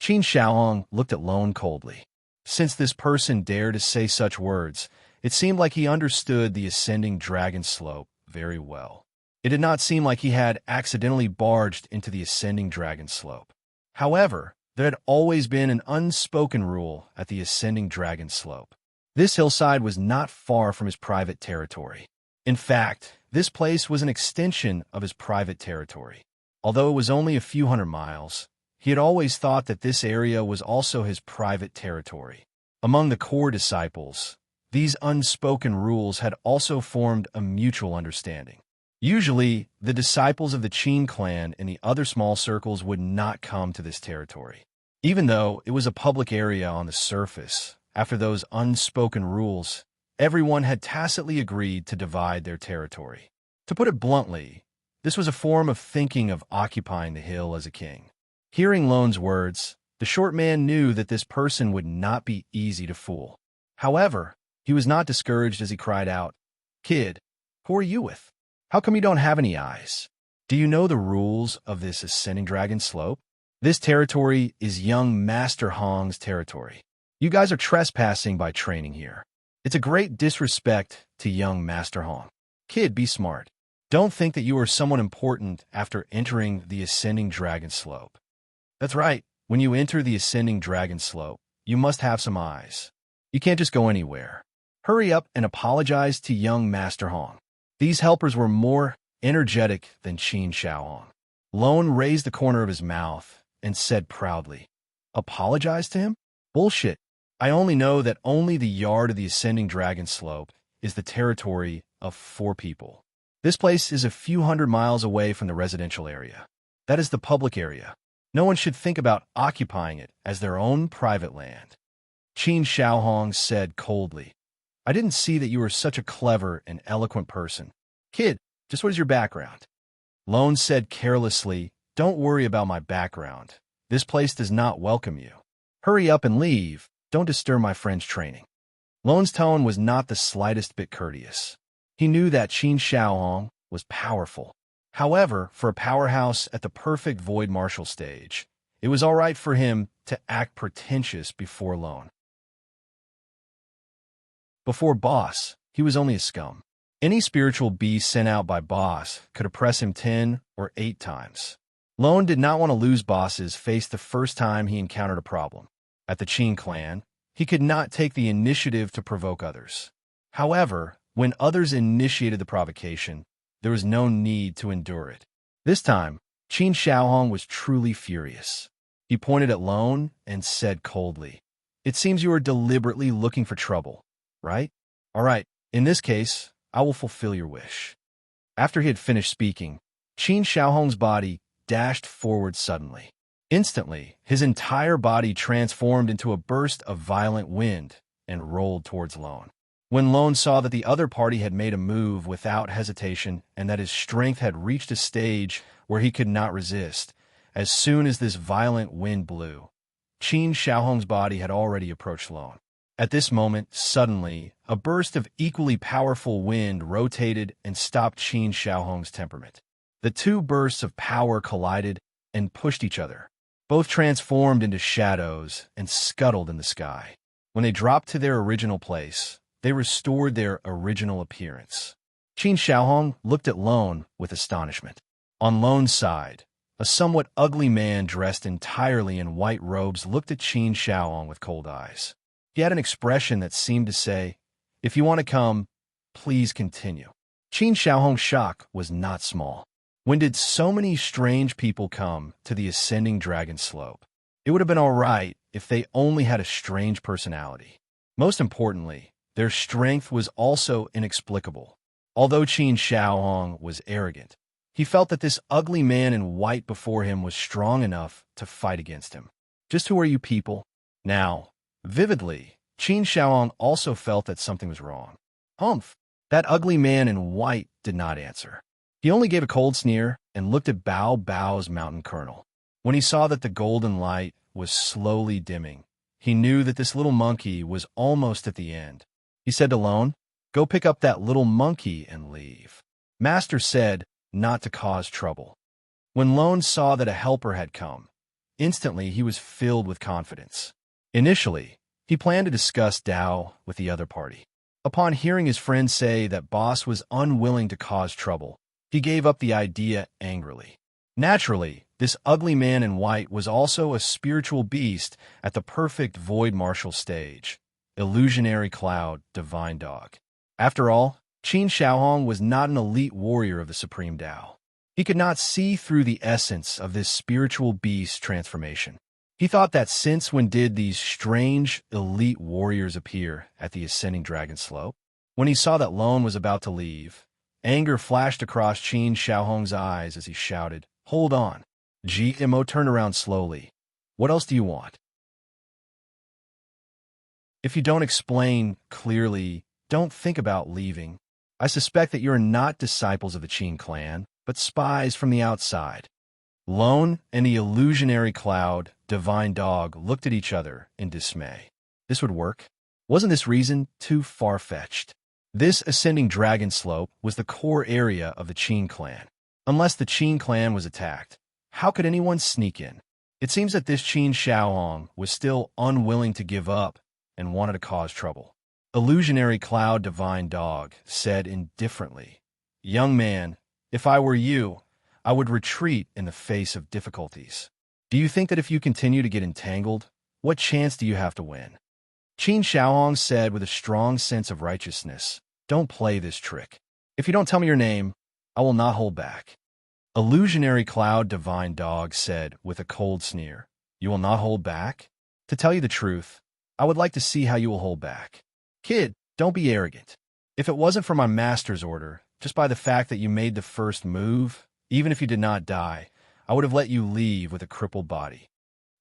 Qin Shaohong looked at Lone coldly. Since this person dared to say such words, it seemed like he understood the ascending dragon slope very well. It did not seem like he had accidentally barged into the ascending dragon slope. However, there had always been an unspoken rule at the ascending dragon slope. This hillside was not far from his private territory. In fact, this place was an extension of his private territory. Although it was only a few hundred miles, he had always thought that this area was also his private territory. Among the core disciples, these unspoken rules had also formed a mutual understanding. Usually, the disciples of the Qin clan and the other small circles would not come to this territory. Even though it was a public area on the surface, after those unspoken rules, everyone had tacitly agreed to divide their territory. To put it bluntly, this was a form of thinking of occupying the hill as a king. Hearing Lone's words, the short man knew that this person would not be easy to fool. However, he was not discouraged as he cried out, "Kid, who are you with? How come you don't have any eyes? Do you know the rules of this ascending dragon slope? This territory is young Master Hong's territory. You guys are trespassing by training here. It's a great disrespect to young Master Hong. Kid, be smart. Don't think that you are someone important after entering the ascending dragon slope. That's right. When you enter the ascending dragon slope, you must have some eyes. You can't just go anywhere. Hurry up and apologize to young Master Hong." These helpers were more energetic than Qin Shaohong. Lone raised the corner of his mouth and said proudly, "Apologize to him? Bullshit. I only know that only the yard of the ascending dragon slope is the territory of 4 people. This place is a few hundred miles away from the residential area. That is the public area. No one should think about occupying it as their own private land." Qin Shaohong said coldly, "I didn't see that you were such a clever and eloquent person. Kid, just what is your background?" Lone said carelessly, "Don't worry about my background. This place does not welcome you. Hurry up and leave. Don't disturb my friend's training." Lone's tone was not the slightest bit courteous. He knew that Qin Shaohong was powerful. However, for a powerhouse at the perfect void martial stage, it was all right for him to act pretentious before Lone. Before Boss, he was only a scum. Any spiritual beast sent out by Boss could oppress him 10 or 8 times. Lone did not want to lose Boss's face the first time he encountered a problem. At the Qin clan, he could not take the initiative to provoke others. However, when others initiated the provocation, there was no need to endure it. This time, Qin Shaohong was truly furious. He pointed at Lone and said coldly, "It seems you are deliberately looking for trouble, right? All right, in this case, I will fulfill your wish." After he had finished speaking, Qin Shaohong's body dashed forward suddenly. Instantly, his entire body transformed into a burst of violent wind and rolled towards Lone. When Lone saw that the other party had made a move without hesitation and that his strength had reached a stage where he could not resist, as soon as this violent wind blew, Qin Shaohong's body had already approached Lone. At this moment, suddenly, a burst of equally powerful wind rotated and stopped Qin Xiaohong's temperament. The two bursts of power collided and pushed each other. Both transformed into shadows and scuttled in the sky. When they dropped to their original place, they restored their original appearance. Qin Xiaohong looked at Lone with astonishment. On Lone's side, a somewhat ugly man dressed entirely in white robes looked at Qin Xiaohong with cold eyes. He had an expression that seemed to say, "If you want to come, please continue." Qin Xiaohong's shock was not small. When did so many strange people come to the ascending dragon slope? It would have been all right if they only had a strange personality. Most importantly, their strength was also inexplicable. Although Qin Xiaohong was arrogant, he felt that this ugly man in white before him was strong enough to fight against him. Just who are you people? Now, vividly, Qin Xiaohong also felt that something was wrong. Humph! That ugly man in white did not answer. He only gave a cold sneer and looked at Bao Bao's mountain colonel. When he saw that the golden light was slowly dimming, he knew that this little monkey was almost at the end. He said to Lone, "Go pick up that little monkey and leave." Master said not to cause trouble. When Lone saw that a helper had come, instantly he was filled with confidence. Initially, he planned to discuss Dao with the other party. Upon hearing his friend say that Boss was unwilling to cause trouble, he gave up the idea angrily. Naturally, this ugly man in white was also a spiritual beast at the perfect void martial stage. Illusionary cloud, divine dog. After all, Qin Xiaohong was not an elite warrior of the supreme Dao. He could not see through the essence of this spiritual beast transformation. He thought that since when did these strange elite warriors appear at the ascending dragon slope? When he saw that Lone was about to leave, anger flashed across Qin Xiaohong's eyes as he shouted, "Hold on." GMO turned around slowly. "What else do you want? If you don't explain clearly, don't think about leaving. I suspect that you're not disciples of the Qin clan, but spies from the outside." Lone and the illusionary cloud, divine dog, looked at each other in dismay. This would work. Wasn't this reason too far-fetched? This ascending dragon slope was the core area of the Qin clan. Unless the Qin clan was attacked, how could anyone sneak in? It seems that this Qin Xiaohong was still unwilling to give up and wanted to cause trouble. Illusionary cloud, divine dog, said indifferently, "Young man, if I were you, I would retreat in the face of difficulties. Do you think that if you continue to get entangled, what chance do you have to win?" Qin Xiaohong said with a strong sense of righteousness, "Don't play this trick. If you don't tell me your name, I will not hold back." Illusionary cloud, divine dog, said with a cold sneer, "You will not hold back? To tell you the truth, I would like to see how you will hold back. Kid, don't be arrogant. If it wasn't for my master's order, just by the fact that you made the first move, even if you did not die, I would have let you leave with a crippled body."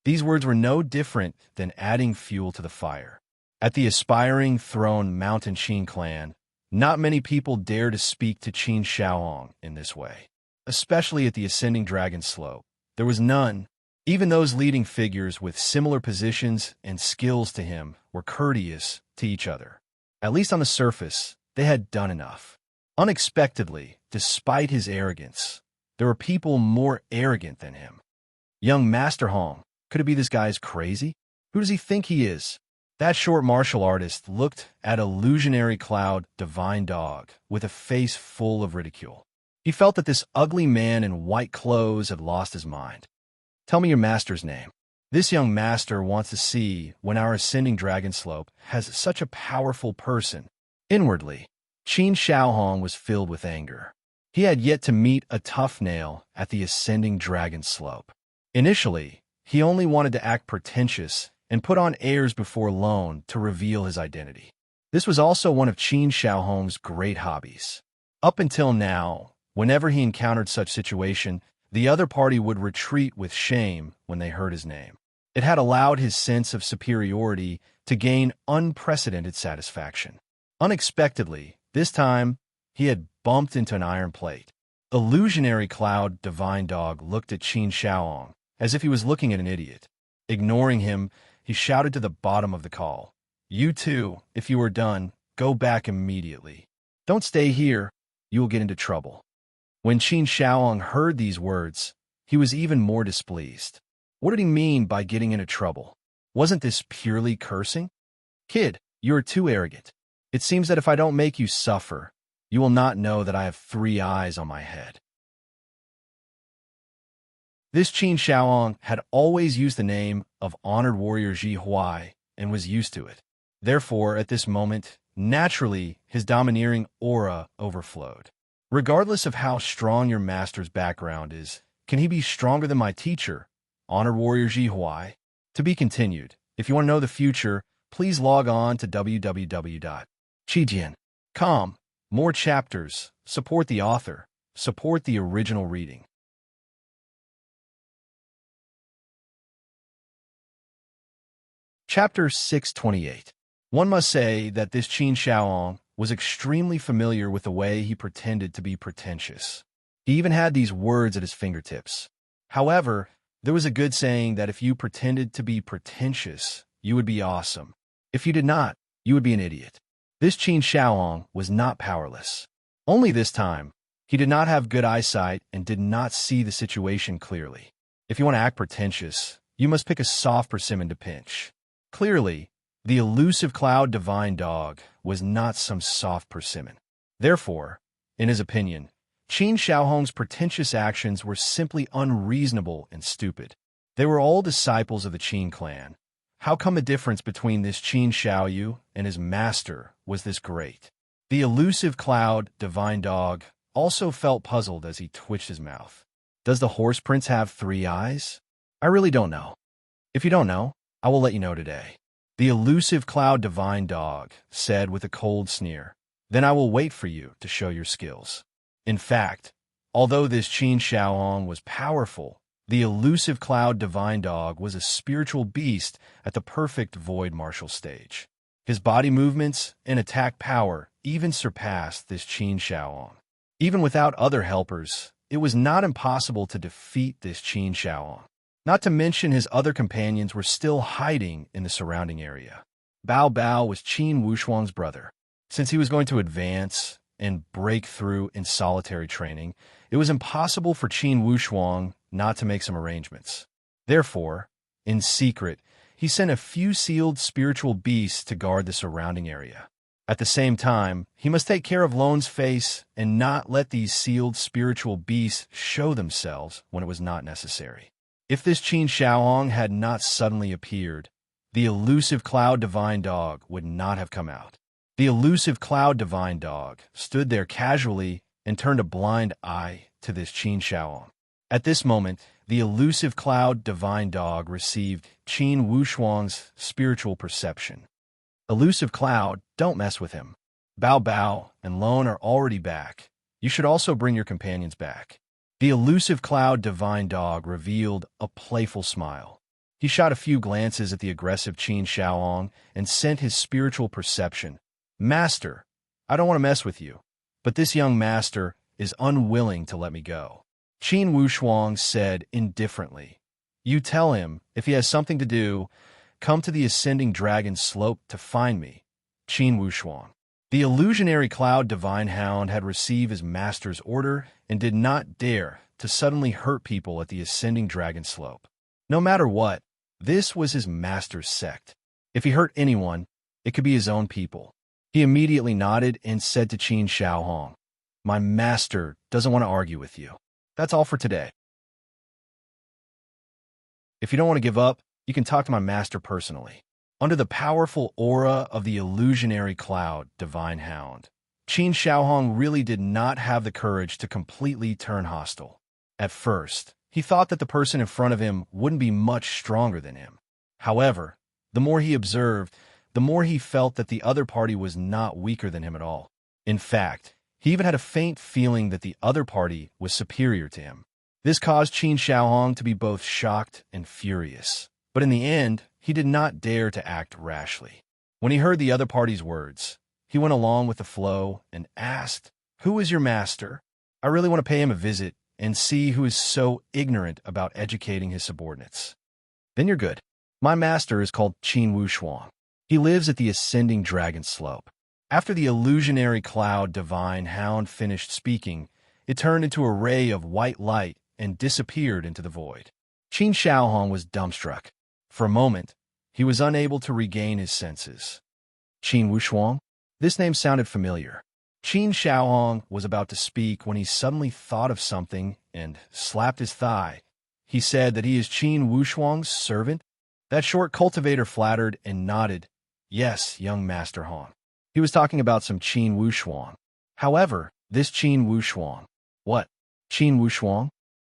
These words were no different than adding fuel to the fire. At the aspiring throne mountain Qin clan, not many people dare to speak to Qin Xiaohong in this way. Especially at the ascending dragon slope, there was none. Even those leading figures with similar positions and skills to him were courteous to each other. At least on the surface, they had done enough. Unexpectedly, despite his arrogance, there were people more arrogant than him. Young Master Hong, could it be this guy's crazy? Who does he think he is? That short martial artist looked at illusionary cloud, divine dog, with a face full of ridicule. He felt that this ugly man in white clothes had lost his mind. "Tell me your master's name. This young master wants to see when our ascending dragon slope has such a powerful person." Inwardly, Qin Xiaohong was filled with anger. He had yet to meet a tough nail at the ascending dragon slope. Initially, he only wanted to act pretentious and put on airs before Lone to reveal his identity. This was also one of Qin Xiaohong's great hobbies. Up until now, whenever he encountered such situation, the other party would retreat with shame when they heard his name. It had allowed his sense of superiority to gain unprecedented satisfaction. Unexpectedly, this time, he had bumped into an iron plate. Illusionary cloud, divine dog, looked at Qin Xiaohong as if he was looking at an idiot. Ignoring him, he shouted to the bottom of the call, You too, if you are done, go back immediately. Don't stay here. You will get into trouble. When Qin Shaoong heard these words, he was even more displeased. What did he mean by getting into trouble? Wasn't this purely cursing? Kid, you are too arrogant. It seems that if I don't make you suffer, you will not know that I have 3 eyes on my head. This Qin Shaoong had always used the name of honored warrior Ji Huai and was used to it. Therefore, at this moment, naturally, his domineering aura overflowed. Regardless of how strong your master's background is, can he be stronger than my teacher, honored warrior Ji Huai? To be continued. If you want to know the future, please log on to www.qijian.com. More chapters. Support the author. Support the original reading. Chapter 628. One must say that this Qin Shaoong was extremely familiar with the way he pretended to be pretentious. He even had these words at his fingertips. However, there was a good saying that if you pretended to be pretentious, you would be awesome. If you did not, you would be an idiot. This Qin Shaoong was not powerless. Only this time, he did not have good eyesight and did not see the situation clearly. If you want to act pretentious, you must pick a soft persimmon to pinch. Clearly, the elusive cloud divine dog was not some soft persimmon. Therefore, in his opinion, Qin Shaohong's pretentious actions were simply unreasonable and stupid. They were all disciples of the Qin clan. How come the difference between this Qin Xiaoyu and his master was this great? The elusive cloud divine dog also felt puzzled as he twitched his mouth. Does the horse prince have 3 eyes? I really don't know. If you don't know, I will let you know today. The elusive cloud divine dog said with a cold sneer. Then I will wait for you to show your skills. In fact, although this Qin Shaohong was powerful, the elusive cloud divine dog was a spiritual beast at the perfect void martial stage. His body movements and attack power even surpassed this Qin Shaohong. Even without other helpers, it was not impossible to defeat this Qin Shaohong. Not to mention his other companions were still hiding in the surrounding area. Bao Bao was Qin Wushuang's brother. Since he was going to advance and break through in solitary training, it was impossible for Qin Wushuang not to make some arrangements. Therefore, in secret, he sent a few sealed spiritual beasts to guard the surrounding area. At the same time, he must take care of Lone's face and not let these sealed spiritual beasts show themselves when it was not necessary. If this Qin Shaohong had not suddenly appeared, the elusive cloud divine dog would not have come out. The elusive cloud divine dog stood there casually and turned a blind eye to this Qin Shaohong. At this moment, the elusive cloud divine dog received Qin Wushuang's spiritual perception. Elusive cloud, don't mess with him. Bao Bao and Lone are already back. You should also bring your companions back. The elusive cloud divine dog revealed a playful smile. He shot a few glances at the aggressive Qin Shaohong and sent his spiritual perception. Master, I don't want to mess with you, but this young master is unwilling to let me go. Qin Wushuang said indifferently. You tell him, if he has something to do, come to the ascending dragon slope to find me. Qin Wushuang. The illusionary cloud divine hound had received his master's order and did not dare to suddenly hurt people at the ascending dragon slope. No matter what, this was his master's sect. If he hurt anyone, it could be his own people. He immediately nodded and said to Qin Shaohong, My master doesn't want to argue with you. That's all for today. If you don't want to give up, you can talk to my master personally. Under the powerful aura of the illusionary cloud, divine hound, Qin Shaohong really did not have the courage to completely turn hostile. At first, he thought that the person in front of him wouldn't be much stronger than him. However, the more he observed, the more he felt that the other party was not weaker than him at all. In fact, he even had a faint feeling that the other party was superior to him. This caused Qin Shaohong to be both shocked and furious. But in the end, he did not dare to act rashly. When he heard the other party's words, he went along with the flow and asked, Who is your master? I really want to pay him a visit and see who is so ignorant about educating his subordinates. Then you're good. My master is called Qin Wushuang. He lives at the ascending dragon slope. After the illusionary cloud divine hound finished speaking, it turned into a ray of white light and disappeared into the void. Qin Shaohong was dumbstruck. For a moment, he was unable to regain his senses. Qin Wushuang? This name sounded familiar. Qin Shaohong was about to speak when he suddenly thought of something and slapped his thigh. He said that he is Qin Wushuang's servant. That short cultivator flattered and nodded. Yes, young Master Hong. He was talking about some Qin Wushuang. However, this Qin Wushuang. What? Qin Wushuang?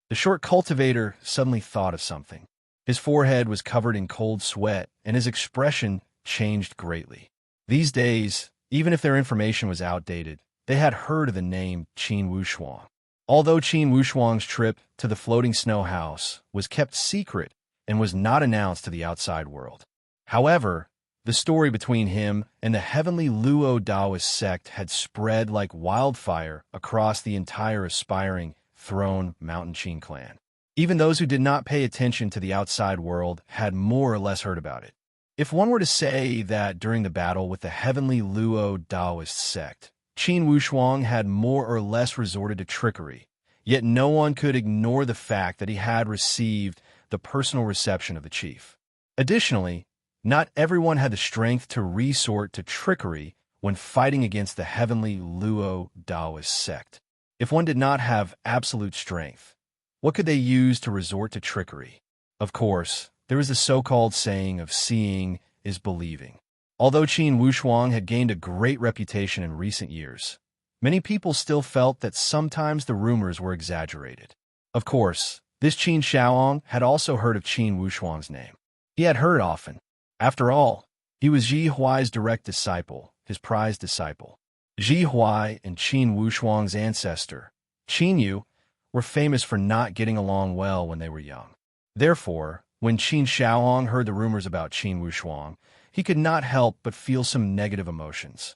The short cultivator suddenly thought of something. His forehead was covered in cold sweat, and his expression changed greatly. These days, even if their information was outdated, they had heard of the name Qin Wushuang. Although Qin Wushuang's trip to the floating snow house was kept secret and was not announced to the outside world. However, the story between him and the heavenly Luo Daoist sect had spread like wildfire across the entire aspiring Throne Mountain Qin clan. Even those who did not pay attention to the outside world had more or less heard about it. If one were to say that during the battle with the heavenly Luo Daoist sect, Qin Wushuang had more or less resorted to trickery, yet no one could ignore the fact that he had received the personal reception of the chief. Additionally, not everyone had the strength to resort to trickery when fighting against the heavenly Luo Daoist sect. If one did not have absolute strength, what could they use to resort to trickery? Of course, there is the so-called saying of seeing is believing. Although Qin Wushuang had gained a great reputation in recent years, many people still felt that sometimes the rumors were exaggerated. Of course, this Qin Shaohong had also heard of Qin Wushuang's name. He had heard it often. After all, he was Ji Huai's direct disciple, his prized disciple. Ji Huai and Qin Wushuang's ancestor, Qin Yu, were famous for not getting along well when they were young. Therefore, when Qin Shaohong heard the rumors about Qin Wushuang, he could not help but feel some negative emotions.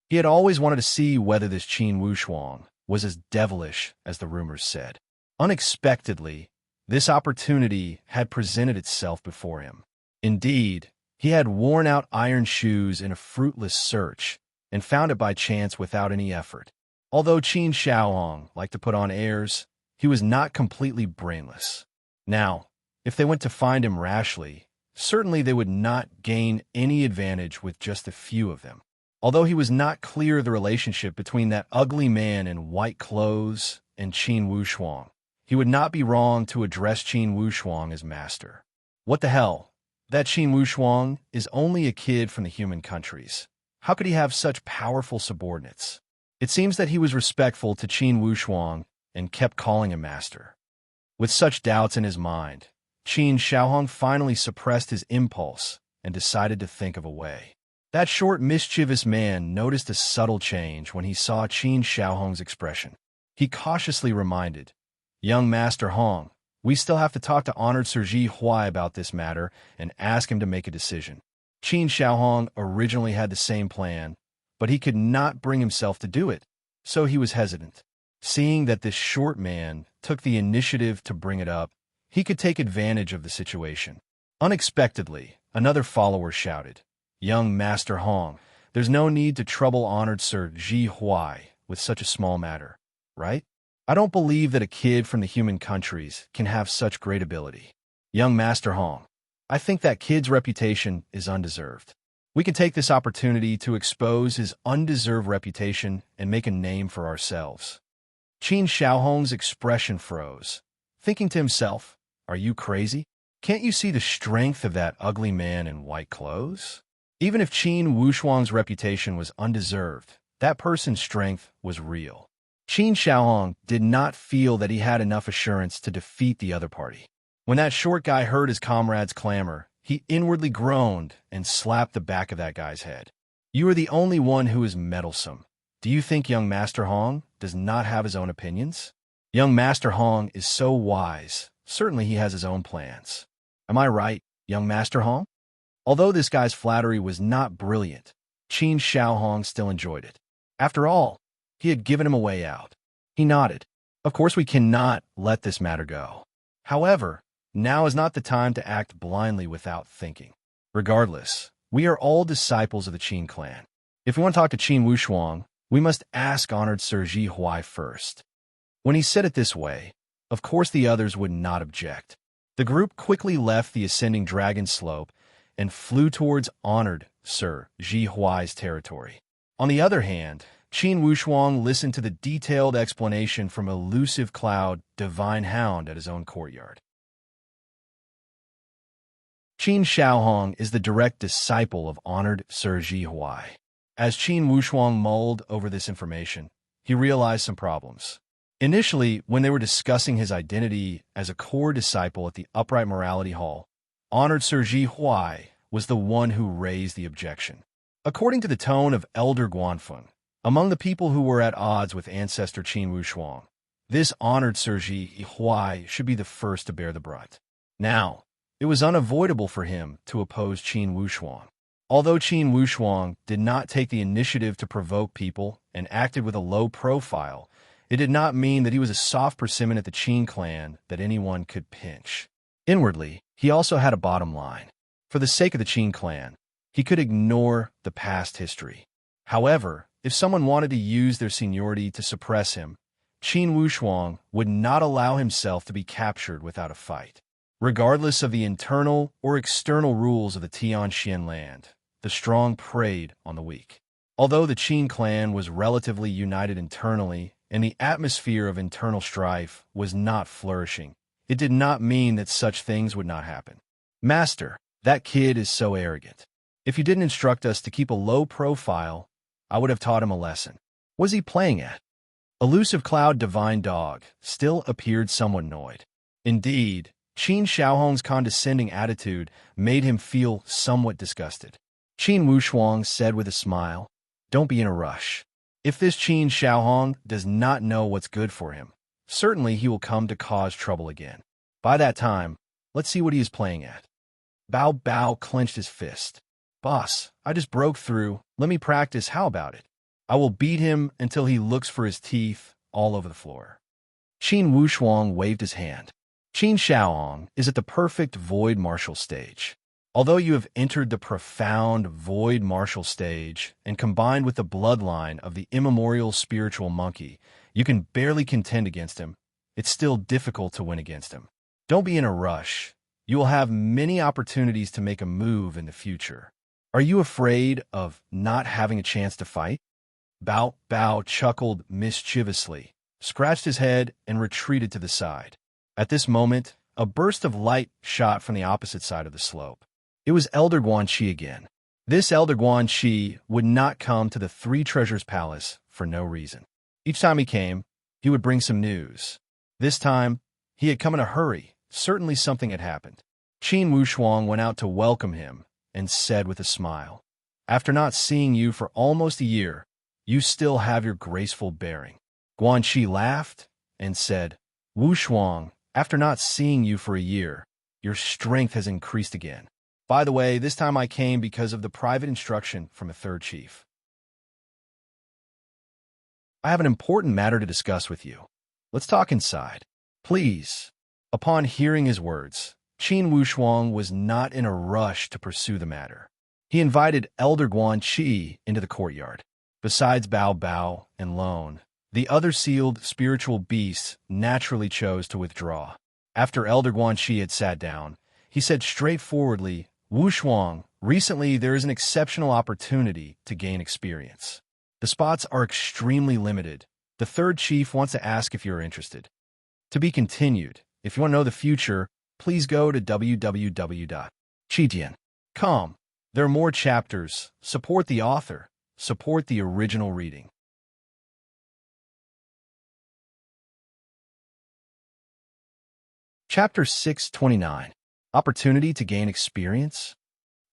He had always wanted to see whether this Qin Wushuang was as devilish as the rumors said. Unexpectedly, this opportunity had presented itself before him. Indeed, he had worn out iron shoes in a fruitless search and found it by chance without any effort. Although Qin Shaohong liked to put on airs, he was not completely brainless. Now, if they went to find him rashly, certainly they would not gain any advantage with just a few of them. Although he was not clear of the relationship between that ugly man in white clothes and Qin Wushuang, he would not be wrong to address Qin Wushuang as master. What the hell? That Qin Wushuang is only a kid from the human countries. How could he have such powerful subordinates? It seems that he was respectful to Qin Wushuang and kept calling him master. With such doubts in his mind, Qin Shaohong finally suppressed his impulse and decided to think of a way. That short, mischievous man noticed a subtle change when he saw Qin Shaohong's expression. He cautiously reminded, "Young Master Hong, we still have to talk to Honored Sir Ji Huai about this matter and ask him to make a decision." Qin Shaohong originally had the same plan, but he could not bring himself to do it, so he was hesitant. Seeing that this short man took the initiative to bring it up, he could take advantage of the situation. Unexpectedly, another follower shouted, "Young Master Hong, there's no need to trouble Honored Sir Ji Huai with such a small matter, right? I don't believe that a kid from the human countries can have such great ability. Young Master Hong, I think that kid's reputation is undeserved. We can take this opportunity to expose his undeserved reputation and make a name for ourselves." Qin Shaohong's expression froze, thinking to himself, "Are you crazy? Can't you see the strength of that ugly man in white clothes?" Even if Qin Wushuang's reputation was undeserved, that person's strength was real. Qin Shaohong did not feel that he had enough assurance to defeat the other party. When that short guy heard his comrade's clamor, he inwardly groaned and slapped the back of that guy's head. "You are the only one who is meddlesome. Do you think young Master Hong does not have his own opinions? Young Master Hong is so wise. Certainly he has his own plans. Am I right, young Master Hong?" Although this guy's flattery was not brilliant, Qin Shaohong still enjoyed it. After all, he had given him a way out. He nodded. "Of course we cannot let this matter go. However, Now is not the time to act blindly without thinking. Regardless, we are all disciples of the Qin clan. If we want to talk to Qin Wushuang, we must ask honored Sir Ji Huai first. When he said it this way, of course the others would not object. The group quickly left the ascending dragon slope and flew towards honored Sir Ji Huai's territory. On the other hand, Qin Wushuang listened to the detailed explanation from elusive cloud divine hound at his own courtyard. Qin Shaohong is the direct disciple of honored Sir Ji Huai. As Qin Wushuang mulled over this information, he realized some problems. Initially, when they were discussing his identity as a core disciple at the Upright Morality Hall, honored Sir Ji Huai was the one who raised the objection. According to the tone of Elder Guanfeng, among the people who were at odds with ancestor Qin Wushuang, this honored Sir Ji Huai should be the first to bear the brunt. Now, it was unavoidable for him to oppose Qin Wushuang. Although Qin Wushuang did not take the initiative to provoke people and acted with a low profile, it did not mean that he was a soft persimmon at the Qin clan that anyone could pinch. Inwardly, he also had a bottom line. For the sake of the Qin clan, he could ignore the past history. However, if someone wanted to use their seniority to suppress him, Qin Wushuang would not allow himself to be captured without a fight. Regardless of the internal or external rules of the Tianxian land, the strong preyed on the weak. Although the Qin clan was relatively united internally and the atmosphere of internal strife was not flourishing, it did not mean that such things would not happen. Master, that kid is so arrogant. If you didn't instruct us to keep a low profile, I would have taught him a lesson. What was he playing at? Elusive Cloud Divine Dog still appeared somewhat annoyed. Indeed, Qin Shaohong's condescending attitude made him feel somewhat disgusted. Qin Wushuang said with a smile, "Don't be in a rush. If this Qin Shaohong does not know what's good for him, certainly he will come to cause trouble again. By that time, let's see what he is playing at." Bao Bao clenched his fist. "Boss, I just broke through. Let me practice. How about it? I will beat him until he looks for his teeth all over the floor." Qin Wushuang waved his hand. Qin Shaohong is at the perfect void martial stage. Although you have entered the profound void martial stage and combined with the bloodline of the immemorial spiritual monkey, you can barely contend against him. It's still difficult to win against him. Don't be in a rush. You will have many opportunities to make a move in the future. Are you afraid of not having a chance to fight? Bao Bao chuckled mischievously, scratched his head, and retreated to the side. At this moment, a burst of light shot from the opposite side of the slope. It was Elder Guanxi again. This Elder Guanxi would not come to the Three Treasures Palace for no reason. Each time he came, he would bring some news. This time, he had come in a hurry. Certainly something had happened. Qin Wushuang went out to welcome him and said with a smile, "After not seeing you for almost a year, you still have your graceful bearing." Guanxi laughed and said, "Wushuang, after not seeing you for a year, your strength has increased again. By the way, this time I came because of the private instruction from a third chief. I have an important matter to discuss with you. Let's talk inside. Please." Upon hearing his words, Qin Wushuang was not in a rush to pursue the matter. He invited Elder Guanxi into the courtyard. Besides Bao Bao and Lone, the other sealed spiritual beasts naturally chose to withdraw. After Elder Guanxi had sat down, he said straightforwardly, "Wushuang, recently there is an exceptional opportunity to gain experience. The spots are extremely limited. The third chief wants to ask if you're interested. To be continued. If you want to know the future, please go to www.chidian.com. There are more chapters. Support the author. Support the original reading." Chapter 629. Opportunity to Gain Experience?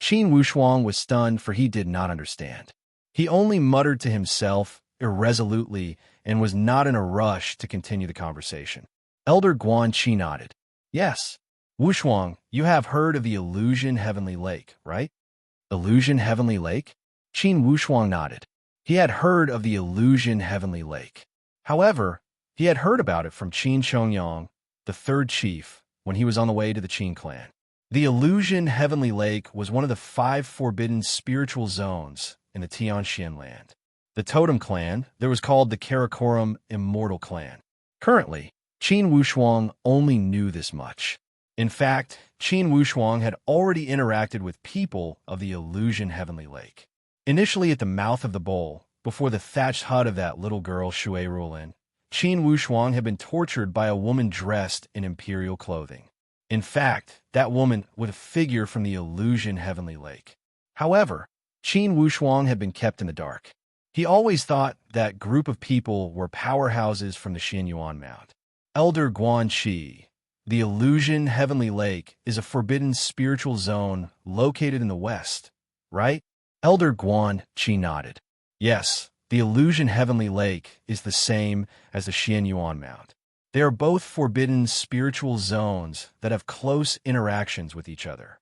Qin Wushuang was stunned, for he did not understand. He only muttered to himself irresolutely and was not in a rush to continue the conversation. Elder Guanxi nodded. "Yes. Wushuang, you have heard of the Illusion Heavenly Lake, right?" "Illusion Heavenly Lake?" Qin Wushuang nodded. He had heard of the Illusion Heavenly Lake. However, he had heard about it from Qin Chongyang, the third chief, when he was on the way to the Qin clan. The Illusion Heavenly Lake was one of the 5 forbidden spiritual zones in the Tianxian land. The totem clan there was called the Karakoram Immortal Clan. Currently, Qin Wushuang only knew this much. In fact, Qin Wushuang had already interacted with people of the Illusion Heavenly Lake. Initially at the mouth of the bowl, before the thatched hut of that little girl Shui Rulin, Qin Wushuang had been tortured by a woman dressed in imperial clothing. In fact, that woman was a figure from the Illusion Heavenly Lake. However, Qin Wushuang had been kept in the dark. He always thought that group of people were powerhouses from the Xianyuan Mount. Elder Guanxi, the Illusion Heavenly Lake, is a forbidden spiritual zone located in the west, right? Elder Guanxi nodded. Yes, the Illusion Heavenly Lake is the same as the Xianyuan Mount. They are both forbidden spiritual zones that have close interactions with each other.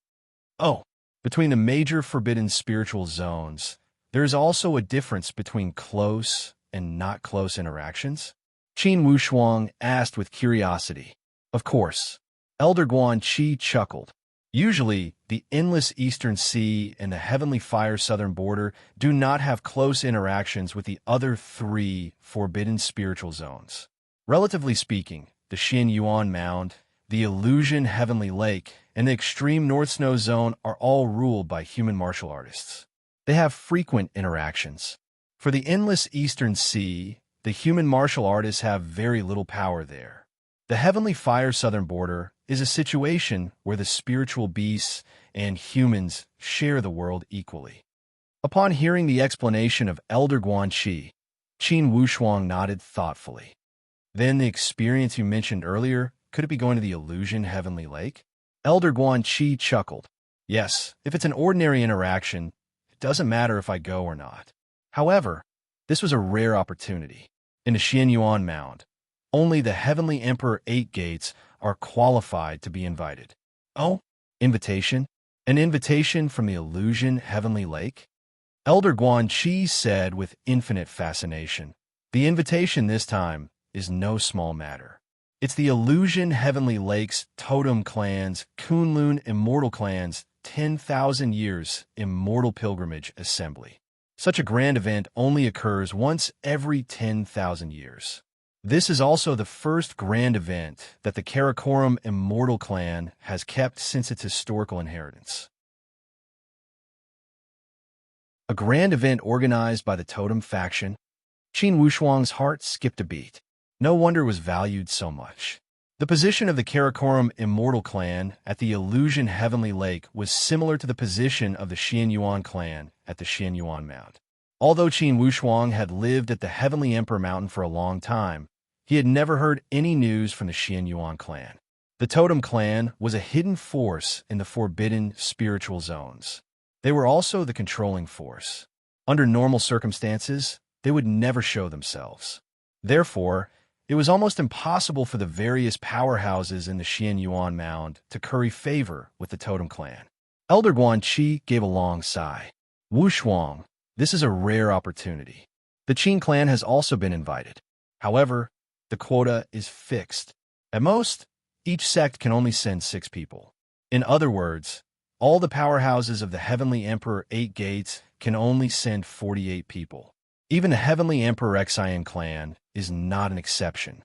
Oh, between the major forbidden spiritual zones, there is also a difference between close and not close interactions? Qin Wushuang asked with curiosity. Of course. Elder Guanxi chuckled. Usually, the endless eastern sea and the heavenly fire southern border do not have close interactions with the other 3 forbidden spiritual zones. Relatively speaking, the Xianyuan Mound, the Illusion Heavenly Lake, and the extreme North Snow Zone are all ruled by human martial artists. They have frequent interactions. For the endless eastern sea, the human martial artists have very little power there. The heavenly fire southern border is a situation where the spiritual beasts and humans share the world equally. Upon hearing the explanation of Elder Guanxi, Qin Wushuang nodded thoughtfully. Then the experience you mentioned earlier, could it be going to the Illusion Heavenly Lake? Elder Guanxi chuckled. Yes, if it's an ordinary interaction, it doesn't matter if I go or not. However, this was a rare opportunity. In the Xianyuan Mound, only the Heavenly Emperor 8 Gates are qualified to be invited. Oh, invitation? An invitation from the Illusion Heavenly Lake? Elder Guanxi said with infinite fascination. The invitation this time is no small matter. It's the Illusion Heavenly Lake's totem clan's Kunlun Immortal Clan's 10,000 years immortal pilgrimage assembly. Such a grand event only occurs once every 10,000 years. This is also the first grand event that the Karakoram Immortal Clan has kept since its historical inheritance. A grand event organized by the Totem faction? Qin Wushuang's heart skipped a beat. No wonder it was valued so much. The position of the Karakoram Immortal Clan at the Illusion Heavenly Lake was similar to the position of the Xianyuan clan at the Xianyuan Mount. Although Qin Wushuang had lived at the Heavenly Emperor Mountain for a long time, he had never heard any news from the Xianyuan clan. The Totem clan was a hidden force in the forbidden spiritual zones. They were also the controlling force. Under normal circumstances, they would never show themselves. Therefore, it was almost impossible for the various powerhouses in the Xianyuan Mound to curry favor with the Totem clan. Elder Guanxi gave a long sigh. Wushuang, this is a rare opportunity. The Qin clan has also been invited. However, the quota is fixed. At most, each sect can only send 6 people. In other words, all the powerhouses of the Heavenly Emperor 8 Gates can only send 48 people. Even the Heavenly Emperor Xian clan is not an exception.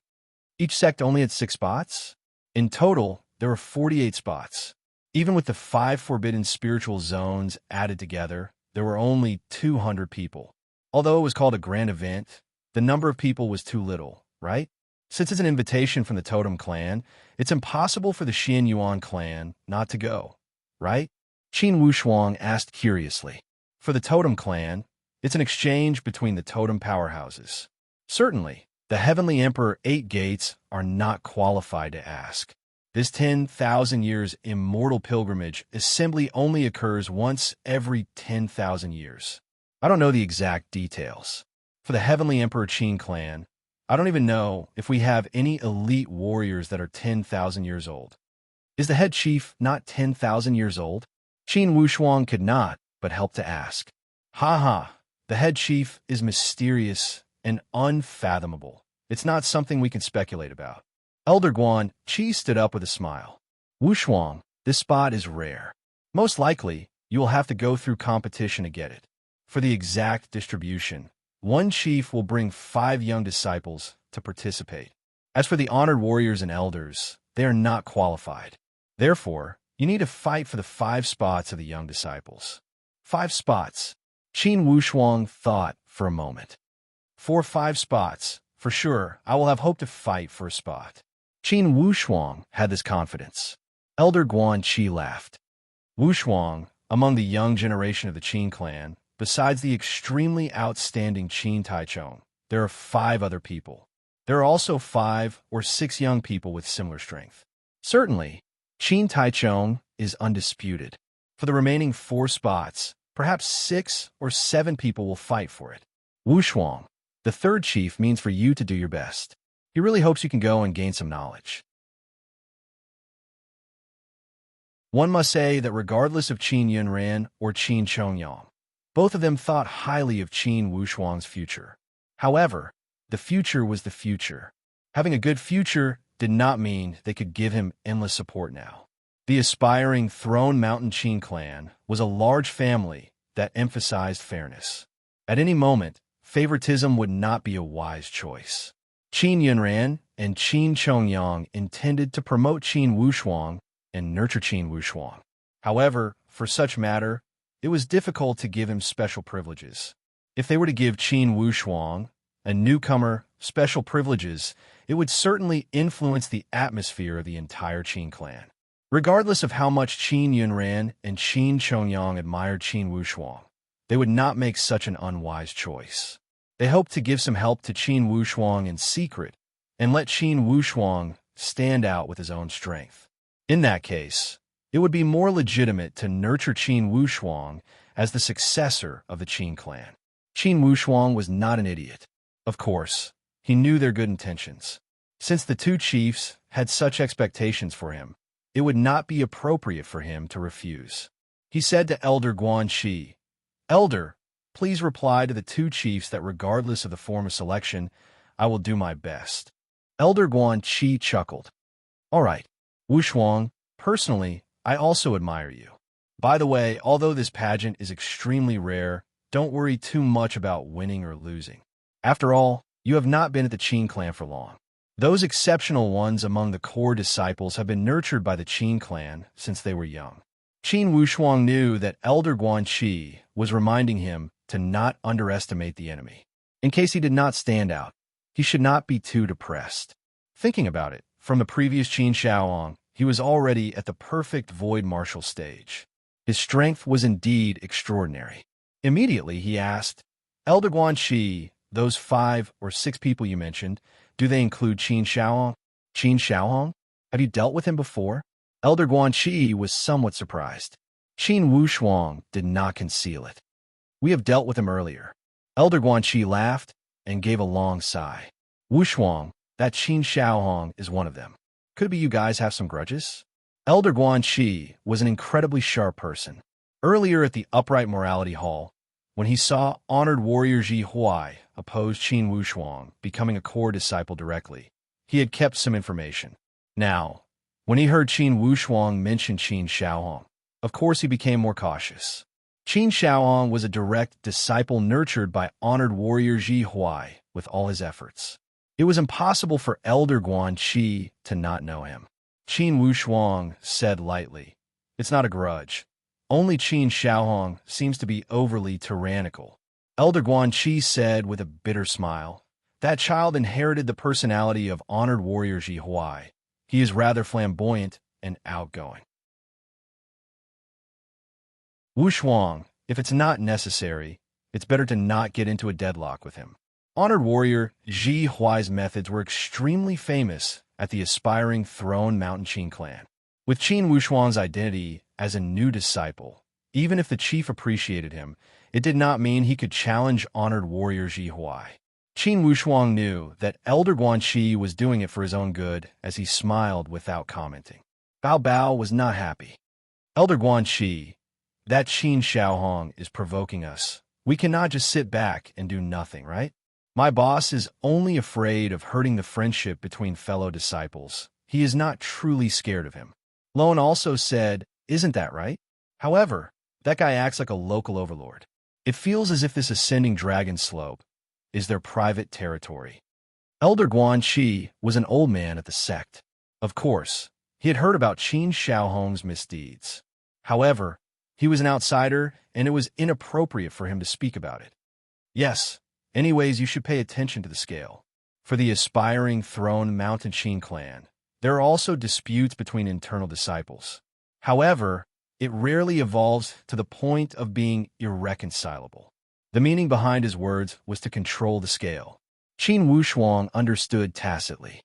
Each sect only had 6 spots? In total, there were 48 spots. Even with the 5 forbidden spiritual zones added together, there were only 200 people. Although it was called a grand event, the number of people was too little, right? Since it's an invitation from the Totem clan, it's impossible for the Xianyuan clan not to go, right? Qin Wushuang asked curiously. For the Totem clan, it's an exchange between the Totem powerhouses. Certainly, the Heavenly Emperor 8 Gates are not qualified to ask. This 10,000 years immortal pilgrimage assembly only occurs once every 10,000 years. I don't know the exact details. For the Heavenly Emperor Qin clan, I don't even know if we have any elite warriors that are 10,000 years old. Is the head chief not 10,000 years old? Qin Wushuang could not but help to ask. Ha ha, the head chief is mysterious and unfathomable. It's not something we can speculate about. Elder Guanxi stood up with a smile. Wushuang, this spot is rare. Most likely, you will have to go through competition to get it. For the exact distribution, one chief will bring 5 young disciples to participate. As for the honored warriors and elders, they are not qualified. Therefore, you need to fight for the 5 spots of the young disciples. 5 spots. Qin Wushuang thought for a moment. For 5 spots, for sure, I will have hope to fight for a spot. Qin Wushuang had this confidence. Elder Guan Qi laughed. Wushuang, among the young generation of the Qin clan, besides the extremely outstanding Qin Taichung, there are 5 other people. There are also 5 or 6 young people with similar strength. Certainly, Qin Taichung is undisputed. For the remaining 4 spots, perhaps 6 or 7 people will fight for it. Wushuang, the 3rd chief, means for you to do your best. He really hopes you can go and gain some knowledge. One must say that regardless of Qin Yunran or Qin Chongyang, both of them thought highly of Qin Wushuang's future. However, the future was the future. Having a good future did not mean they could give him endless support now. The aspiring Throne Mountain Qin clan was a large family that emphasized fairness. At any moment, favoritism would not be a wise choice. Qin Yunran and Qin Chongyang intended to promote Qin Wushuang and nurture Qin Wushuang. However, for such matter, it was difficult to give him special privileges. If they were to give Qin Wushuang, a newcomer, special privileges, it would certainly influence the atmosphere of the entire Qin clan. Regardless of how much Qin Yunran and Qin Chongyang admired Qin Wushuang, they would not make such an unwise choice. They hoped to give some help to Qin Wushuang in secret and let Qin Wushuang stand out with his own strength. In that case, it would be more legitimate to nurture Qin Wushuang as the successor of the Qin clan. Qin Wushuang was not an idiot. Of course, he knew their good intentions. Since the 2 chiefs had such expectations for him, it would not be appropriate for him to refuse. He said to Elder Guan Qi, "Elder, please reply to the 2 chiefs that regardless of the form of selection, I will do my best." Elder Guan Qi chuckled. "All right, Wushuang, personally, I also admire you. By the way, although this pageant is extremely rare, don't worry too much about winning or losing. After all, you have not been at the Qin clan for long. Those exceptional ones among the core disciples have been nurtured by the Qin clan since they were young." Qin Wushuang knew that Elder Guan Qi was reminding him to not underestimate the enemy. In case he did not stand out, he should not be too depressed. Thinking about it, from the previous Qin Shaoong, he was already at the perfect void martial stage. His strength was indeed extraordinary. Immediately he asked, "Elder Guan Qi, those 5 or 6 people you mentioned, do they include Qin Shaoong?" "Qin Shaoong? Have you dealt with him before?" Elder Guan Qi was somewhat surprised. Qin Wushuang did not conceal it. "We have dealt with him earlier." Elder Guan Qi laughed and gave a long sigh. "Wushuang, that Qin Shaoong is one of them. Could it be you guys have some grudges?" Elder Guan Qi was an incredibly sharp person. Earlier at the Upright Morality Hall, when he saw honored warrior Ji Huai oppose Qin Wushuang becoming a core disciple directly, he had kept some information. Now, when he heard Qin Wushuang mention Qin Shaoong, of course he became more cautious. Qin Shaoong was a direct disciple nurtured by honored warrior Ji Huai with all his efforts. It was impossible for Elder Guan Qi to not know him. Qin Wushuang said lightly, "It's not a grudge. Only Qin Shaoong seems to be overly tyrannical." Elder Guan Qi said with a bitter smile, "That child inherited the personality of honored warrior Ji Huai. He is rather flamboyant and outgoing." "Wushuang, if it's not necessary, it's better to not get into a deadlock with him." Honored warrior Ji Huai's methods were extremely famous at the aspiring Throne Mountain Qin clan. With Qin Wushuang's identity as a new disciple, even if the chief appreciated him, it did not mean he could challenge honored warrior Ji Huai. Qin Wushuang knew that Elder Guan Qi was doing it for his own good as he smiled without commenting. Bao Bao was not happy. "Elder Guan Qi, that Qin Shaohong is provoking us. We cannot just sit back and do nothing, right? My boss is only afraid of hurting the friendship between fellow disciples. He is not truly scared of him." Lone also said, "Isn't that right?" However, that guy acts like a local overlord. It feels as if this ascending dragon slope is their private territory. Elder Guan Chi was an old man at the sect. Of course, he had heard about Qin Shaohong's misdeeds. However, he was an outsider, and it was inappropriate for him to speak about it. Yes, anyways, you should pay attention to the scale. For the aspiring throne Mountain Qin clan, there are also disputes between internal disciples. However, it rarely evolves to the point of being irreconcilable. The meaning behind his words was to control the scale. Qin Wushuang understood tacitly.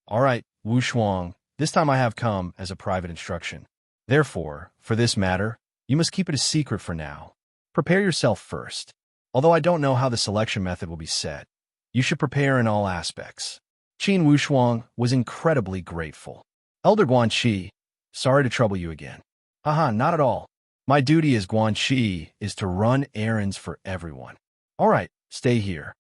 All right, Wushuang, this time I have come as a private instruction. Therefore, for this matter, you must keep it a secret for now. Prepare yourself first. Although I don't know how the selection method will be set, you should prepare in all aspects. Qin Wushuang was incredibly grateful. Elder Guan Chi, sorry to trouble you again. Haha, not at all. My duty as Guan Chi is to run errands for everyone. All right, stay here.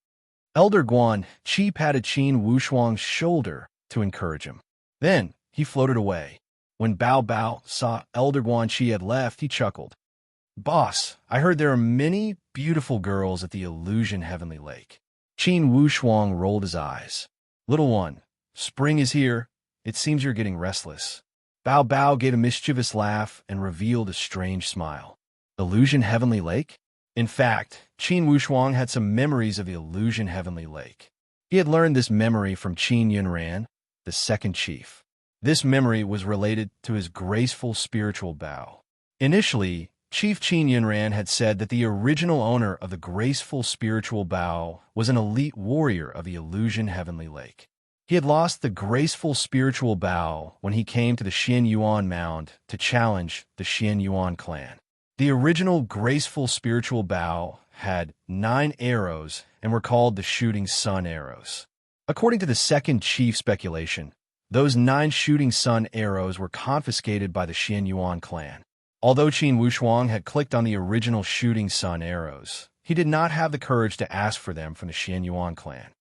Elder Guan Chi patted Qin Wushuang's shoulder to encourage him. Then, he floated away. When Bao Bao saw Elder Guan Chi had left, he chuckled. Boss, I heard there are many beautiful girls at the Illusion Heavenly Lake. Qin Wushuang rolled his eyes. Little one, spring is here. It seems you're getting restless. Bao Bao gave a mischievous laugh and revealed a strange smile. Illusion Heavenly Lake? In fact, Qin Wushuang had some memories of the Illusion Heavenly Lake. He had learned this memory from Qin Yunran, the second chief. This memory was related to his graceful spiritual bow. Initially, Chief Qin Yunran had said that the original owner of the graceful spiritual bow was an elite warrior of the Illusion Heavenly Lake. He had lost the graceful spiritual bow when he came to the Xian Yuan Mound to challenge the Xian Yuan clan. The original graceful spiritual bow had 9 arrows and were called the Shooting Sun arrows. According to the second chief speculation, those 9 Shooting Sun arrows were confiscated by the Xian Yuan clan. Although Qin Wushuang had clicked on the original Shooting Sun arrows, he did not have the courage to ask for them from the Xian Yuan clan.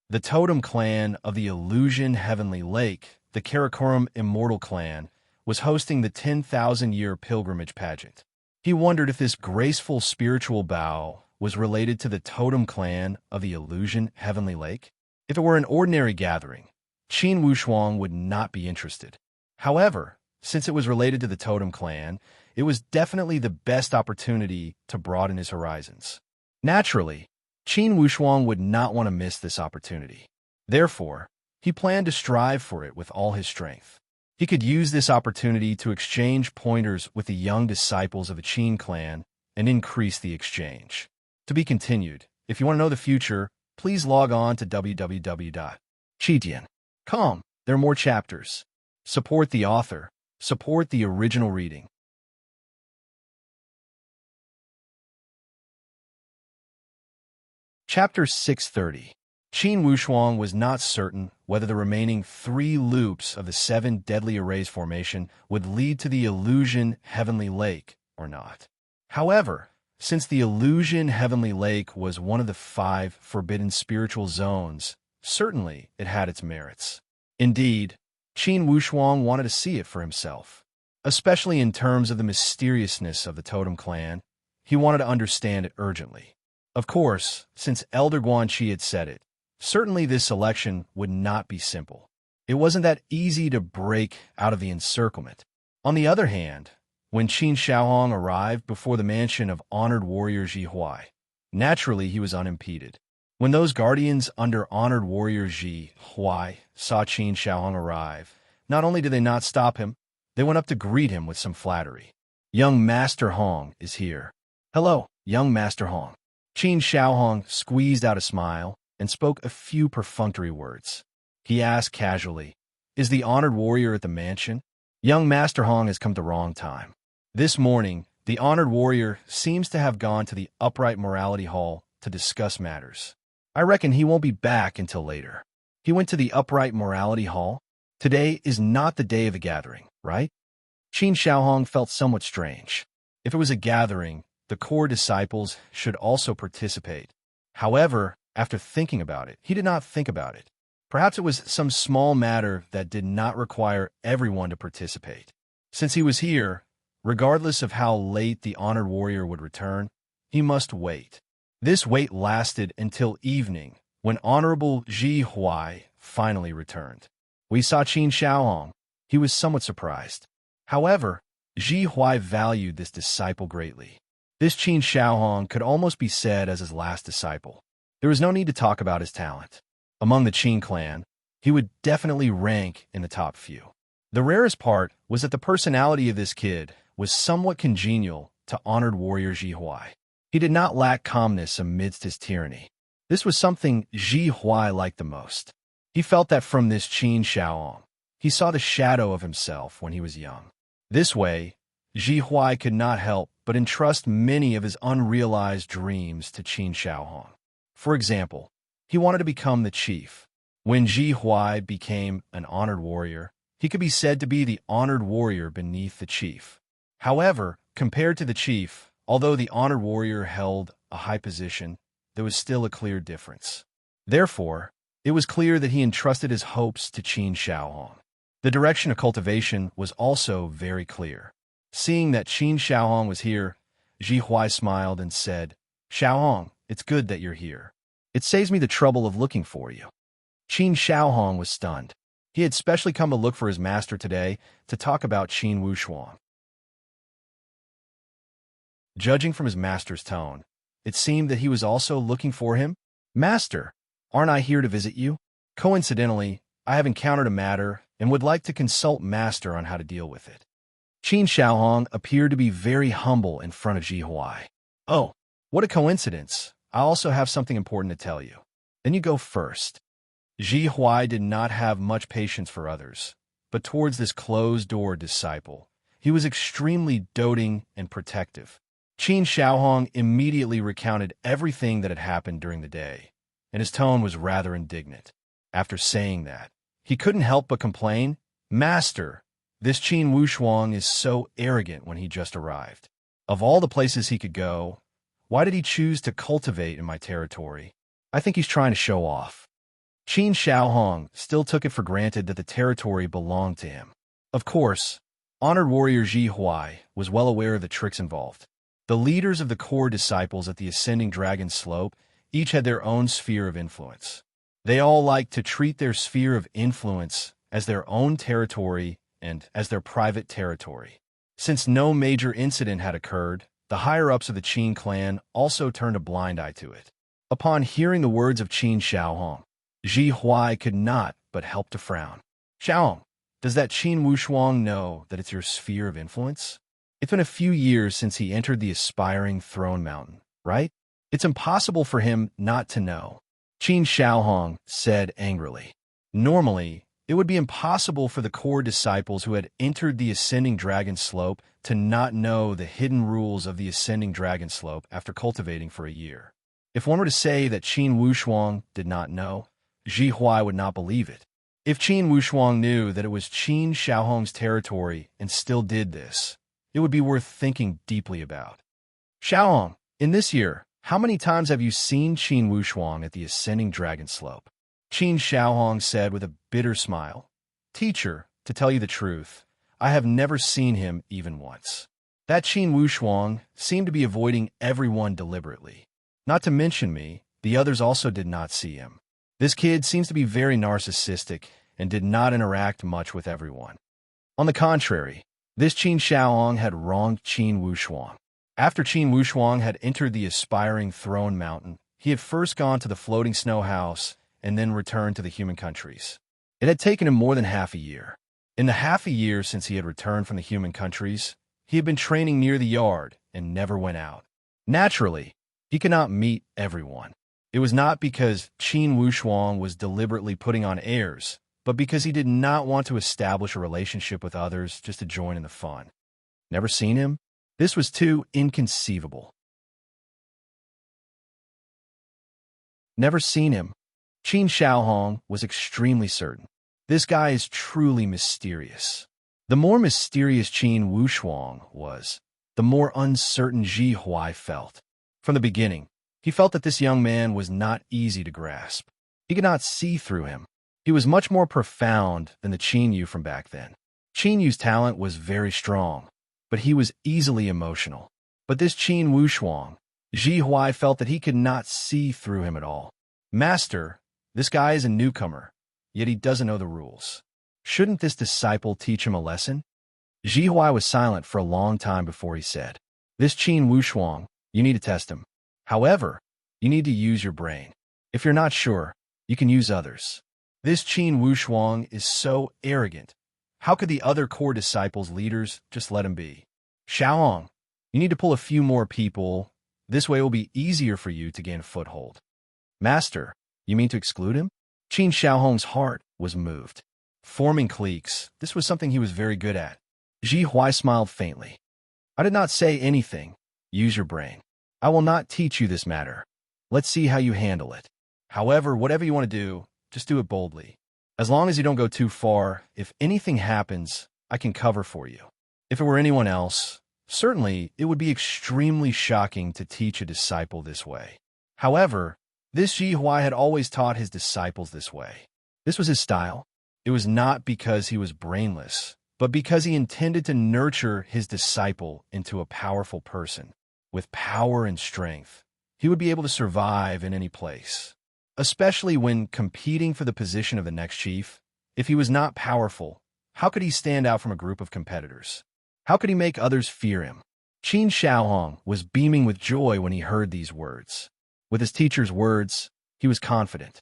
The totem clan of the Illusion Heavenly Lake, the Karakoram Immortal clan, was hosting the 10,000-year pilgrimage pageant. He wondered if this graceful spiritual bow was related to the totem clan of the Illusion Heavenly Lake. If it were an ordinary gathering, Qin Wushuang would not be interested. However, since it was related to the totem clan, it was definitely the best opportunity to broaden his horizons. Naturally, Qin Wushuang would not want to miss this opportunity. Therefore, he planned to strive for it with all his strength. He could use this opportunity to exchange pointers with the young disciples of the Qin clan and increase the exchange. To be continued. If you want to know the future, please log on to www.qitian.com. There are more chapters. Support the author. Support the original reading. Chapter 630. Qin Wushuang was not certain whether the remaining 3 loops of the 7 deadly arrays formation would lead to the Illusion Heavenly Lake or not. However, since the Illusion Heavenly Lake was one of the 5 forbidden spiritual zones, certainly it had its merits. Indeed, Qin Wushuang wanted to see it for himself. Especially in terms of the mysteriousness of the totem clan, he wanted to understand it urgently. Of course, since Elder Guan Chi had said it, certainly this selection would not be simple. It wasn't that easy to break out of the encirclement. On the other hand, when Qin Shaohong arrived before the mansion of honored warrior Ji Huai, naturally he was unimpeded. When those guardians under honored warrior Ji Huai saw Qin Shaohong arrive, not only did they not stop him, they went up to greet him with some flattery. Young Master Hong is here. Hello, young Master Hong. Qin Shaohong squeezed out a smile and spoke a few perfunctory words. He asked casually, "Is the honored warrior at the mansion?" Young Master Hong has come at the wrong time. This morning, the honored warrior seems to have gone to the Upright Morality Hall to discuss matters. I reckon he won't be back until later. He went to the Upright Morality Hall? Today is not the day of the gathering, right? Qin Shaohong felt somewhat strange. If it was a gathering, the core disciples should also participate. However, after thinking about it, he did not think about it. Perhaps it was some small matter that did not require everyone to participate. Since he was here, regardless of how late the honored warrior would return, he must wait. This wait lasted until evening, when Honorable Ji Huai finally returned. We saw Qin Shaohong. He was somewhat surprised. However, Ji Huai valued this disciple greatly. This Qin Shaohong could almost be said as his last disciple. There was no need to talk about his talent. Among the Qin clan, he would definitely rank in the top few. The rarest part was that the personality of this kid was somewhat congenial to honored warrior Ji Huai. He did not lack calmness amidst his tyranny. This was something Ji Huai liked the most. He felt that from this Qin Shaohong, he saw the shadow of himself when he was young. This way, Ji Huai could not help but entrust many of his unrealized dreams to Qin Shaohong. For example, he wanted to become the chief. When Ji Huai became an honored warrior, he could be said to be the honored warrior beneath the chief. However, compared to the chief, although the honored warrior held a high position, there was still a clear difference. Therefore, it was clear that he entrusted his hopes to Qin Shaohong. The direction of cultivation was also very clear. Seeing that Qin Shaohong was here, Ji Huai smiled and said, "Shaohong, it's good that you're here. It saves me the trouble of looking for you." Qin Shaohong was stunned. He had specially come to look for his master today to talk about Qin Wushuang. Judging from his master's tone, it seemed that he was also looking for him. "Master, aren't I here to visit you? Coincidentally, I have encountered a matter and would like to consult Master on how to deal with it." Qin Shaohong appeared to be very humble in front of Ji Huai. "Oh, what a coincidence. I also have something important to tell you. Then you go first." Ji Huai did not have much patience for others, but towards this closed-door disciple, he was extremely doting and protective. Qin Shaohong immediately recounted everything that had happened during the day, and his tone was rather indignant. After saying that, he couldn't help but complain, "Master, this Qin Wushuang is so arrogant when he just arrived. Of all the places he could go, why did he choose to cultivate in my territory? I think he's trying to show off." Qin Shaohong still took it for granted that the territory belonged to him. Of course, honored warrior Ji Huai was well aware of the tricks involved. The leaders of the core disciples at the Ascending Dragon Slope each had their own sphere of influence. They all liked to treat their sphere of influence as their own territory and as their private territory. Since no major incident had occurred, the higher-ups of the Qin clan also turned a blind eye to it. Upon hearing the words of Qin Shaohong, Ji Huai could not but help to frown. "Shaohong, does that Qin Wushuang know that it's your sphere of influence? It's been a few years since he entered the aspiring throne mountain, right? It's impossible for him not to know," Qin Shaohong said angrily. Normally, it would be impossible for the core disciples who had entered the Ascending Dragon Slope to not know the hidden rules of the Ascending Dragon Slope after cultivating for a year. If one were to say that Qin Wushuang did not know, Ji Huai would not believe it. If Qin Wushuang knew that it was Qin Shaohong's territory and still did this, it would be worth thinking deeply about. "Shaohong, in this year, how many times have you seen Qin Wushuang at the Ascending Dragon Slope?" Qin Shaohong said with a bitter smile. "Teacher, to tell you the truth, I have never seen him even once. That Qin Wushuang seemed to be avoiding everyone deliberately. Not to mention me, the others also did not see him. This kid seems to be very narcissistic and did not interact much with everyone. On the contrary, this Qin Shaohong had wronged Qin Wushuang. After Qin Wushuang had entered the aspiring throne mountain, he had first gone to the floating snow house and then returned to the human countries. It had taken him more than half a year. In the half a year since he had returned from the human countries, he had been training near the yard and never went out. Naturally, he could not meet everyone. It was not because Qin Wushuang was deliberately putting on airs, but because he did not want to establish a relationship with others just to join in the fun. Never seen him? This was too inconceivable. Never seen him. Qin Shaohong was extremely certain. This guy is truly mysterious. The more mysterious Qin Wushuang was, the more uncertain Ji Huai felt. From the beginning, he felt that this young man was not easy to grasp. He could not see through him. He was much more profound than the Qin Yu from back then. Qin Yu's talent was very strong, but he was easily emotional. But this Qin Wushuang, Ji Huai felt that he could not see through him at all. Master, this guy is a newcomer, yet he doesn't know the rules. Shouldn't this disciple teach him a lesson? Ji Huai was silent for a long time before he said, This Qin Wushuang, you need to test him. However, you need to use your brain. If you're not sure, you can use others. This Qin Wushuang is so arrogant. How could the other core disciples' leaders just let him be? Xiaohong, you need to pull a few more people. This way it will be easier for you to gain a foothold. Master, you mean to exclude him? Qin Xiaohong's heart was moved. Forming cliques, this was something he was very good at. Ji Huai smiled faintly. I did not say anything. Use your brain. I will not teach you this matter. Let's see how you handle it. However, whatever you want to do, just do it boldly. As long as you don't go too far, if anything happens, I can cover for you. If it were anyone else, certainly it would be extremely shocking to teach a disciple this way. However, this Ji Huai had always taught his disciples this way. This was his style. It was not because he was brainless, but because he intended to nurture his disciple into a powerful person. With power and strength, he would be able to survive in any place. Especially when competing for the position of the next chief. If he was not powerful, how could he stand out from a group of competitors? How could he make others fear him? Qin Xiaohong was beaming with joy when he heard these words. With his teacher's words, he was confident.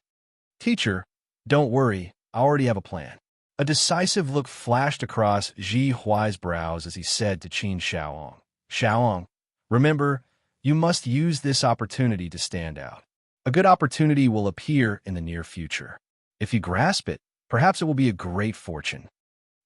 Teacher, don't worry, I already have a plan. A decisive look flashed across Ji Huai's brows as he said to Qin Xiaohong, Xiaohong, remember, you must use this opportunity to stand out. A good opportunity will appear in the near future. If you grasp it, perhaps it will be a great fortune.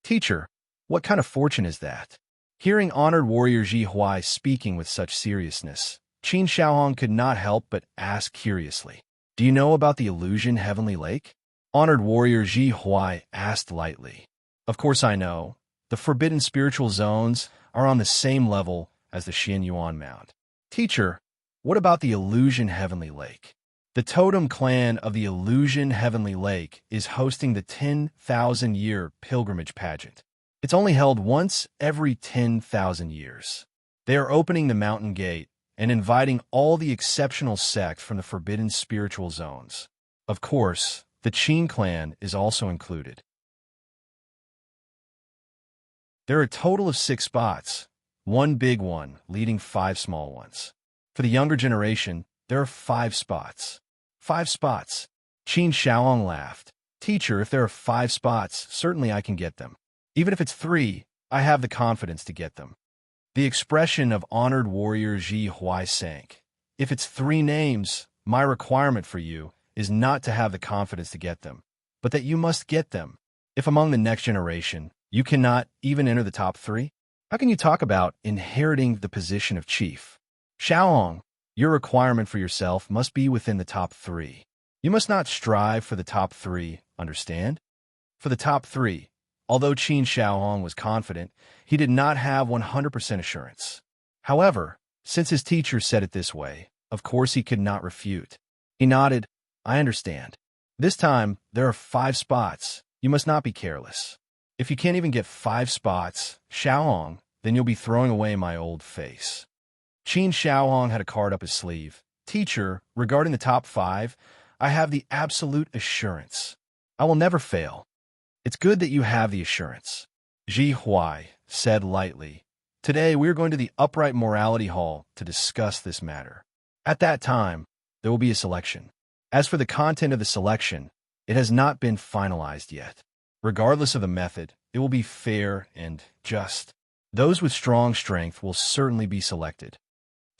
Teacher, what kind of fortune is that? Hearing honored warrior Ji Huai speaking with such seriousness, Qin Xiaohong could not help but ask curiously, Do you know about the illusion Heavenly Lake? Honored warrior Ji Huai asked lightly. Of course I know. The forbidden spiritual zones are on the same level as the Xin Yuan Mount. Teacher, what about the illusion Heavenly Lake? The totem clan of the illusion Heavenly Lake is hosting the 10,000-year pilgrimage pageant. It's only held once every 10,000 years. They are opening the mountain gate and inviting all the exceptional sects from the forbidden spiritual zones. Of course, the Qin clan is also included. There are a total of 6 spots, one big one leading 5 small ones. For the younger generation, there are 5 spots. 5 spots. Qin Xiaohong laughed. Teacher, if there are 5 spots, certainly I can get them. Even if it's 3, I have the confidence to get them. The expression of honored warrior Ji Huai sank. If it's 3 names, my requirement for you is not to have the confidence to get them, but that you must get them. If among the next generation, you cannot even enter the top 3, how can you talk about inheriting the position of chief? Xiaohong, your requirement for yourself must be within the top 3. You must not strive for the top 3, understand? For the top 3, although Qin Xiaohong was confident, he did not have 100% assurance. However, since his teacher said it this way, of course he could not refute. He nodded, I understand. This time, there are 5 spots. You must not be careless. If you can't even get 5 spots, Xiaohong, then you'll be throwing away my old face. Qin Xiaohong had a card up his sleeve. Teacher, regarding the top 5, I have the absolute assurance. I will never fail. It's good that you have the assurance. Ji Huai said lightly, Today we are going to the Upright Morality Hall to discuss this matter. At that time, there will be a selection. As for the content of the selection, it has not been finalized yet. Regardless of the method, it will be fair and just. Those with strong strength will certainly be selected.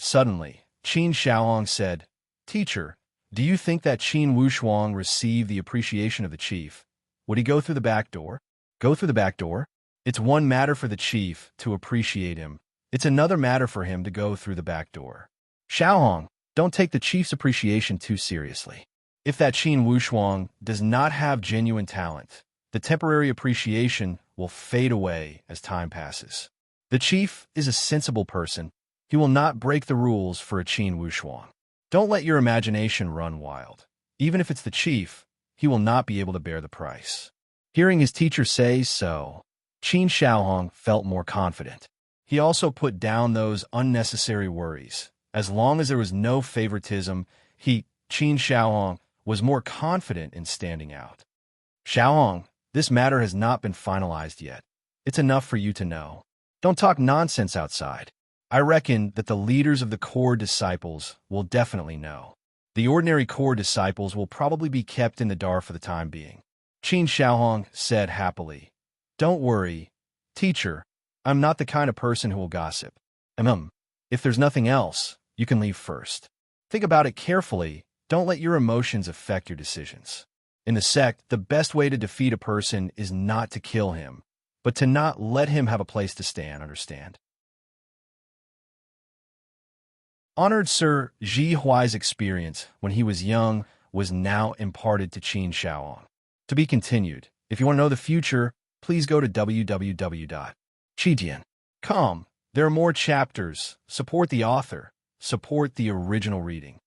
Suddenly, Qin Xiaohong said, Teacher, do you think that Qin Wushuang received the appreciation of the chief? Would he go through the back door? Go through the back door? It's one matter for the chief to appreciate him. It's another matter for him to go through the back door. Xiaohong, don't take the chief's appreciation too seriously. If that Qin Wushuang does not have genuine talent, the temporary appreciation will fade away as time passes. The chief is a sensible person. He will not break the rules for a Qin Wushuang. Don't let your imagination run wild. Even if it's the chief, he will not be able to bear the price. Hearing his teacher say so, Qin Shaohong felt more confident. He also put down those unnecessary worries. As long as there was no favoritism, Qin Shaohong, was more confident in standing out. Shaohong, this matter has not been finalized yet. It's enough for you to know. Don't talk nonsense outside. I reckon that the leaders of the core disciples will definitely know. The ordinary core disciples will probably be kept in the dark for the time being. Qin Shaohong said happily. Don't worry, teacher. I'm not the kind of person who will gossip. If there's nothing else, you can leave first. Think about it carefully. Don't let your emotions affect your decisions. In the sect, the best way to defeat a person is not to kill him, but to not let him have a place to stand, understand? Honored Sir Ji Huai's experience when he was young was now imparted to Qin Shaohong. To be continued. If you want to know the future, please go to www.qidian.com. There are more chapters. Support the author. Support the original reading.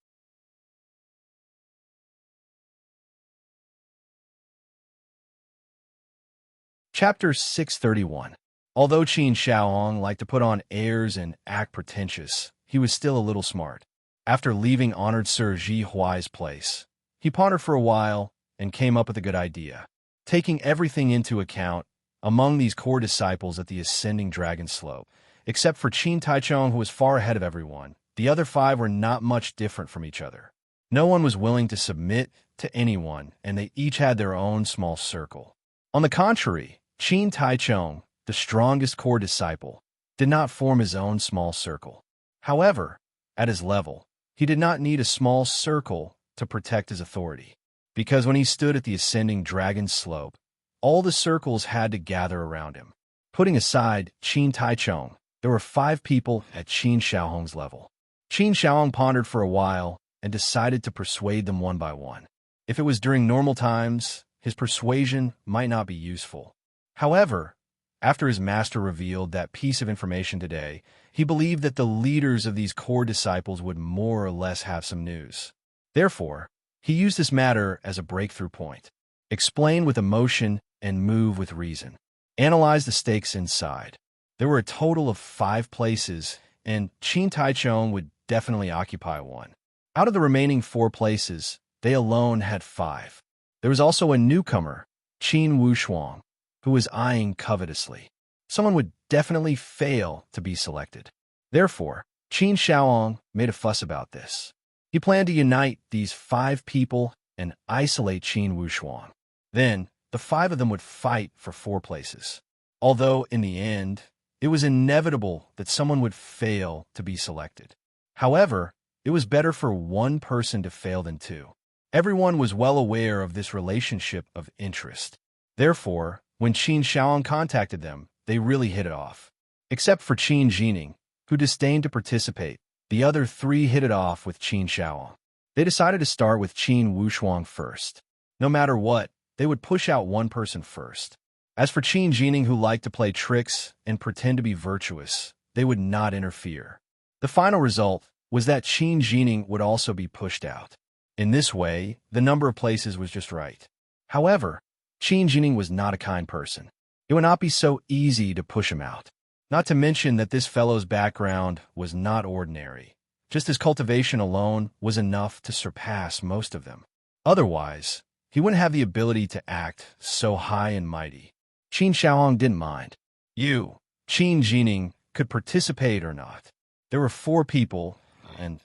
Chapter 631. Although Qin Shaohong liked to put on airs and act pretentious, he was still a little smart. After leaving Honored Sir Ji Huai's place, he pondered for a while and came up with a good idea. Taking everything into account, among these core disciples at the ascending dragon slope, except for Qin Taichung, who was far ahead of everyone, the other 5 were not much different from each other. No one was willing to submit to anyone, and they each had their own small circle. On the contrary, Qin Taichung, the strongest core disciple, did not form his own small circle. However, at his level, he did not need a small circle to protect his authority, because when he stood at the ascending dragon slope, all the circles had to gather around him. Putting aside Qin Taichung, there were 5 people at Qin Shaohong's level. Qin Shaohong pondered for a while and decided to persuade them one by one. If it was during normal times, his persuasion might not be useful. However, after his master revealed that piece of information today, he believed that the leaders of these core disciples would more or less have some news. Therefore, he used this matter as a breakthrough point. Explain with emotion and move with reason. Analyze the stakes inside. There were a total of 5 places, and Qin Taichung would definitely occupy one. Out of the remaining 4 places, they alone had 5. There was also a newcomer, Qin Wushuang, who was eyeing covetously. Someone would definitely fail to be selected. Therefore, Qin Shaohong made a fuss about this. He planned to unite these 5 people and isolate Qin Wushuang. Then, the 5 of them would fight for 4 places. Although, in the end, it was inevitable that someone would fail to be selected. However, it was better for one person to fail than 2. Everyone was well aware of this relationship of interest. Therefore, when Qin Shaohong contacted them, they really hit it off. Except for Qin Jining, who disdained to participate, the other 3 hit it off with Qin Shaohong. They decided to start with Qin Wushuang first. No matter what, they would push out one person first. As for Qin Jining, who liked to play tricks and pretend to be virtuous, they would not interfere. The final result was that Qin Jining would also be pushed out. In this way, the number of places was just right. However, Qin Jining was not a kind person. It would not be so easy to push him out. Not to mention that this fellow's background was not ordinary. Just his cultivation alone was enough to surpass most of them. Otherwise, he wouldn't have the ability to act so high and mighty. Qin Shaohong didn't mind. You, Qin Jining, could participate or not. There were 4 people, and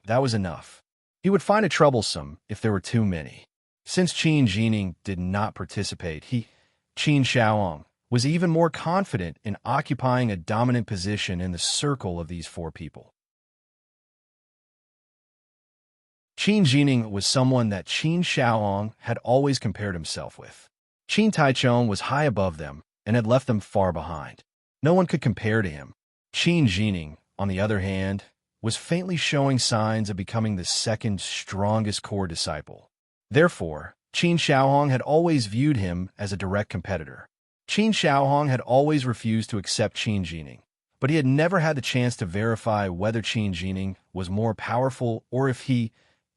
that was enough. He would find it troublesome if there were too many. Since Qin Jining did not participate, Qin Shaohong, was even more confident in occupying a dominant position in the circle of these 4 people. Qin Jining was someone that Qin Shaohong had always compared himself with. Qin Taichung was high above them and had left them far behind. No one could compare to him. Qin Jining, on the other hand, was faintly showing signs of becoming the second strongest core disciple. Therefore, Qin Shaohong had always viewed him as a direct competitor. Qin Shaohong had always refused to accept Qin Jining, but he had never had the chance to verify whether Qin Jining was more powerful or if Qin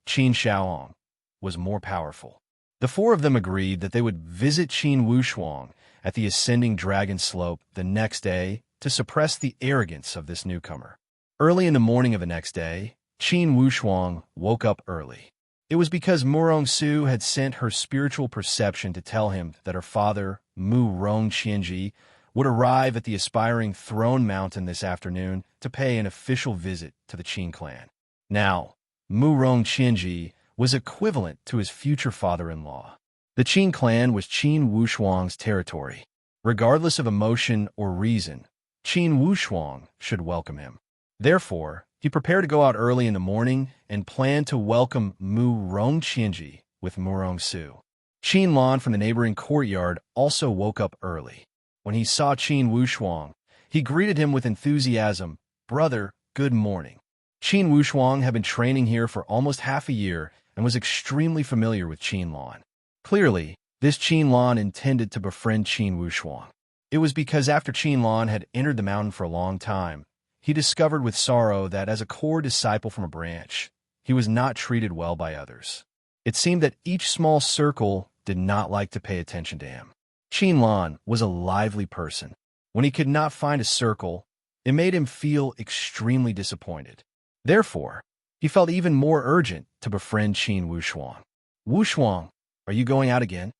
Shaohong, was more powerful. The four of them agreed that they would visit Qin Wushuang at the ascending dragon slope the next day to suppress the arrogance of this newcomer. Early in the morning of the next day, Qin Wushuang woke up early. It was because Murong Su had sent her spiritual perception to tell him that her father, Mu Rong Qianji, would arrive at the aspiring throne mountain this afternoon to pay an official visit to the Qin clan. Now, Mu Rong Qianji was equivalent to his future father-in-law. The Qin clan was Qin Wushuang's territory. Regardless of emotion or reason, Qin Wushuang should welcome him. Therefore, he prepared to go out early in the morning and planned to welcome Mu Rong Qianji with Murong Su. Qin Lan from the neighboring courtyard also woke up early. When he saw Qin Wushuang, he greeted him with enthusiasm. "Brother, good morning." Qin Wushuang had been training here for almost half a year and was extremely familiar with Qin Lan. Clearly, this Qin Lan intended to befriend Qin Wushuang. It was because after Qin Lan had entered the mountain for a long time, he discovered with sorrow that as a core disciple from a branch, he was not treated well by others. It seemed that each small circle did not like to pay attention to him. Qin Lan was a lively person. When he could not find a circle, it made him feel extremely disappointed. Therefore, he felt even more urgent to befriend Qin Wushuang. "Wushuang, are you going out again?"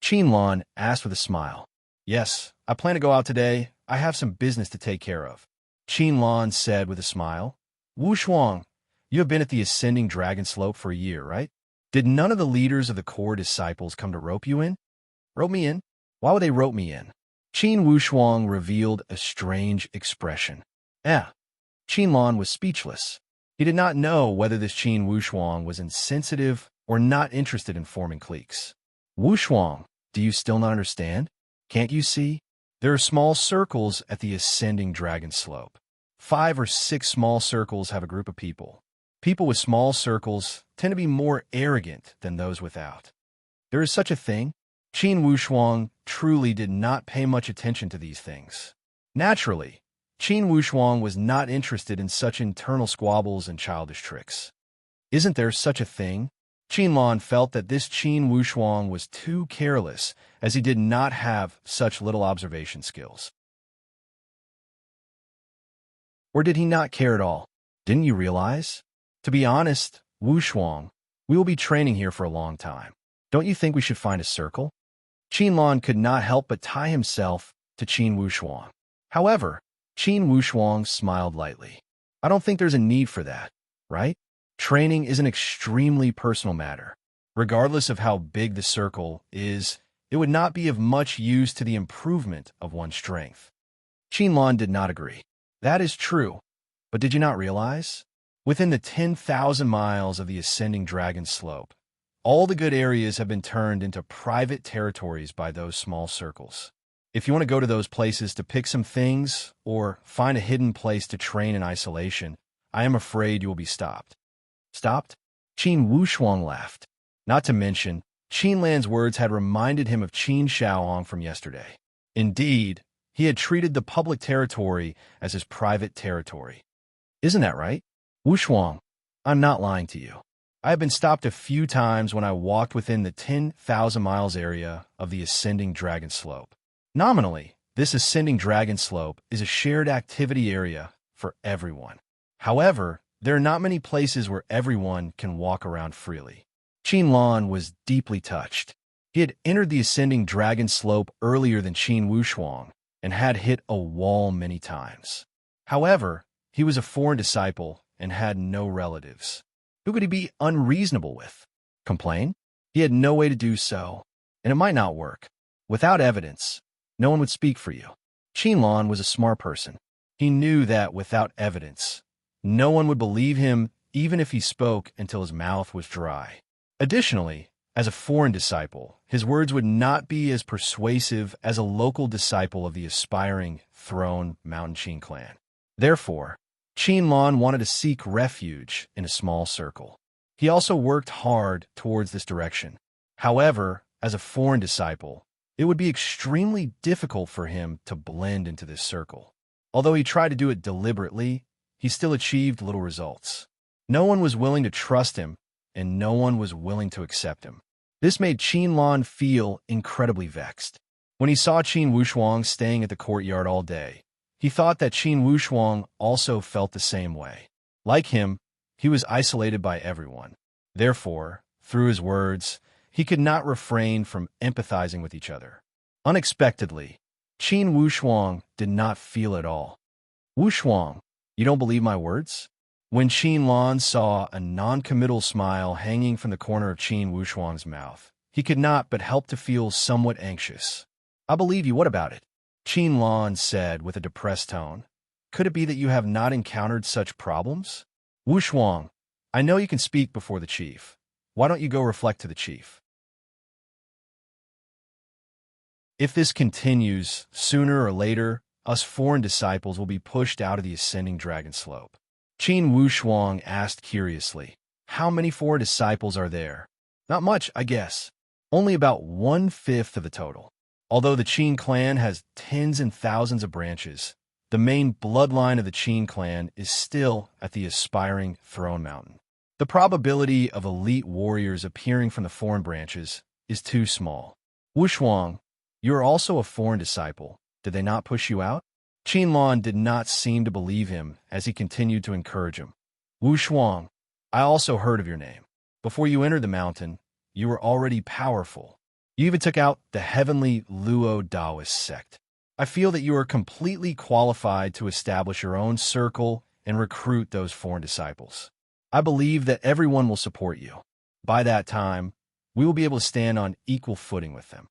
Qin Lan asked with a smile. "Yes, I plan to go out today. I have some business to take care of," Qin Lan said with a smile. "Wushuang, you have been at the ascending dragon slope for a year, right? Did none of the leaders of the core disciples come to rope you in?" "Rope me in? Why would they rope me in?" Qin Wushuang revealed a strange expression. Qin Lan was speechless. He did not know whether this Qin Wushuang was insensitive or not interested in forming cliques. "Wushuang, do you still not understand? Can't you see? There are small circles at the ascending dragon slope. 5 or 6 small circles have a group of people. People with small circles tend to be more arrogant than those without. There is such a thing." Qin Wushuang truly did not pay much attention to these things. Naturally, Qin Wushuang was not interested in such internal squabbles and childish tricks. Isn't there such a thing? Qin Lan felt that this Qin Wushuang was too careless, as he did not have such little observation skills. Or did he not care at all? Didn't you realize? To be honest, Wushuang, we will be training here for a long time. Don't you think we should find a circle? Qin Lan could not help but tie himself to Qin Wushuang. However, Qin Wushuang smiled lightly. "I don't think there's a need for that, right? Training is an extremely personal matter. Regardless of how big the circle is, it would not be of much use to the improvement of one's strength." Qin Lan did not agree. "That is true, but did you not realize? Within the 10,000 miles of the ascending dragon slope, all the good areas have been turned into private territories by those small circles. If you want to go to those places to pick some things or find a hidden place to train in isolation, I am afraid you will be stopped." "Stopped?" Qin Wushuang laughed. Not to mention, Qin Lan's words had reminded him of Qin Shaoong from yesterday. Indeed, he had treated the public territory as his private territory. "Isn't that right? Wushuang, I'm not lying to you. I have been stopped a few times when I walked within the 10,000 miles area of the ascending dragon slope. Nominally, this ascending dragon slope is a shared activity area for everyone. However, there are not many places where everyone can walk around freely." Qin Lan was deeply touched. He had entered the ascending dragon slope earlier than Qin Wushuang and had hit a wall many times. However, he was a foreign disciple and had no relatives. Who could he be unreasonable with? Complain? He had no way to do so, and it might not work. Without evidence, no one would speak for you. Qin Lan was a smart person. He knew that without evidence, no one would believe him even if he spoke until his mouth was dry. Additionally, as a foreign disciple, his words would not be as persuasive as a local disciple of the aspiring throne Mountain Qin clan. Therefore, Qin Lan wanted to seek refuge in a small circle. He also worked hard towards this direction. However, as a foreign disciple, it would be extremely difficult for him to blend into this circle. Although he tried to do it deliberately, he still achieved little results. No one was willing to trust him, and no one was willing to accept him. This made Qin Lan feel incredibly vexed. When he saw Qin Wushuang staying at the courtyard all day, he thought that Qin Wushuang also felt the same way. Like him, he was isolated by everyone. Therefore, through his words, he could not refrain from empathizing with each other. Unexpectedly, Qin Wushuang did not feel at all. Wushuang, you don't believe my words? When Qin Lan saw a non-committal smile hanging from the corner of Qin Wushuang's mouth, he could not but help to feel somewhat anxious. I believe you, what about it? Qin Lan said with a depressed tone. Could it be that you have not encountered such problems? Wushuang, I know you can speak before the chief. Why don't you go reflect to the chief? If this continues, sooner or later, us foreign disciples will be pushed out of the ascending dragon slope. Qin Wushuang asked curiously, how many foreign disciples are there? Not much, I guess. Only about 1/5 of the total. Although the Qin clan has tens and thousands of branches, the main bloodline of the Qin clan is still at the aspiring Throne Mountain. The probability of elite warriors appearing from the foreign branches is too small. Wushuang, you are also a foreign disciple. Did they not push you out? Qin Lan did not seem to believe him as he continued to encourage him. Wushuang, I also heard of your name. Before you entered the mountain, you were already powerful. You even took out the heavenly Luo Daoist sect. I feel that you are completely qualified to establish your own circle and recruit those foreign disciples. I believe that everyone will support you. By that time, we will be able to stand on equal footing with them.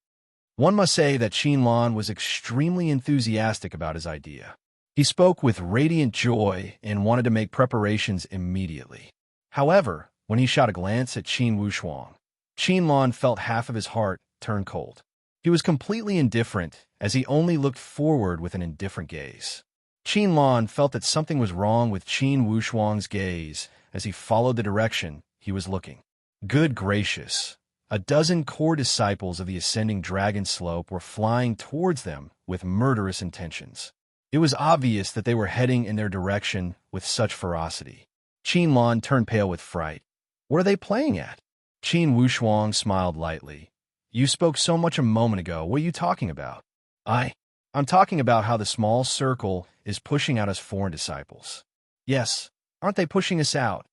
One must say that Qin Lan was extremely enthusiastic about his idea. He spoke with radiant joy and wanted to make preparations immediately. However, when he shot a glance at Qin Wushuang, Qin Lan felt half of his heart turn cold. He was completely indifferent as he only looked forward with an indifferent gaze. Qin Lan felt that something was wrong with Qin Wushuang's gaze as he followed the direction he was looking. Good gracious! A dozen core disciples of the ascending dragon slope were flying towards them with murderous intentions. It was obvious that they were heading in their direction with such ferocity. Qin Lan turned pale with fright. What are they playing at? Qin Wushuang smiled lightly. You spoke so much a moment ago. What are you talking about? I'm talking about how the small circle is pushing out us foreign disciples. Yes, aren't they pushing us out?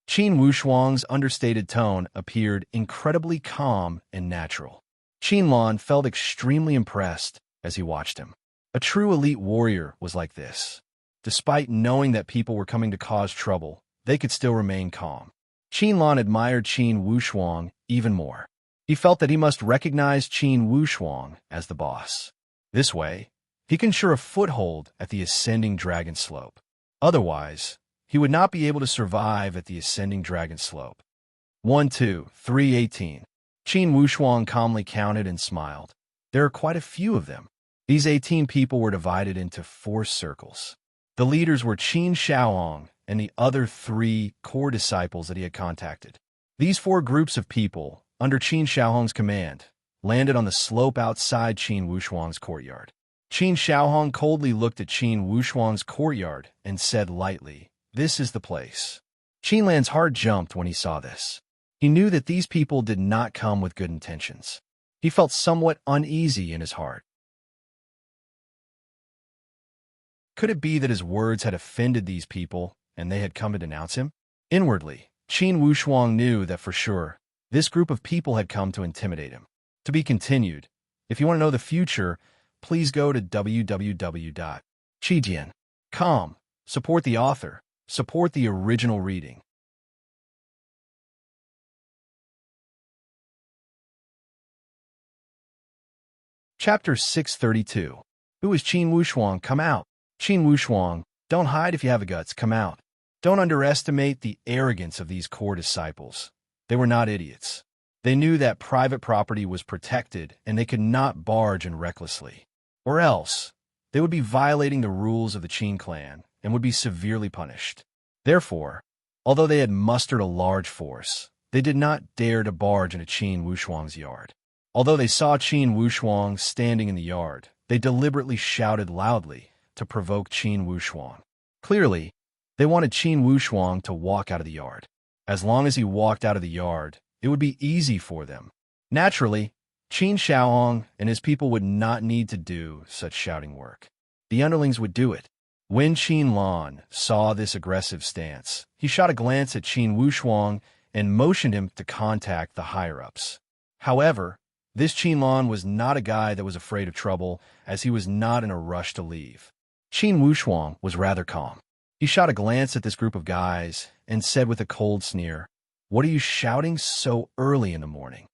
Qin Wushuang's understated tone appeared incredibly calm and natural. Qin Lan felt extremely impressed as he watched him. A true elite warrior was like this. Despite knowing that people were coming to cause trouble, they could still remain calm. Qin Lan admired Qin Wushuang even more. He felt that he must recognize Qin Wushuang as the boss. This way, he can ensure a foothold at the ascending dragon slope. Otherwise, he would not be able to survive at the ascending dragon slope. 1, 2, 3, 18. Qin Wushuang calmly counted and smiled. There are quite a few of them. These 18 people were divided into 4 circles. The leaders were Qin Shaohong and the other 3 core disciples that he had contacted. These 4 groups of people, under Qin Shaohong's command, landed on the slope outside Qin Wushuang's courtyard. Qin Shaohong coldly looked at Qin Wushuang's courtyard and said lightly, "This is the place." Qin Lan's heart jumped when he saw this. He knew that these people did not come with good intentions. He felt somewhat uneasy in his heart. Could it be that his words had offended these people and they had come to denounce him? Inwardly, Qin Wushuang knew that for sure, this group of people had come to intimidate him. To be continued. If you want to know the future, please go to www.qijian.com. Support the author. Support the original reading. Chapter 632. Who is Qin Wushuang? Come out. Qin Wushuang, don't hide if you have the guts. Come out. Don't underestimate the arrogance of these core disciples. They were not idiots. They knew that private property was protected and they could not barge in recklessly. Or else, they would be violating the rules of the Qin clan and would be severely punished. Therefore, although they had mustered a large force, they did not dare to barge into Qin Wushuang's yard. Although they saw Qin Wushuang standing in the yard, they deliberately shouted loudly to provoke Qin Wushuang. Clearly, they wanted Qin Wushuang to walk out of the yard. As long as he walked out of the yard, it would be easy for them. Naturally, Qin Shaohong and his people would not need to do such shouting work. The underlings would do it. When Qin Lan saw this aggressive stance, he shot a glance at Qin Wushuang and motioned him to contact the higher-ups. However, this Qin Lan was not a guy that was afraid of trouble, as he was not in a rush to leave. Qin Wushuang was rather calm. He shot a glance at this group of guys and said with a cold sneer, "What are you shouting so early in the morning?"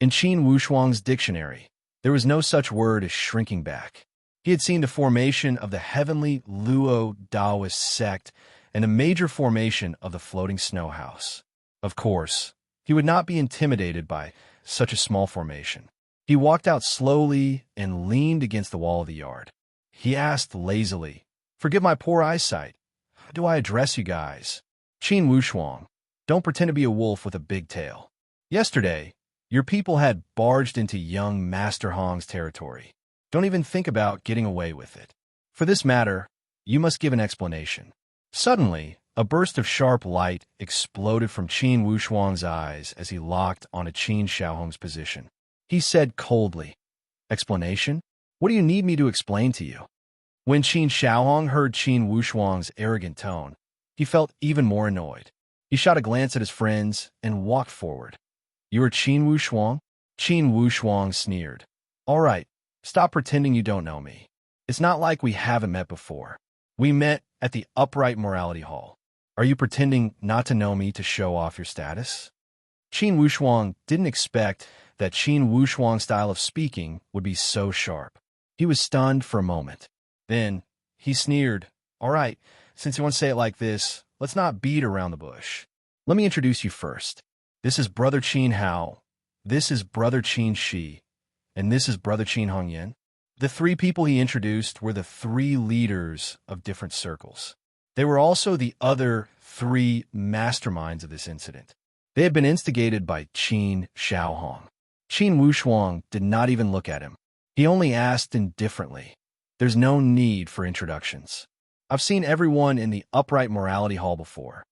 In Qin Wushuang's dictionary, there was no such word as shrinking back. He had seen the formation of the heavenly Luo Taoist sect and a major formation of the floating snow house. Of course, he would not be intimidated by such a small formation. He walked out slowly and leaned against the wall of the yard. He asked lazily, "Forgive my poor eyesight. How do I address you guys?" Qin Wushuang, don't pretend to be a wolf with a big tail. Yesterday, your people had barged into young Master Hong's territory. Don't even think about getting away with it. For this matter, you must give an explanation. Suddenly, a burst of sharp light exploded from Qin Wushuang's eyes as he locked onto Qin Shaohong's position. He said coldly, "Explanation? What do you need me to explain to you?" When Qin Shaohong heard Qin Wushuang's arrogant tone, he felt even more annoyed. He shot a glance at his friends and walked forward. "You are Qin Wushuang?" Qin Wushuang sneered. "All right, stop pretending you don't know me. It's not like we haven't met before. We met at the Upright Morality Hall. Are you pretending not to know me to show off your status?" Qin Wushuang didn't expect that Qin Wushuang's style of speaking would be so sharp. He was stunned for a moment. Then, he sneered, "All right, since you want to say it like this, let's not beat around the bush. Let me introduce you first. This is Brother Qin Hao, this is Brother Qin Shi, and this is Brother Qin Hongyan." The three people he introduced were the three leaders of different circles. They were also the other three masterminds of this incident. They had been instigated by Qin Shaohong. Qin Wushuang did not even look at him. He only asked indifferently, "There's no need for introductions. I've seen everyone in the Upright Morality Hall before.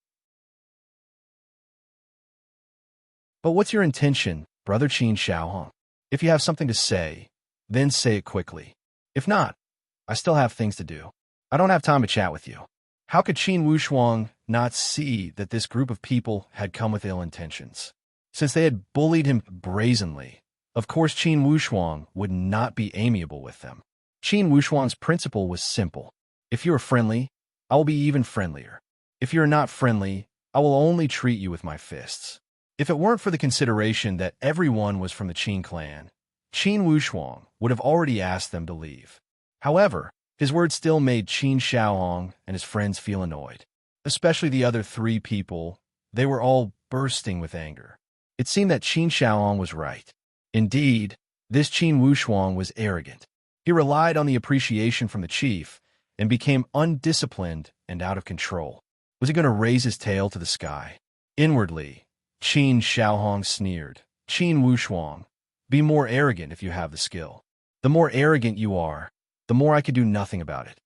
But what's your intention, Brother Qin Shaohong? If you have something to say, then say it quickly. If not, I still have things to do. I don't have time to chat with you." How could Qin Wushuang not see that this group of people had come with ill intentions? Since they had bullied him brazenly, of course Qin Wushuang would not be amiable with them. Qin Wushuang's principle was simple. If you are friendly, I will be even friendlier. If you are not friendly, I will only treat you with my fists. If it weren't for the consideration that everyone was from the Qin clan, Qin Wushuang would have already asked them to leave. However, his words still made Qin Shaohong and his friends feel annoyed, especially the other three people. They were all bursting with anger. It seemed that Qin Shaohong was right. Indeed, this Qin Wushuang was arrogant. He relied on the appreciation from the chief and became undisciplined and out of control. Was he going to raise his tail to the sky? Inwardly, Qin Shaohong sneered, "Qin Wushuang, be more arrogant if you have the skill. The more arrogant you are, the more I could do nothing about it."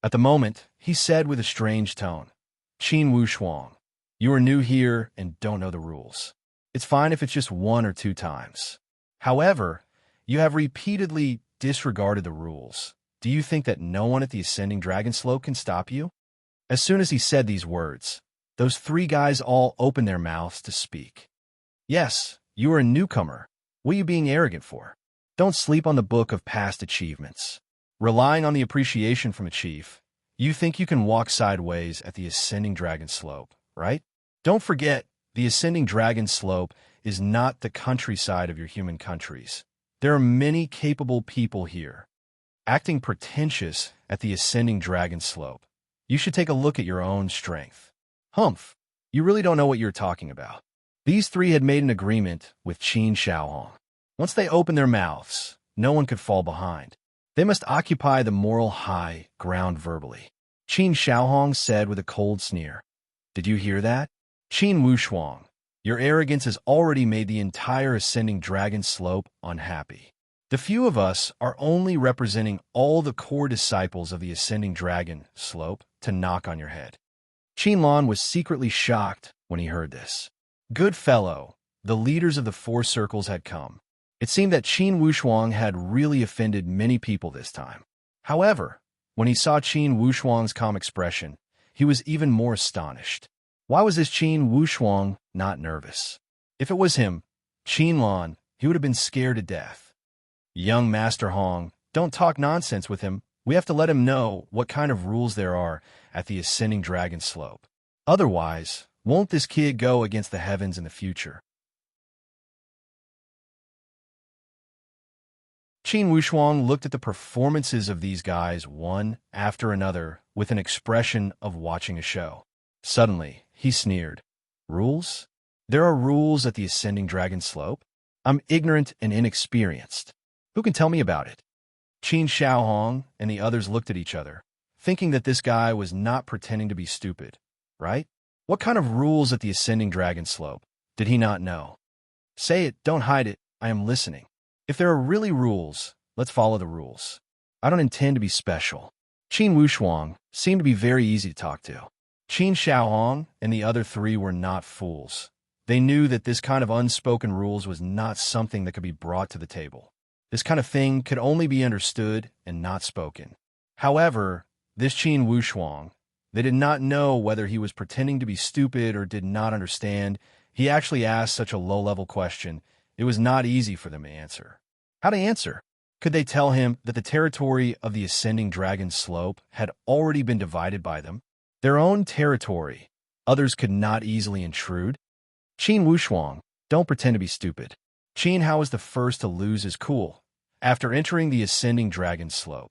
At the moment, he said with a strange tone, "Qin Wushuang, you are new here and don't know the rules. It's fine if it's just 1 or 2 times. However, you have repeatedly disregarded the rules. Do you think that no one at the Ascending Dragon Slope can stop you?" As soon as he said these words, those 3 guys all opened their mouths to speak. "Yes, you are a newcomer. What are you being arrogant for? Don't sleep on the book of past achievements. Relying on the appreciation from a chief, you think you can walk sideways at the Ascending Dragon Slope, right? Don't forget, the Ascending Dragon Slope is not the countryside of your human countries. There are many capable people here. Acting pretentious at the Ascending Dragon Slope, you should take a look at your own strength. Humph, you really don't know what you're talking about." These 3 had made an agreement with Qin Shaohong. Once they opened their mouths, no one could fall behind. They must occupy the moral high ground verbally. Qin Shaohong said with a cold sneer, "Did you hear that? Qin Wushuang, your arrogance has already made the entire Ascending Dragon Slope unhappy. The few of us are only representing all the core disciples of the Ascending Dragon Slope to knock on your head." Qin Lan was secretly shocked when he heard this. Good fellow, the leaders of the 4 circles had come. It seemed that Qin Wushuang had really offended many people this time. However, when he saw Qin Wushuang's calm expression, he was even more astonished. Why was this Qin Wushuang not nervous? If it was him, Qin Lan, he would have been scared to death. Young Master Hong, don't talk nonsense with him. We have to let him know what kind of rules there are at the Ascending Dragon Slope. Otherwise, won't this kid go against the heavens in the future? Qin Wushuang looked at the performances of these guys one after another with an expression of watching a show. Suddenly, he sneered. Rules? There are rules at the Ascending Dragon Slope? I'm ignorant and inexperienced. Who can tell me about it? Qin Xiaohong and the others looked at each other, thinking that this guy was not pretending to be stupid, right? What kind of rules at the Ascending Dragon Slope did he not know? Say it, don't hide it, I am listening. If there are really rules, let's follow the rules. I don't intend to be special. Qin Wushuang seemed to be very easy to talk to. Qin Xiaohong and the other three were not fools. They knew that this kind of unspoken rules was not something that could be brought to the table. This kind of thing could only be understood and not spoken. However, this Qin Wushuang, they did not know whether he was pretending to be stupid or did not understand. He actually asked such a low-level question. It was not easy for them to answer. How to answer? Could they tell him that the territory of the Ascending Dragon Slope had already been divided by them? Their own territory. Others could not easily intrude? Qin Wushuang, don't pretend to be stupid. Qin Hao was the first to lose his cool. After entering the Ascending Dragon Slope,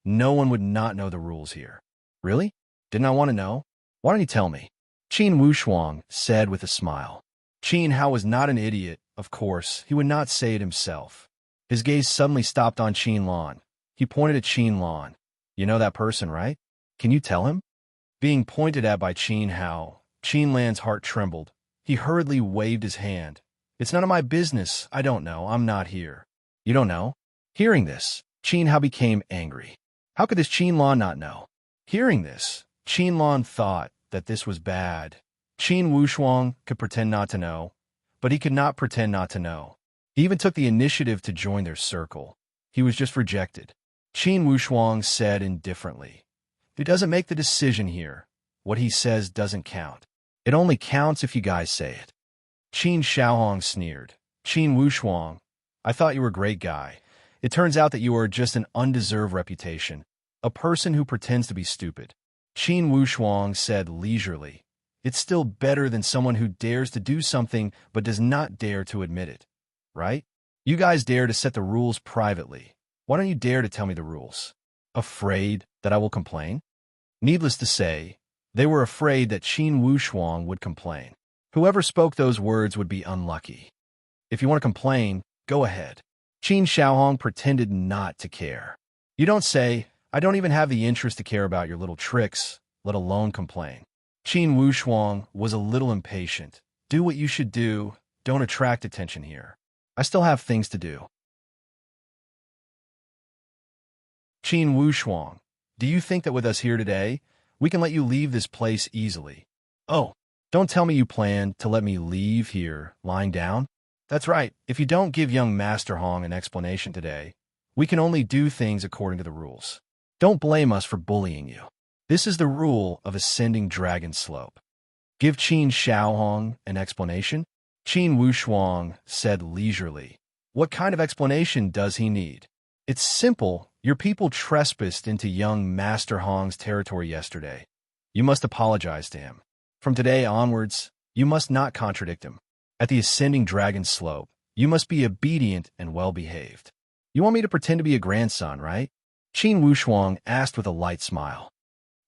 no one would not know the rules here. Really? Didn't I want to know? Why don't you tell me? Qin Wushuang said with a smile. Qin Hao was not an idiot, of course. He would not say it himself. His gaze suddenly stopped on Qin Lan. He pointed at Qin Lan. You know that person, right? Can you tell him? Being pointed at by Qin Hao, Qin Lan's heart trembled. He hurriedly waved his hand. It's none of my business. I don't know. I'm not here. You don't know? Hearing this, Qin Hao became angry. How could this Qin Lan not know? Hearing this, Qin Lan thought that this was bad. Qin Wushuang could pretend not to know, but he could not pretend not to know. He even took the initiative to join their circle. He was just rejected. Qin Wushuang said indifferently, "He doesn't make the decision here. What he says doesn't count. It only counts if you guys say it." Qin Xiaohong sneered. Qin Wushuang, I thought you were a great guy. It turns out that you are just an undeserved reputation, a person who pretends to be stupid. Qin Wushuang said leisurely, it's still better than someone who dares to do something but does not dare to admit it, right? You guys dare to set the rules privately. Why don't you dare to tell me the rules? Afraid that I will complain? Needless to say, they were afraid that Qin Wushuang would complain. Whoever spoke those words would be unlucky. If you want to complain, go ahead. Qin Xiaohong pretended not to care. You don't say, I don't even have the interest to care about your little tricks, let alone complain. Qin Wushuang was a little impatient. Do what you should do. Don't attract attention here. I still have things to do. Qin Wushuang, do you think that with us here today, we can let you leave this place easily? Oh, don't tell me you plan to let me leave here, lying down. That's right. If you don't give young Master Hong an explanation today, we can only do things according to the rules. Don't blame us for bullying you. This is the rule of Ascending Dragon Slope. Give Qin Xiaohong an explanation? Qin Wushuang said leisurely. What kind of explanation does he need? It's simple. Your people trespassed into young Master Hong's territory yesterday. You must apologize to him. From today onwards, you must not contradict him. At the Ascending Dragon Slope, you must be obedient and well-behaved. You want me to pretend to be a grandson, right? Qin Wushuang asked with a light smile.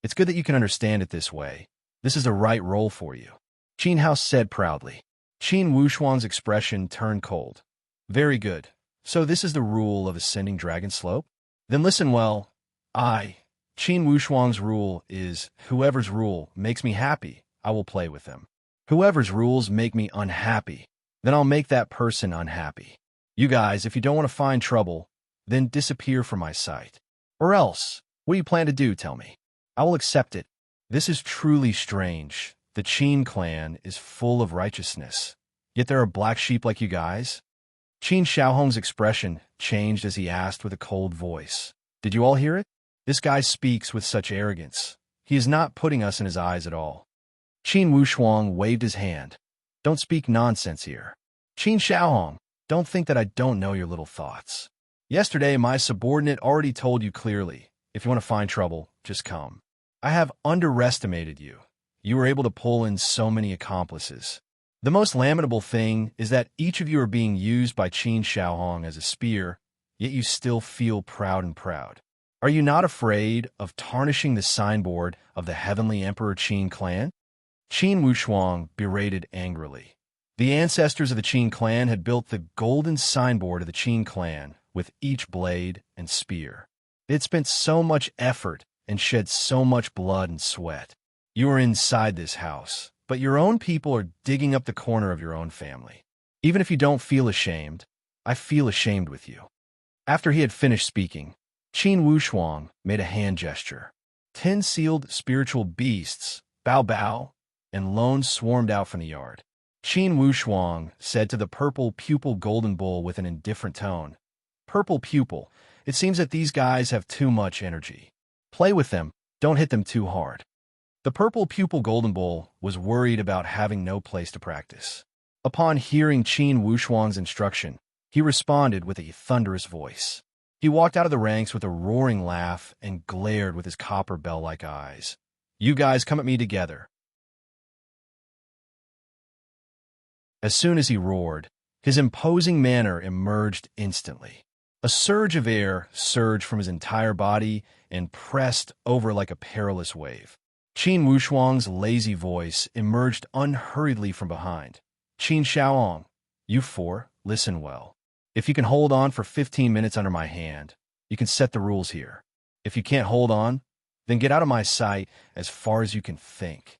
It's good that you can understand it this way. This is the right role for you. Qin Hao said proudly. Qin Wushuang's expression turned cold. Very good. So this is the rule of Ascending Dragon Slope? Then listen well. Qin Wushuang's rule is, whoever's rule makes me happy, I will play with them. Whoever's rules make me unhappy, then I'll make that person unhappy. You guys, if you don't want to find trouble, then disappear from my sight. Or else, what do you plan to do, tell me? I will accept it. This is truly strange. The Qin clan is full of righteousness. Yet there are black sheep like you guys? Qin Xiaohong's expression changed as he asked with a cold voice. Did you all hear it? This guy speaks with such arrogance. He is not putting us in his eyes at all. Qin Wushuang waved his hand. Don't speak nonsense here. Qin Xiaohong, don't think that I don't know your little thoughts. Yesterday, my subordinate already told you clearly, if you want to find trouble, just come. I have underestimated you. You were able to pull in so many accomplices. The most lamentable thing is that each of you are being used by Qin Xiaohong as a spear, yet you still feel proud and proud. Are you not afraid of tarnishing the signboard of the Heavenly Emperor Qin clan? Qin Wushuang berated angrily. The ancestors of the Qin clan had built the golden signboard of the Qin clan with each blade and spear. They had spent so much effort and shed so much blood and sweat. You are inside this house, but your own people are digging up the corner of your own family. Even if you don't feel ashamed, I feel ashamed with you. After he had finished speaking, Qin Wushuang made a hand gesture. 10 sealed spiritual beasts, Bao Bao, and Lone swarmed out from the yard. Qin Wushuang said to the purple pupil golden bull with an indifferent tone, Purple pupil, it seems that these guys have too much energy. Play with them, don't hit them too hard. The purple pupil golden bull was worried about having no place to practice. Upon hearing Qin Wushuang's instruction, he responded with a thunderous voice. He walked out of the ranks with a roaring laugh and glared with his copper bell-like eyes. You guys come at me together. As soon as he roared, his imposing manner emerged instantly. A surge of air surged from his entire body and pressed over like a perilous wave. Qin Wushuang's lazy voice emerged unhurriedly from behind. Qin Xiaohong, you four, listen well. If you can hold on for 15 minutes under my hand, you can set the rules here. If you can't hold on, then get out of my sight as far as you can think.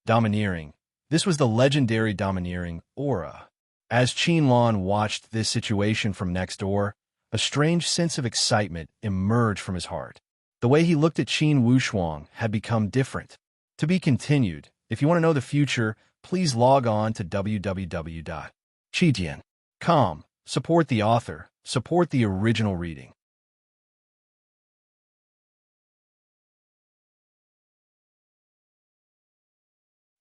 Domineering. This was the legendary domineering aura. As Qin Lan watched this situation from next door, a strange sense of excitement emerged from his heart. The way he looked at Qin Wushuang had become different. To be continued. If you want to know the future, please log on to www.qijian.com. Support the author. Support the original reading.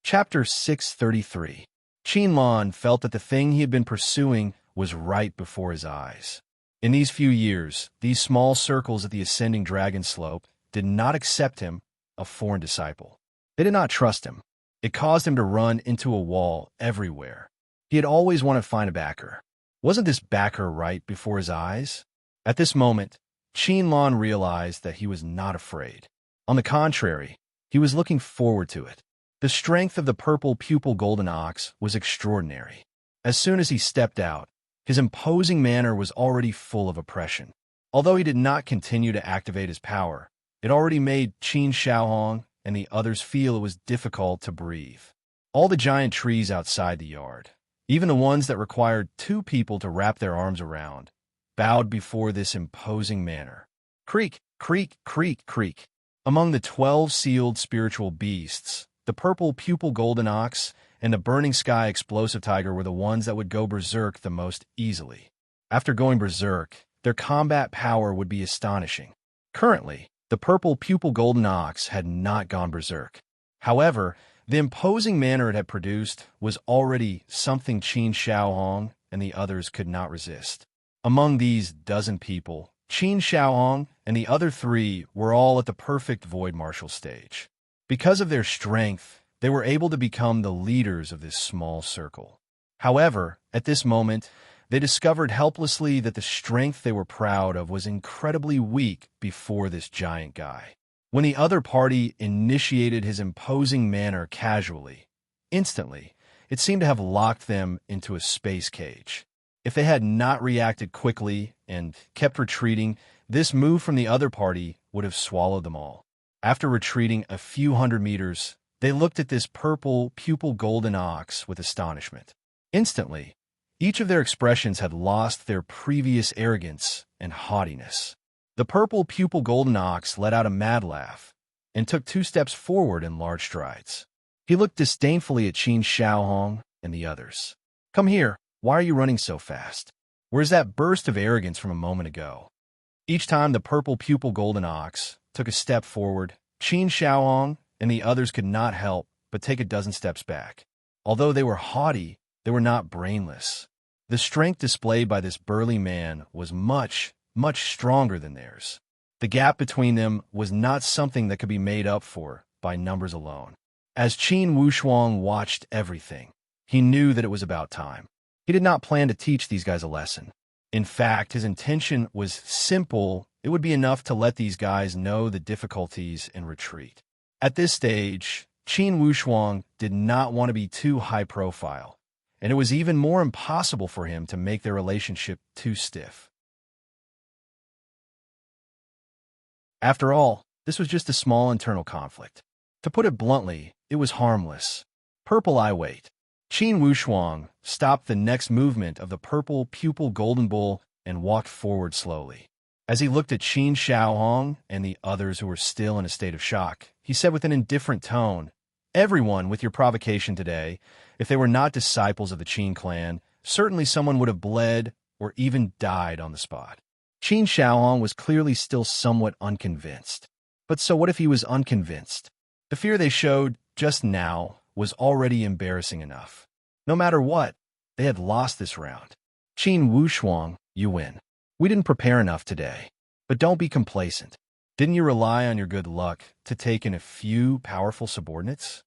Chapter 633. Qin Lan felt that the thing he had been pursuing was right before his eyes. In these few years, these small circles at the ascending dragon slope did not accept him, a foreign disciple. They did not trust him. It caused him to run into a wall everywhere. He had always wanted to find a backer. Wasn't this backer right before his eyes? At this moment, Qin Lan realized that he was not afraid. On the contrary, he was looking forward to it. The strength of the purple pupil golden ox was extraordinary. As soon as he stepped out, his imposing manner was already full of oppression. Although he did not continue to activate his power, it already made Qin Xiaohong and the others feel it was difficult to breathe. All the giant trees outside the yard, even the ones that required 2 people to wrap their arms around, bowed before this imposing manner. Creak, creak, creak, creak. Among the 12 sealed spiritual beasts, the purple pupil golden ox and the burning sky explosive tiger were the ones that would go berserk the most easily. After going berserk, their combat power would be astonishing. Currently, the purple pupil golden ox had not gone berserk. However, the imposing manner it had produced was already something Qin Xiaohong and the others could not resist. Among these dozen people, Qin Xiaohong and the other 3 were all at the perfect void martial stage. Because of their strength, they were able to become the leaders of this small circle. However, at this moment, they discovered helplessly that the strength they were proud of was incredibly weak before this giant guy. When the other party initiated his imposing manner casually, instantly, it seemed to have locked them into a space cage. If they had not reacted quickly and kept retreating, this move from the other party would have swallowed them all. After retreating a few hundred meters, they looked at this purple pupil golden ox with astonishment. Instantly, each of their expressions had lost their previous arrogance and haughtiness. The purple pupil golden ox let out a mad laugh and took 2 steps forward in large strides. He looked disdainfully at Qin Xiaohong and the others. Come here, why are you running so fast? Where's that burst of arrogance from a moment ago? Each time the purple pupil golden ox took a step forward, Qin Shaohong and the others could not help but take a dozen steps back. Although they were haughty, they were not brainless. The strength displayed by this burly man was much, much stronger than theirs. The gap between them was not something that could be made up for by numbers alone. As Qin Wushuang watched everything, he knew that it was about time. He did not plan to teach these guys a lesson. In fact, his intention was simple. It would be enough to let these guys know the difficulties and retreat. At this stage, Qin Wushuang did not want to be too high profile, and it was even more impossible for him to make their relationship too stiff. After all, this was just a small internal conflict. To put it bluntly, it was harmless. Purple eye wait. Qin Wushuang stopped the next movement of the purple pupil golden bull and walked forward slowly. As he looked at Qin Shaohong and the others who were still in a state of shock, he said with an indifferent tone, "Everyone with your provocation today, if they were not disciples of the Qin clan, certainly someone would have bled or even died on the spot." Qin Shaohong was clearly still somewhat unconvinced. But so what if he was unconvinced? The fear they showed just now was already embarrassing enough. No matter what, they had lost this round. Qin Wushuang, you win. We didn't prepare enough today. But don't be complacent. Didn't you rely on your good luck to take in a few powerful subordinates?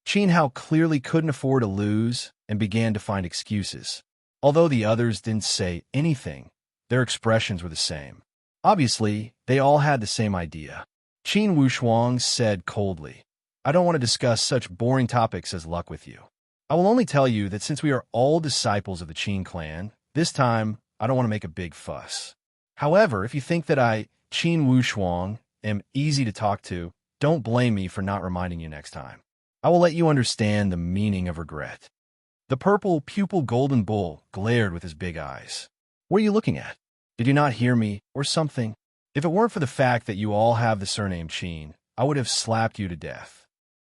Qin Hao clearly couldn't afford to lose and began to find excuses. Although the others didn't say anything, their expressions were the same. Obviously, they all had the same idea. Qin Wushuang said coldly, "I don't want to discuss such boring topics as luck with you. I will only tell you that since we are all disciples of the Qin clan, this time I don't want to make a big fuss. However, if you think that I, Qin Wushuang, am easy to talk to, don't blame me for not reminding you next time. I will let you understand the meaning of regret." The purple pupil golden bull glared with his big eyes. "What are you looking at? Did you not hear me, or something? If it weren't for the fact that you all have the surname Qin, I would have slapped you to death."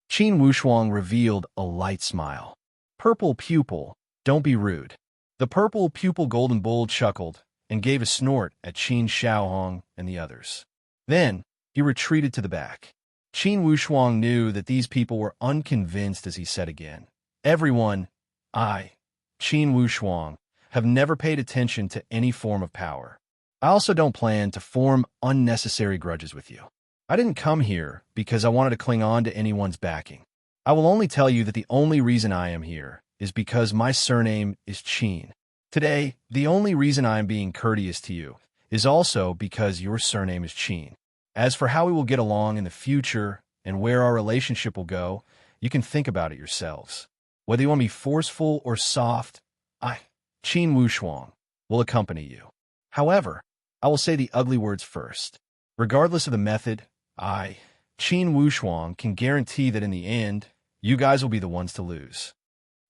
Qin Wushuang revealed a light smile. "Purple pupil, don't be rude." The purple pupil golden bull chuckled and gave a snort at Qin Shaohong and the others. Then he retreated to the back. Qin Wushuang knew that these people were unconvinced as he said again, "Everyone, I, Qin Wushuang, have never paid attention to any form of power. I also don't plan to form unnecessary grudges with you. I didn't come here because I wanted to cling on to anyone's backing. I will only tell you that the only reason I am here is because my surname is Qin. Today, the only reason I am being courteous to you is also because your surname is Qin. As for how we will get along in the future and where our relationship will go, you can think about it yourselves. Whether you want to be forceful or soft, I, Qin Wushuang, will accompany you. However, I will say the ugly words first. Regardless of the method, I, Qin Wushuang, can guarantee that in the end, you guys will be the ones to lose."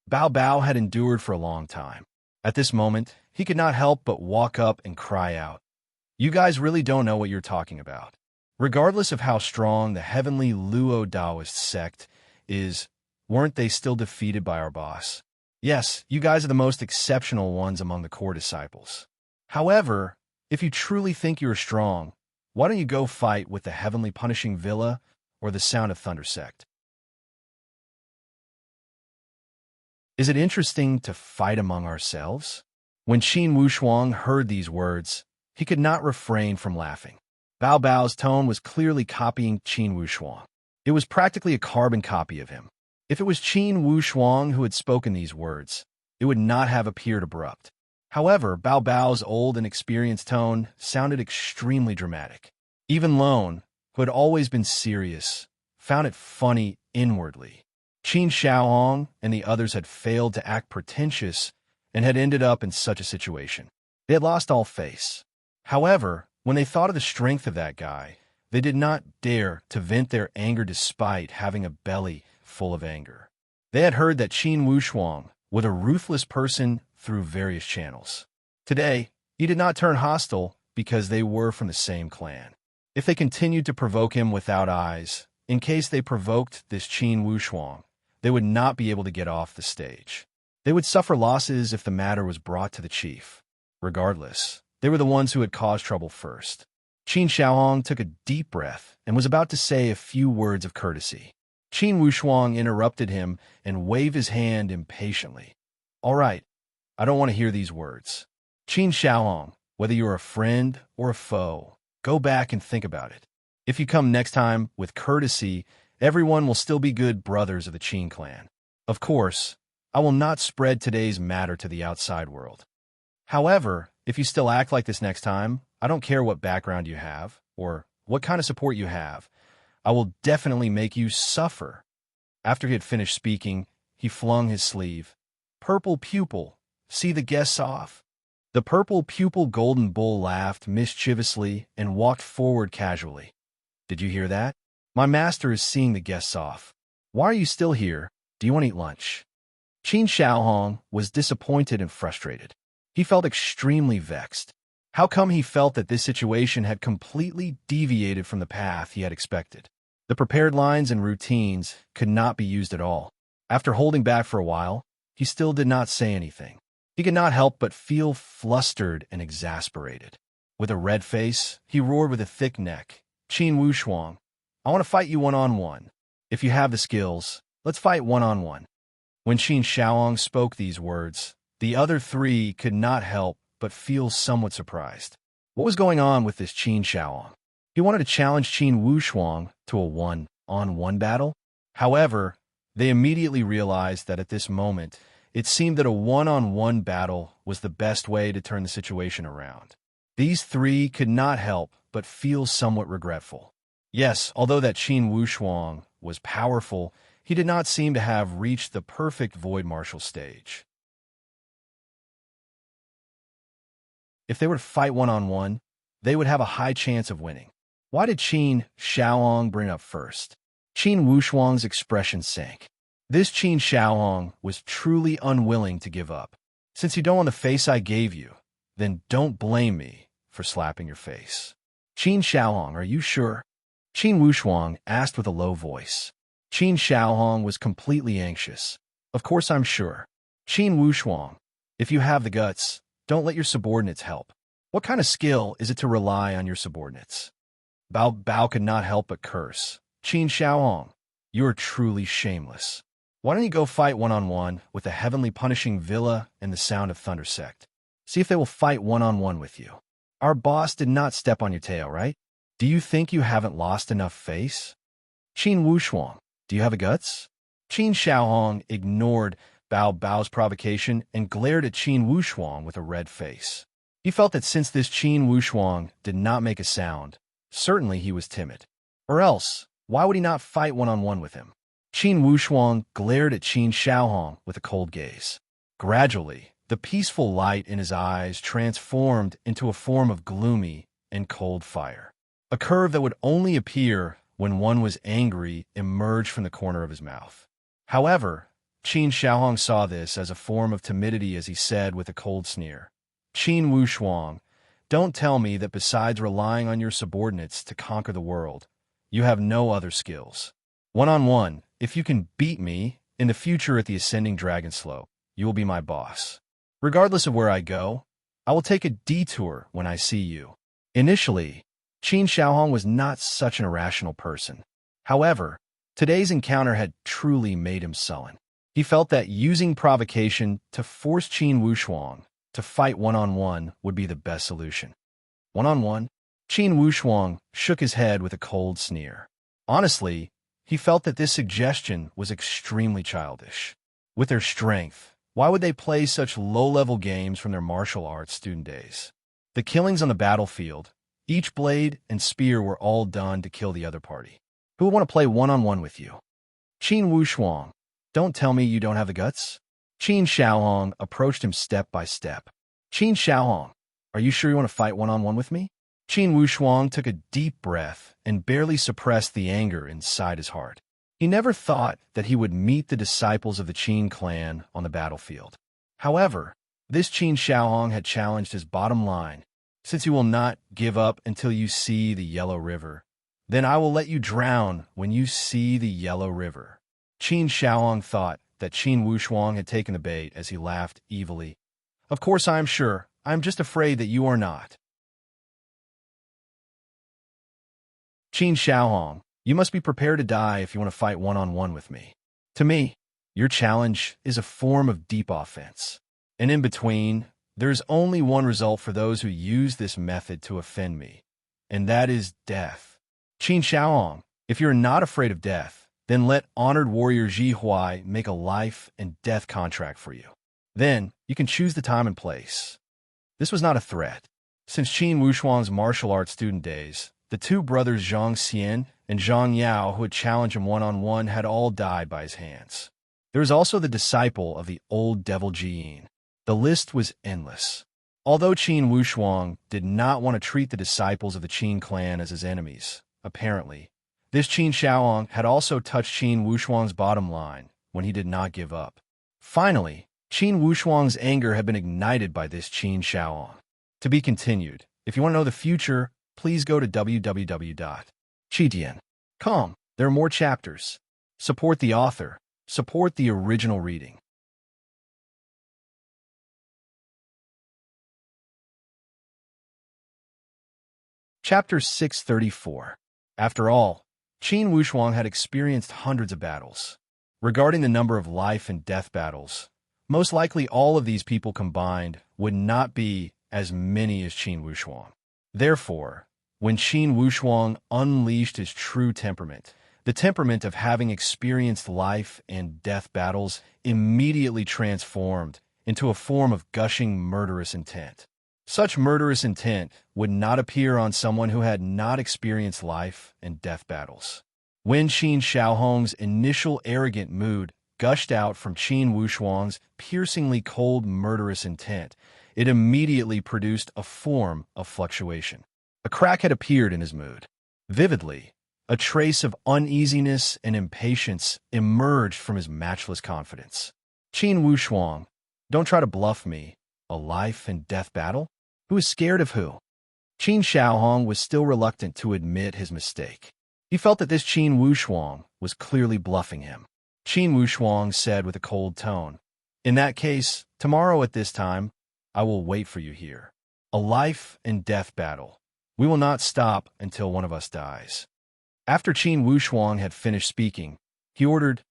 Bao Bao had endured for a long time. At this moment, he could not help but walk up and cry out, "You guys really don't know what you're talking about. Regardless of how strong the heavenly Luo Taoist sect is, weren't they still defeated by our boss? Yes, you guys are the most exceptional ones among the core disciples. However, if you truly think you are strong, why don't you go fight with the Heavenly Punishing Villa or the Sound of Thunder sect? Is it interesting to fight among ourselves?" When Qin Wushuang heard these words, he could not refrain from laughing. Bao Bao's tone was clearly copying Qin Wushuang. It was practically a carbon copy of him. If it was Qin Wushuang who had spoken these words, it would not have appeared abrupt. However, Bao Bao's old and experienced tone sounded extremely dramatic. Even Lone, who had always been serious, found it funny inwardly. Qin Shaohong and the others had failed to act pretentious and had ended up in such a situation. They had lost all face. However, when they thought of the strength of that guy, they did not dare to vent their anger despite having a belly full of anger. They had heard that Qin Wushuang was a ruthless person through various channels. Today, he did not turn hostile because they were from the same clan. If they continued to provoke him without eyes, in case they provoked this Qin Wushuang, they would not be able to get off the stage. They would suffer losses if the matter was brought to the chief. Regardless, they were the ones who had caused trouble first. Qin Shaohong took a deep breath and was about to say a few words of courtesy. Qin Wushuang interrupted him and waved his hand impatiently. All right, I don't want to hear these words. Qin Shaohong, whether you're a friend or a foe, go back and think about it. If you come next time with courtesy, everyone will still be good brothers of the Qin clan. Of course, I will not spread today's matter to the outside world. However, if you still act like this next time, I don't care what background you have or what kind of support you have, I will definitely make you suffer. After he had finished speaking, he flung his sleeve. Purple pupil, see the guests off. The purple pupil golden bull laughed mischievously and walked forward casually. Did you hear that? My master is seeing the guests off. Why are you still here? Do you want to eat lunch? Qin Shaohong was disappointed and frustrated. He felt extremely vexed. How come he felt that this situation had completely deviated from the path he had expected? The prepared lines and routines could not be used at all. After holding back for a while, he still did not say anything. He could not help but feel flustered and exasperated. With a red face, he roared with a thick neck. Qin Wushuang, I want to fight you one-on-one. If you have the skills, let's fight one-on-one. When Qin Shaohong spoke these words, the other three could not help but feel somewhat surprised. What was going on with this Qin Shaohong? He wanted to challenge Qin Wushuang to a one-on-one battle. However, they immediately realized that at this moment, it seemed that a one-on-one battle was the best way to turn the situation around. These three could not help but feel somewhat regretful. Yes, although that Qin Wushuang was powerful, he did not seem to have reached the perfect void martial stage. If they were to fight one-on-one, they would have a high chance of winning. Why did Qin Shaohong bring up first? Qin Wushuang's expression sank. This Qin Shaohong was truly unwilling to give up. Since you don't want the face I gave you, then don't blame me for slapping your face. Qin Shaohong, are you sure? Qin Wushuang asked with a low voice. Qin Shaohong was completely anxious. Of course I'm sure. Qin Wushuang, if you have the guts, don't let your subordinates help. What kind of skill is it to rely on your subordinates? Bao could not help but curse. Qin Shaohong, you are truly shameless. Why don't you go fight one-on-one with the heavenly punishing villa and the sound of thunder sect? See if they will fight one-on-one with you. Our boss did not step on your tail, right? Do you think you haven't lost enough face? Qin Wushuang, do you have the guts? Qin Shaohong ignored Bao's provocation and glared at Qin Wushuang with a red face. He felt that since this Qin Wushuang did not make a sound, certainly he was timid. Or else, why would he not fight one-on-one with him? Qin Wushuang glared at Qin Shaohong with a cold gaze. Gradually, the peaceful light in his eyes transformed into a form of gloomy and cold fire. A curve that would only appear when one was angry emerged from the corner of his mouth. However, Qin Shaohong saw this as a form of timidity as he said with a cold sneer, Qin Wushuang, don't tell me that besides relying on your subordinates to conquer the world, you have no other skills. One-on-one, if you can beat me, in the future at the Ascending Dragon Slope, you will be my boss. Regardless of where I go, I will take a detour when I see you. Initially, Qin Shaohong was not such an irrational person. However, today's encounter had truly made him sullen. He felt that using provocation to force Qin Wushuang to fight one-on-one would be the best solution. One-on-one? Qin Wushuang shook his head with a cold sneer. Honestly, he felt that this suggestion was extremely childish. With their strength, why would they play such low-level games from their martial arts student days? The killings on the battlefield, each blade and spear were all done to kill the other party. Who would want to play one-on-one with you? Qin Wushuang, don't tell me you don't have the guts? Qin Shaohong approached him step by step. Qin Shaohong, are you sure you want to fight one-on-one with me? Qin Wushuang took a deep breath and barely suppressed the anger inside his heart. He never thought that he would meet the disciples of the Qin clan on the battlefield. However, this Qin Shaohong had challenged his bottom line. Since you will not give up until you see the Yellow River, then I will let you drown when you see the Yellow River. Qin Shaohong thought that Qin Wushuang had taken the bait as he laughed evilly. Of course I am sure. I'm just afraid that you are not. Qin Xiaohong, you must be prepared to die if you want to fight one-on-one with me. To me, your challenge is a form of deep offense. And in between, there is only one result for those who use this method to offend me, and that is death. Qin Xiaohong, if you're not afraid of death, then let honored warrior Ji Huai make a life and death contract for you. Then, you can choose the time and place. This was not a threat. Since Qin Wushuang's martial arts student days, the two brothers Zhang Xian and Zhang Yao who had challenged him one-on-one had all died by his hands. There was also the disciple of the old devil Jiyin. The list was endless. Although Qin Wushuang did not want to treat the disciples of the Qin clan as his enemies, apparently, this Qin Xiaohong had also touched Qin Wushuang's bottom line when he did not give up. Finally, Qin Wushuang's anger had been ignited by this Qin Xiaohong. To be continued. If you want to know the future, please go to www.qitian.com. There are more chapters. Support the author. Support the original reading. Chapter 634. After all, Qin Wushuang had experienced hundreds of battles. Regarding the number of life and death battles, most likely all of these people combined would not be as many as Qin Wushuang. Therefore, when Qin Wushuang unleashed his true temperament, the temperament of having experienced life and death battles immediately transformed into a form of gushing murderous intent. Such murderous intent would not appear on someone who had not experienced life and death battles. When Qin Xiaohong's initial arrogant mood gushed out from Qin Wushuang's piercingly cold murderous intent, it immediately produced a form of fluctuation. A crack had appeared in his mood. Vividly, a trace of uneasiness and impatience emerged from his matchless confidence. Qin Wushuang, don't try to bluff me. A life and death battle? Who is scared of who? Qin Xiaohong was still reluctant to admit his mistake. He felt that this Qin Wushuang was clearly bluffing him. Qin Wushuang said with a cold tone, "In that case, tomorrow at this time, I will wait for you here. A life and death battle. We will not stop until one of us dies." After Qin Wushuang had finished speaking, he ordered,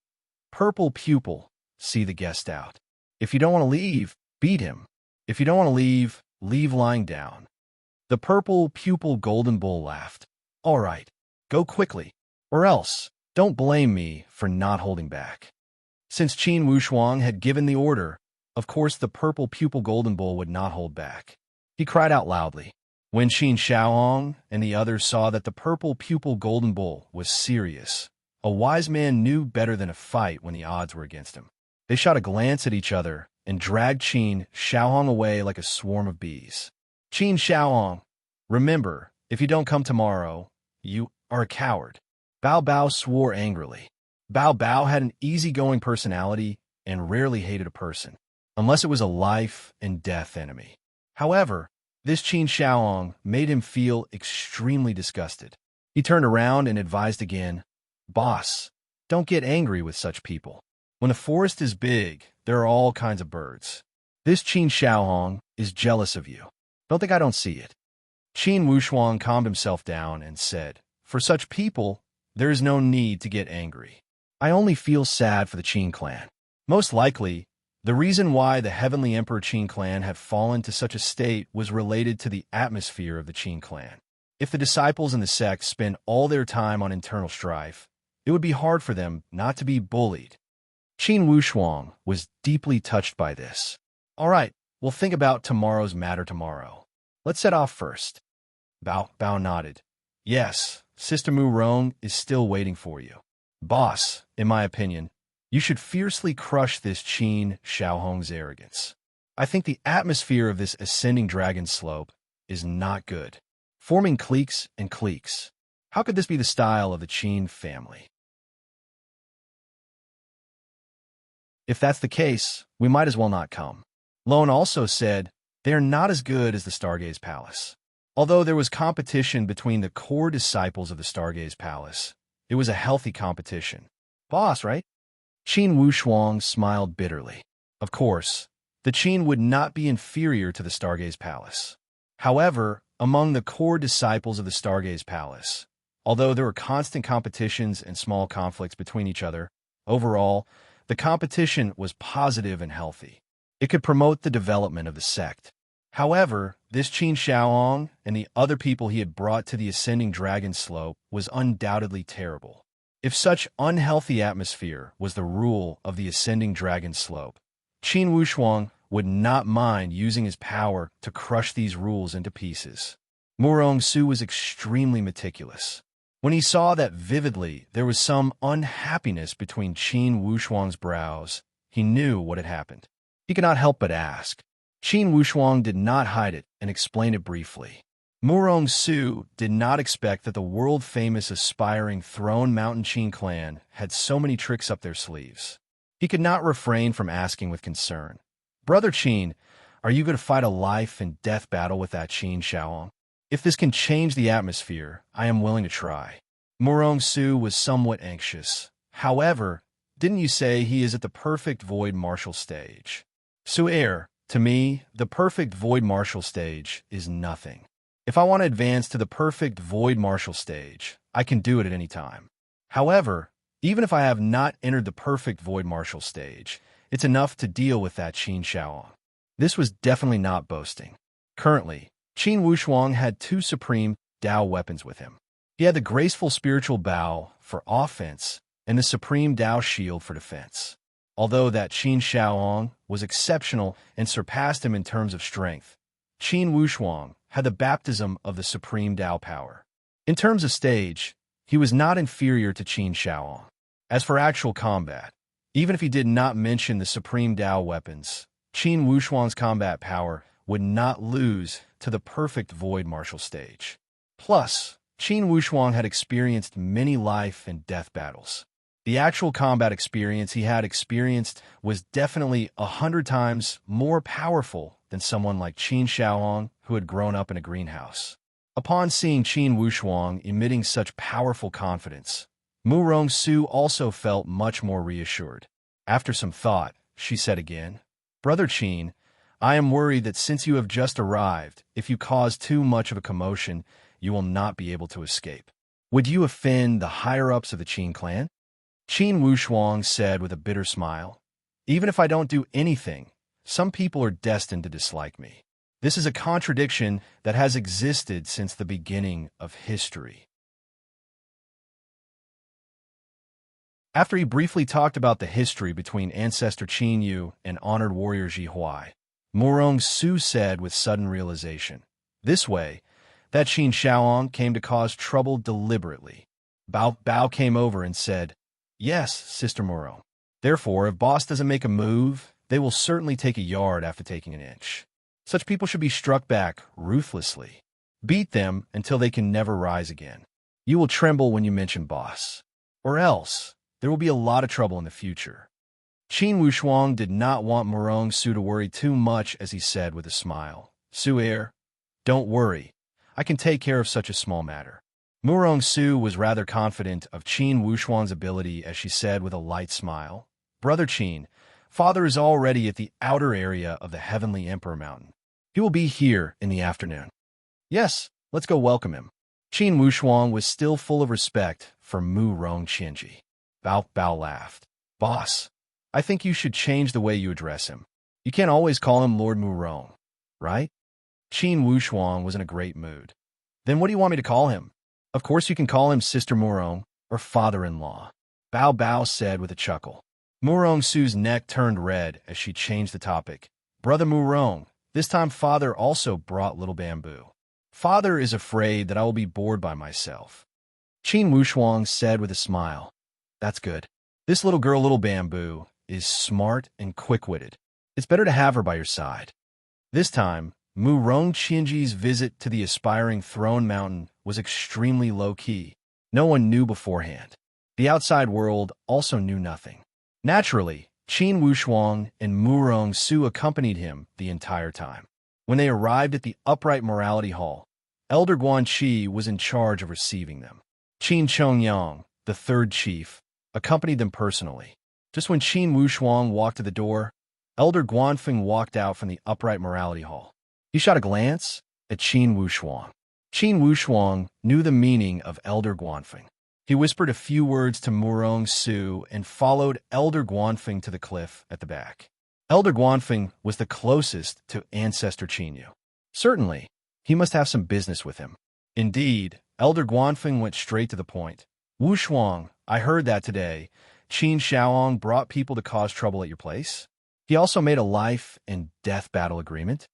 "Purple pupil, see the guest out. If you don't want to leave, beat him. If you don't want to leave, leave lying down." The purple pupil golden bull laughed. "All right, go quickly, or else don't blame me for not holding back." Since Qin Wushuang had given the order, of course the purple pupil golden bull would not hold back. He cried out loudly. When Qin Xiaohong and the others saw that the purple pupil golden bull was serious, a wise man knew better than a fight when the odds were against him. They shot a glance at each other and dragged Qin Xiaohong away like a swarm of bees. "Qin Xiaohong, remember, if you don't come tomorrow, you are a coward." Bao Bao swore angrily. Bao Bao had an easygoing personality and rarely hated a person, unless it was a life and death enemy. However, this Qin Xiaohong made him feel extremely disgusted. He turned around and advised again, "Boss, don't get angry with such people. When the forest is big, there are all kinds of birds. This Qin Xiaohong is jealous of you. Don't think I don't see it." Qin Wushuang calmed himself down and said, "For such people, there is no need to get angry. I only feel sad for the Qin clan. Most likely, the reason why the Heavenly Emperor Qin clan had fallen to such a state was related to the atmosphere of the Qin clan. If the disciples in the sect spend all their time on internal strife, it would be hard for them not to be bullied." Qin Wushuang was deeply touched by this. "All right, we'll think about tomorrow's matter tomorrow. Let's set off first." Bao Bao nodded. "Yes, Sister Mu Rong is still waiting for you. Boss, in my opinion, you should fiercely crush this Qin Xiaohong's arrogance. I think the atmosphere of this ascending dragon slope is not good. Forming cliques and cliques. How could this be the style of the Qin family? If that's the case, we might as well not come." Lone also said, "They are not as good as the Stargaze Palace." Although there was competition between the core disciples of the Stargaze Palace, it was a healthy competition. "Boss, right?" Qin Wushuang smiled bitterly. Of course, the Qin would not be inferior to the Stargaze Palace. However, among the core disciples of the Stargaze Palace, although there were constant competitions and small conflicts between each other, overall, the competition was positive and healthy. It could promote the development of the sect. However, this Qin Shaoong and the other people he had brought to the ascending dragon slope was undoubtedly terrible. If such unhealthy atmosphere was the rule of the ascending dragon slope, Qin Wushuang would not mind using his power to crush these rules into pieces. Murong Su was extremely meticulous. When he saw that vividly there was some unhappiness between Qin Wushuang's brows, he knew what had happened. He could not help but ask. Qin Wushuang did not hide it and explained it briefly. Murong Su did not expect that the world-famous aspiring Throne Mountain Qin clan had so many tricks up their sleeves. He could not refrain from asking with concern, "Brother Qin, are you going to fight a life-and-death battle with that Qin Shaoong? If this can change the atmosphere, I am willing to try." Murong Su was somewhat anxious. However, didn't you say he is at the perfect void martial stage? Su'er, to me, the perfect void martial stage is nothing. If I want to advance to the perfect void martial stage, I can do it at any time. However, even if I have not entered the perfect void martial stage, it's enough to deal with that Qin Shaoong. This was definitely not boasting. Currently, Qin Wushuang had two supreme Dao weapons with him. He had the graceful spiritual bow for offense and the supreme Dao shield for defense. Although that Qin Shaoong was exceptional and surpassed him in terms of strength, Qin Wushuang had the baptism of the supreme Dao power. In terms of stage, he was not inferior to Qin Shaoong. As for actual combat, even if he did not mention the supreme Dao weapons, Qin Wushuang's combat power would not lose to the perfect void martial stage. Plus, Qin Wushuang had experienced many life and death battles. The actual combat experience he had experienced was definitely 100 times more powerful than someone like Qin Shaoong who had grown up in a greenhouse. Upon seeing Qin Wushuang emitting such powerful confidence, Murong Su also felt much more reassured. After some thought, she said again, "Brother Qin, I am worried that since you have just arrived, if you cause too much of a commotion, you will not be able to escape. Would you offend the higher-ups of the Qin clan?" Qin Wushuang said with a bitter smile, "Even if I don't do anything, some people are destined to dislike me. This is a contradiction that has existed since the beginning of history." After he briefly talked about the history between ancestor Qin Yu and honored warrior Ji Huai, Murong Su said with sudden realization, "This way, that Qin Shaoong came to cause trouble deliberately." Bao came over and said, "Yes, Sister Murong. Therefore, if boss doesn't make a move, they will certainly take a yard after taking an inch. Such people should be struck back ruthlessly. Beat them until they can never rise again. You will tremble when you mention boss. Or else, there will be a lot of trouble in the future." Qin Wushuang did not want Murong Su to worry too much as he said with a smile, "Su'er, don't worry. I can take care of such a small matter." Murong Su was rather confident of Qin Wushuang's ability as she said with a light smile, "Brother Qin, Father is already at the outer area of the Heavenly Emperor Mountain. He will be here in the afternoon." "Yes, let's go welcome him." Qin Wushuang was still full of respect for Murong Qianji. Bao laughed. "Boss, I think you should change the way you address him. You can't always call him Lord Murong, right?" Qin Wushuang was in a great mood. "Then what do you want me to call him?" "Of course you can call him Sister Murong or Father-in-law," Bao said with a chuckle. Murong Su's neck turned red as she changed the topic. "Brother Murong, this time Father also brought little bamboo. Father is afraid that I will be bored by myself." Qin Wushuang said with a smile, "That's good. This little girl, Little Bamboo, is smart and quick-witted. It's better to have her by your side." This time, Murong Qianji's visit to the aspiring Throne Mountain was extremely low-key. No one knew beforehand. The outside world also knew nothing. Naturally, Qin Wushuang and Murong Su accompanied him the entire time. When they arrived at the Upright Morality Hall, Elder Guanqi was in charge of receiving them. Qin Chongyang, the third chief, accompanied them personally. Just when Qin Wushuang walked to the door, Elder Guanfeng walked out from the upright morality hall. He shot a glance at Qin Wushuang. Qin Wushuang knew the meaning of Elder Guanfeng. He whispered a few words to Murong Su and followed Elder Guanfeng to the cliff at the back. Elder Guanfeng was the closest to Ancestor Qinyu. Certainly, he must have some business with him. Indeed, Elder Guanfeng went straight to the point. Wushuang, I heard that today Qin Shaoong brought people to cause trouble at your place. He also made a life and death battle agreement.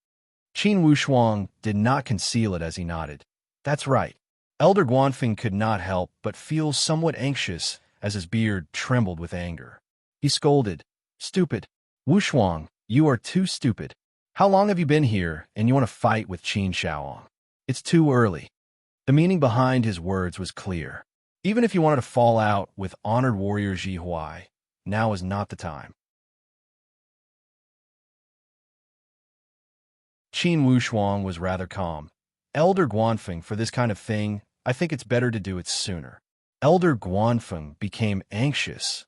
Qin Wushuang did not conceal it as he nodded. That's right. Elder Guanfeng could not help but feel somewhat anxious as his beard trembled with anger. He scolded, "Stupid. Wushuang, you are too stupid. How long have you been here and you want to fight with Qin Shaoong? It's too early." The meaning behind his words was clear. Even if you wanted to fall out with honored warrior Ji Huai, now is not the time. Qin Wushuang was rather calm. Elder Guanfeng, for this kind of thing, I think it's better to do it sooner. Elder Guanfeng became anxious.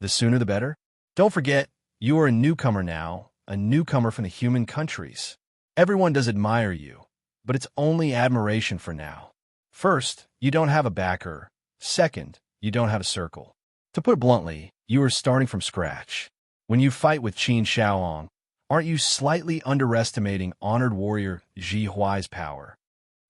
The sooner the better? Don't forget, you are a newcomer now, a newcomer from the human countries. Everyone does admire you, but it's only admiration for now. First, you don't have a backer. Second, you don't have a circle. To put it bluntly, you are starting from scratch. When you fight with Qin Shaoong, aren't you slightly underestimating honored warrior Ji Huai's power?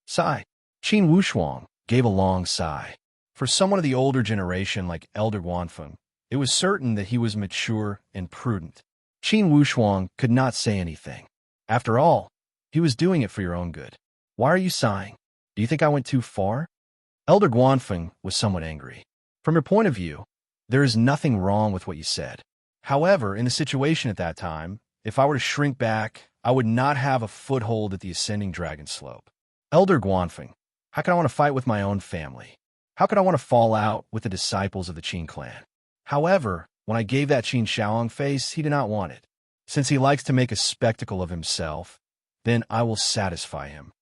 Sigh. Qin Wushuang gave a long sigh. For someone of the older generation like Elder Guanfeng, it was certain that he was mature and prudent. Qin Wushuang could not say anything. After all, he was doing it for your own good. Why are you sighing? Do you think I went too far? Elder Guanfeng was somewhat angry. From your point of view, there is nothing wrong with what you said. However, in the situation at that time, if I were to shrink back, I would not have a foothold at the ascending dragon slope. Elder Guanfeng, how could I want to fight with my own family? How could I want to fall out with the disciples of the Qin clan? However, when I gave that Qin Shaoong face, he did not want it. Since he likes to make a spectacle of himself, then I will satisfy him.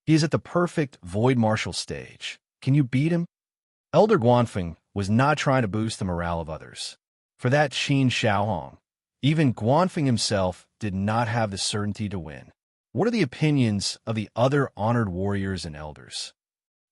He is at the perfect void martial stage. Can you beat him? Elder Guanfeng was not trying to boost the morale of others. For that Qin Shaoong, even Guanfeng himself did not have the certainty to win. What are the opinions of the other honored warriors and elders?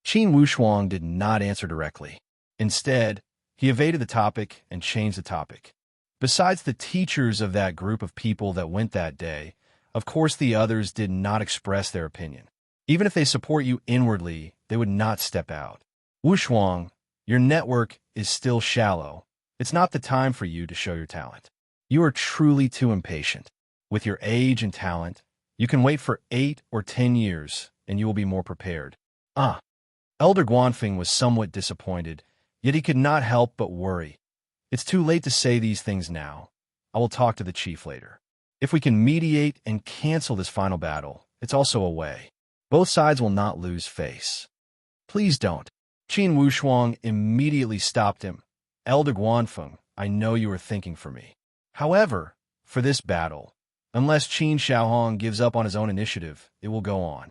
Qin Wushuang did not answer directly. Instead, he evaded the topic and changed the topic. Besides the teachers of that group of people that went that day, of course the others did not express their opinion. Even if they support you inwardly, they would not step out. Wushuang, your network is still shallow. It's not the time for you to show your talent. You are truly too impatient. With your age and talent, you can wait for 8 or 10 years, and you will be more prepared. Elder Guanfeng was somewhat disappointed, yet he could not help but worry. It's too late to say these things now. I will talk to the chief later. If we can mediate and cancel this final battle, it's also a way. Both sides will not lose face. Please don't. Qin Wushuang immediately stopped him. Elder Guanfeng, I know you are thinking for me. However, for this battle, unless Qin Shaoong gives up on his own initiative, it will go on.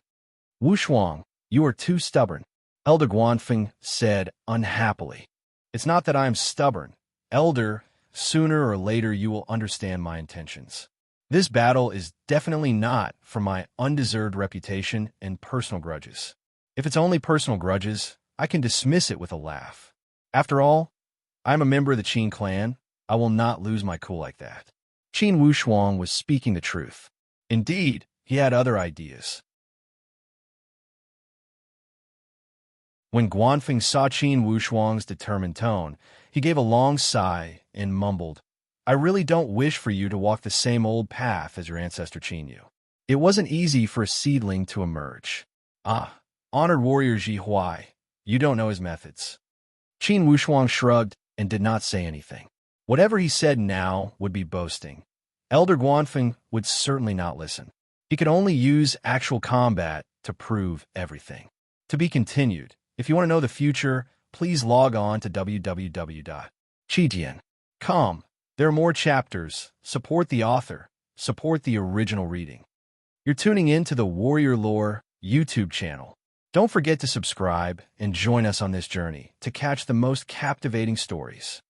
Wushuang, you are too stubborn, Elder Guanfeng said unhappily. It's not that I am stubborn. Elder, sooner or later you will understand my intentions. This battle is definitely not for my undeserved reputation and personal grudges. If it's only personal grudges, I can dismiss it with a laugh. After all, I am a member of the Qin clan. I will not lose my cool like that. Qin Wushuang was speaking the truth. Indeed, he had other ideas. When Guanfeng saw Qin Wushuang's determined tone, he gave a long sigh and mumbled, I really don't wish for you to walk the same old path as your ancestor Qinyu. It wasn't easy for a seedling to emerge. Honored warrior Ji Huai, you don't know his methods. Qin Wushuang shrugged and did not say anything. Whatever he said now would be boasting. Elder Guanfeng would certainly not listen. He could only use actual combat to prove everything. To be continued. If you want to know the future, please log on to www.chidian.com. There are more chapters. Support the author. Support the original reading. You're tuning in to the Warrior Lore YouTube channel. Don't forget to subscribe and join us on this journey to catch the most captivating stories.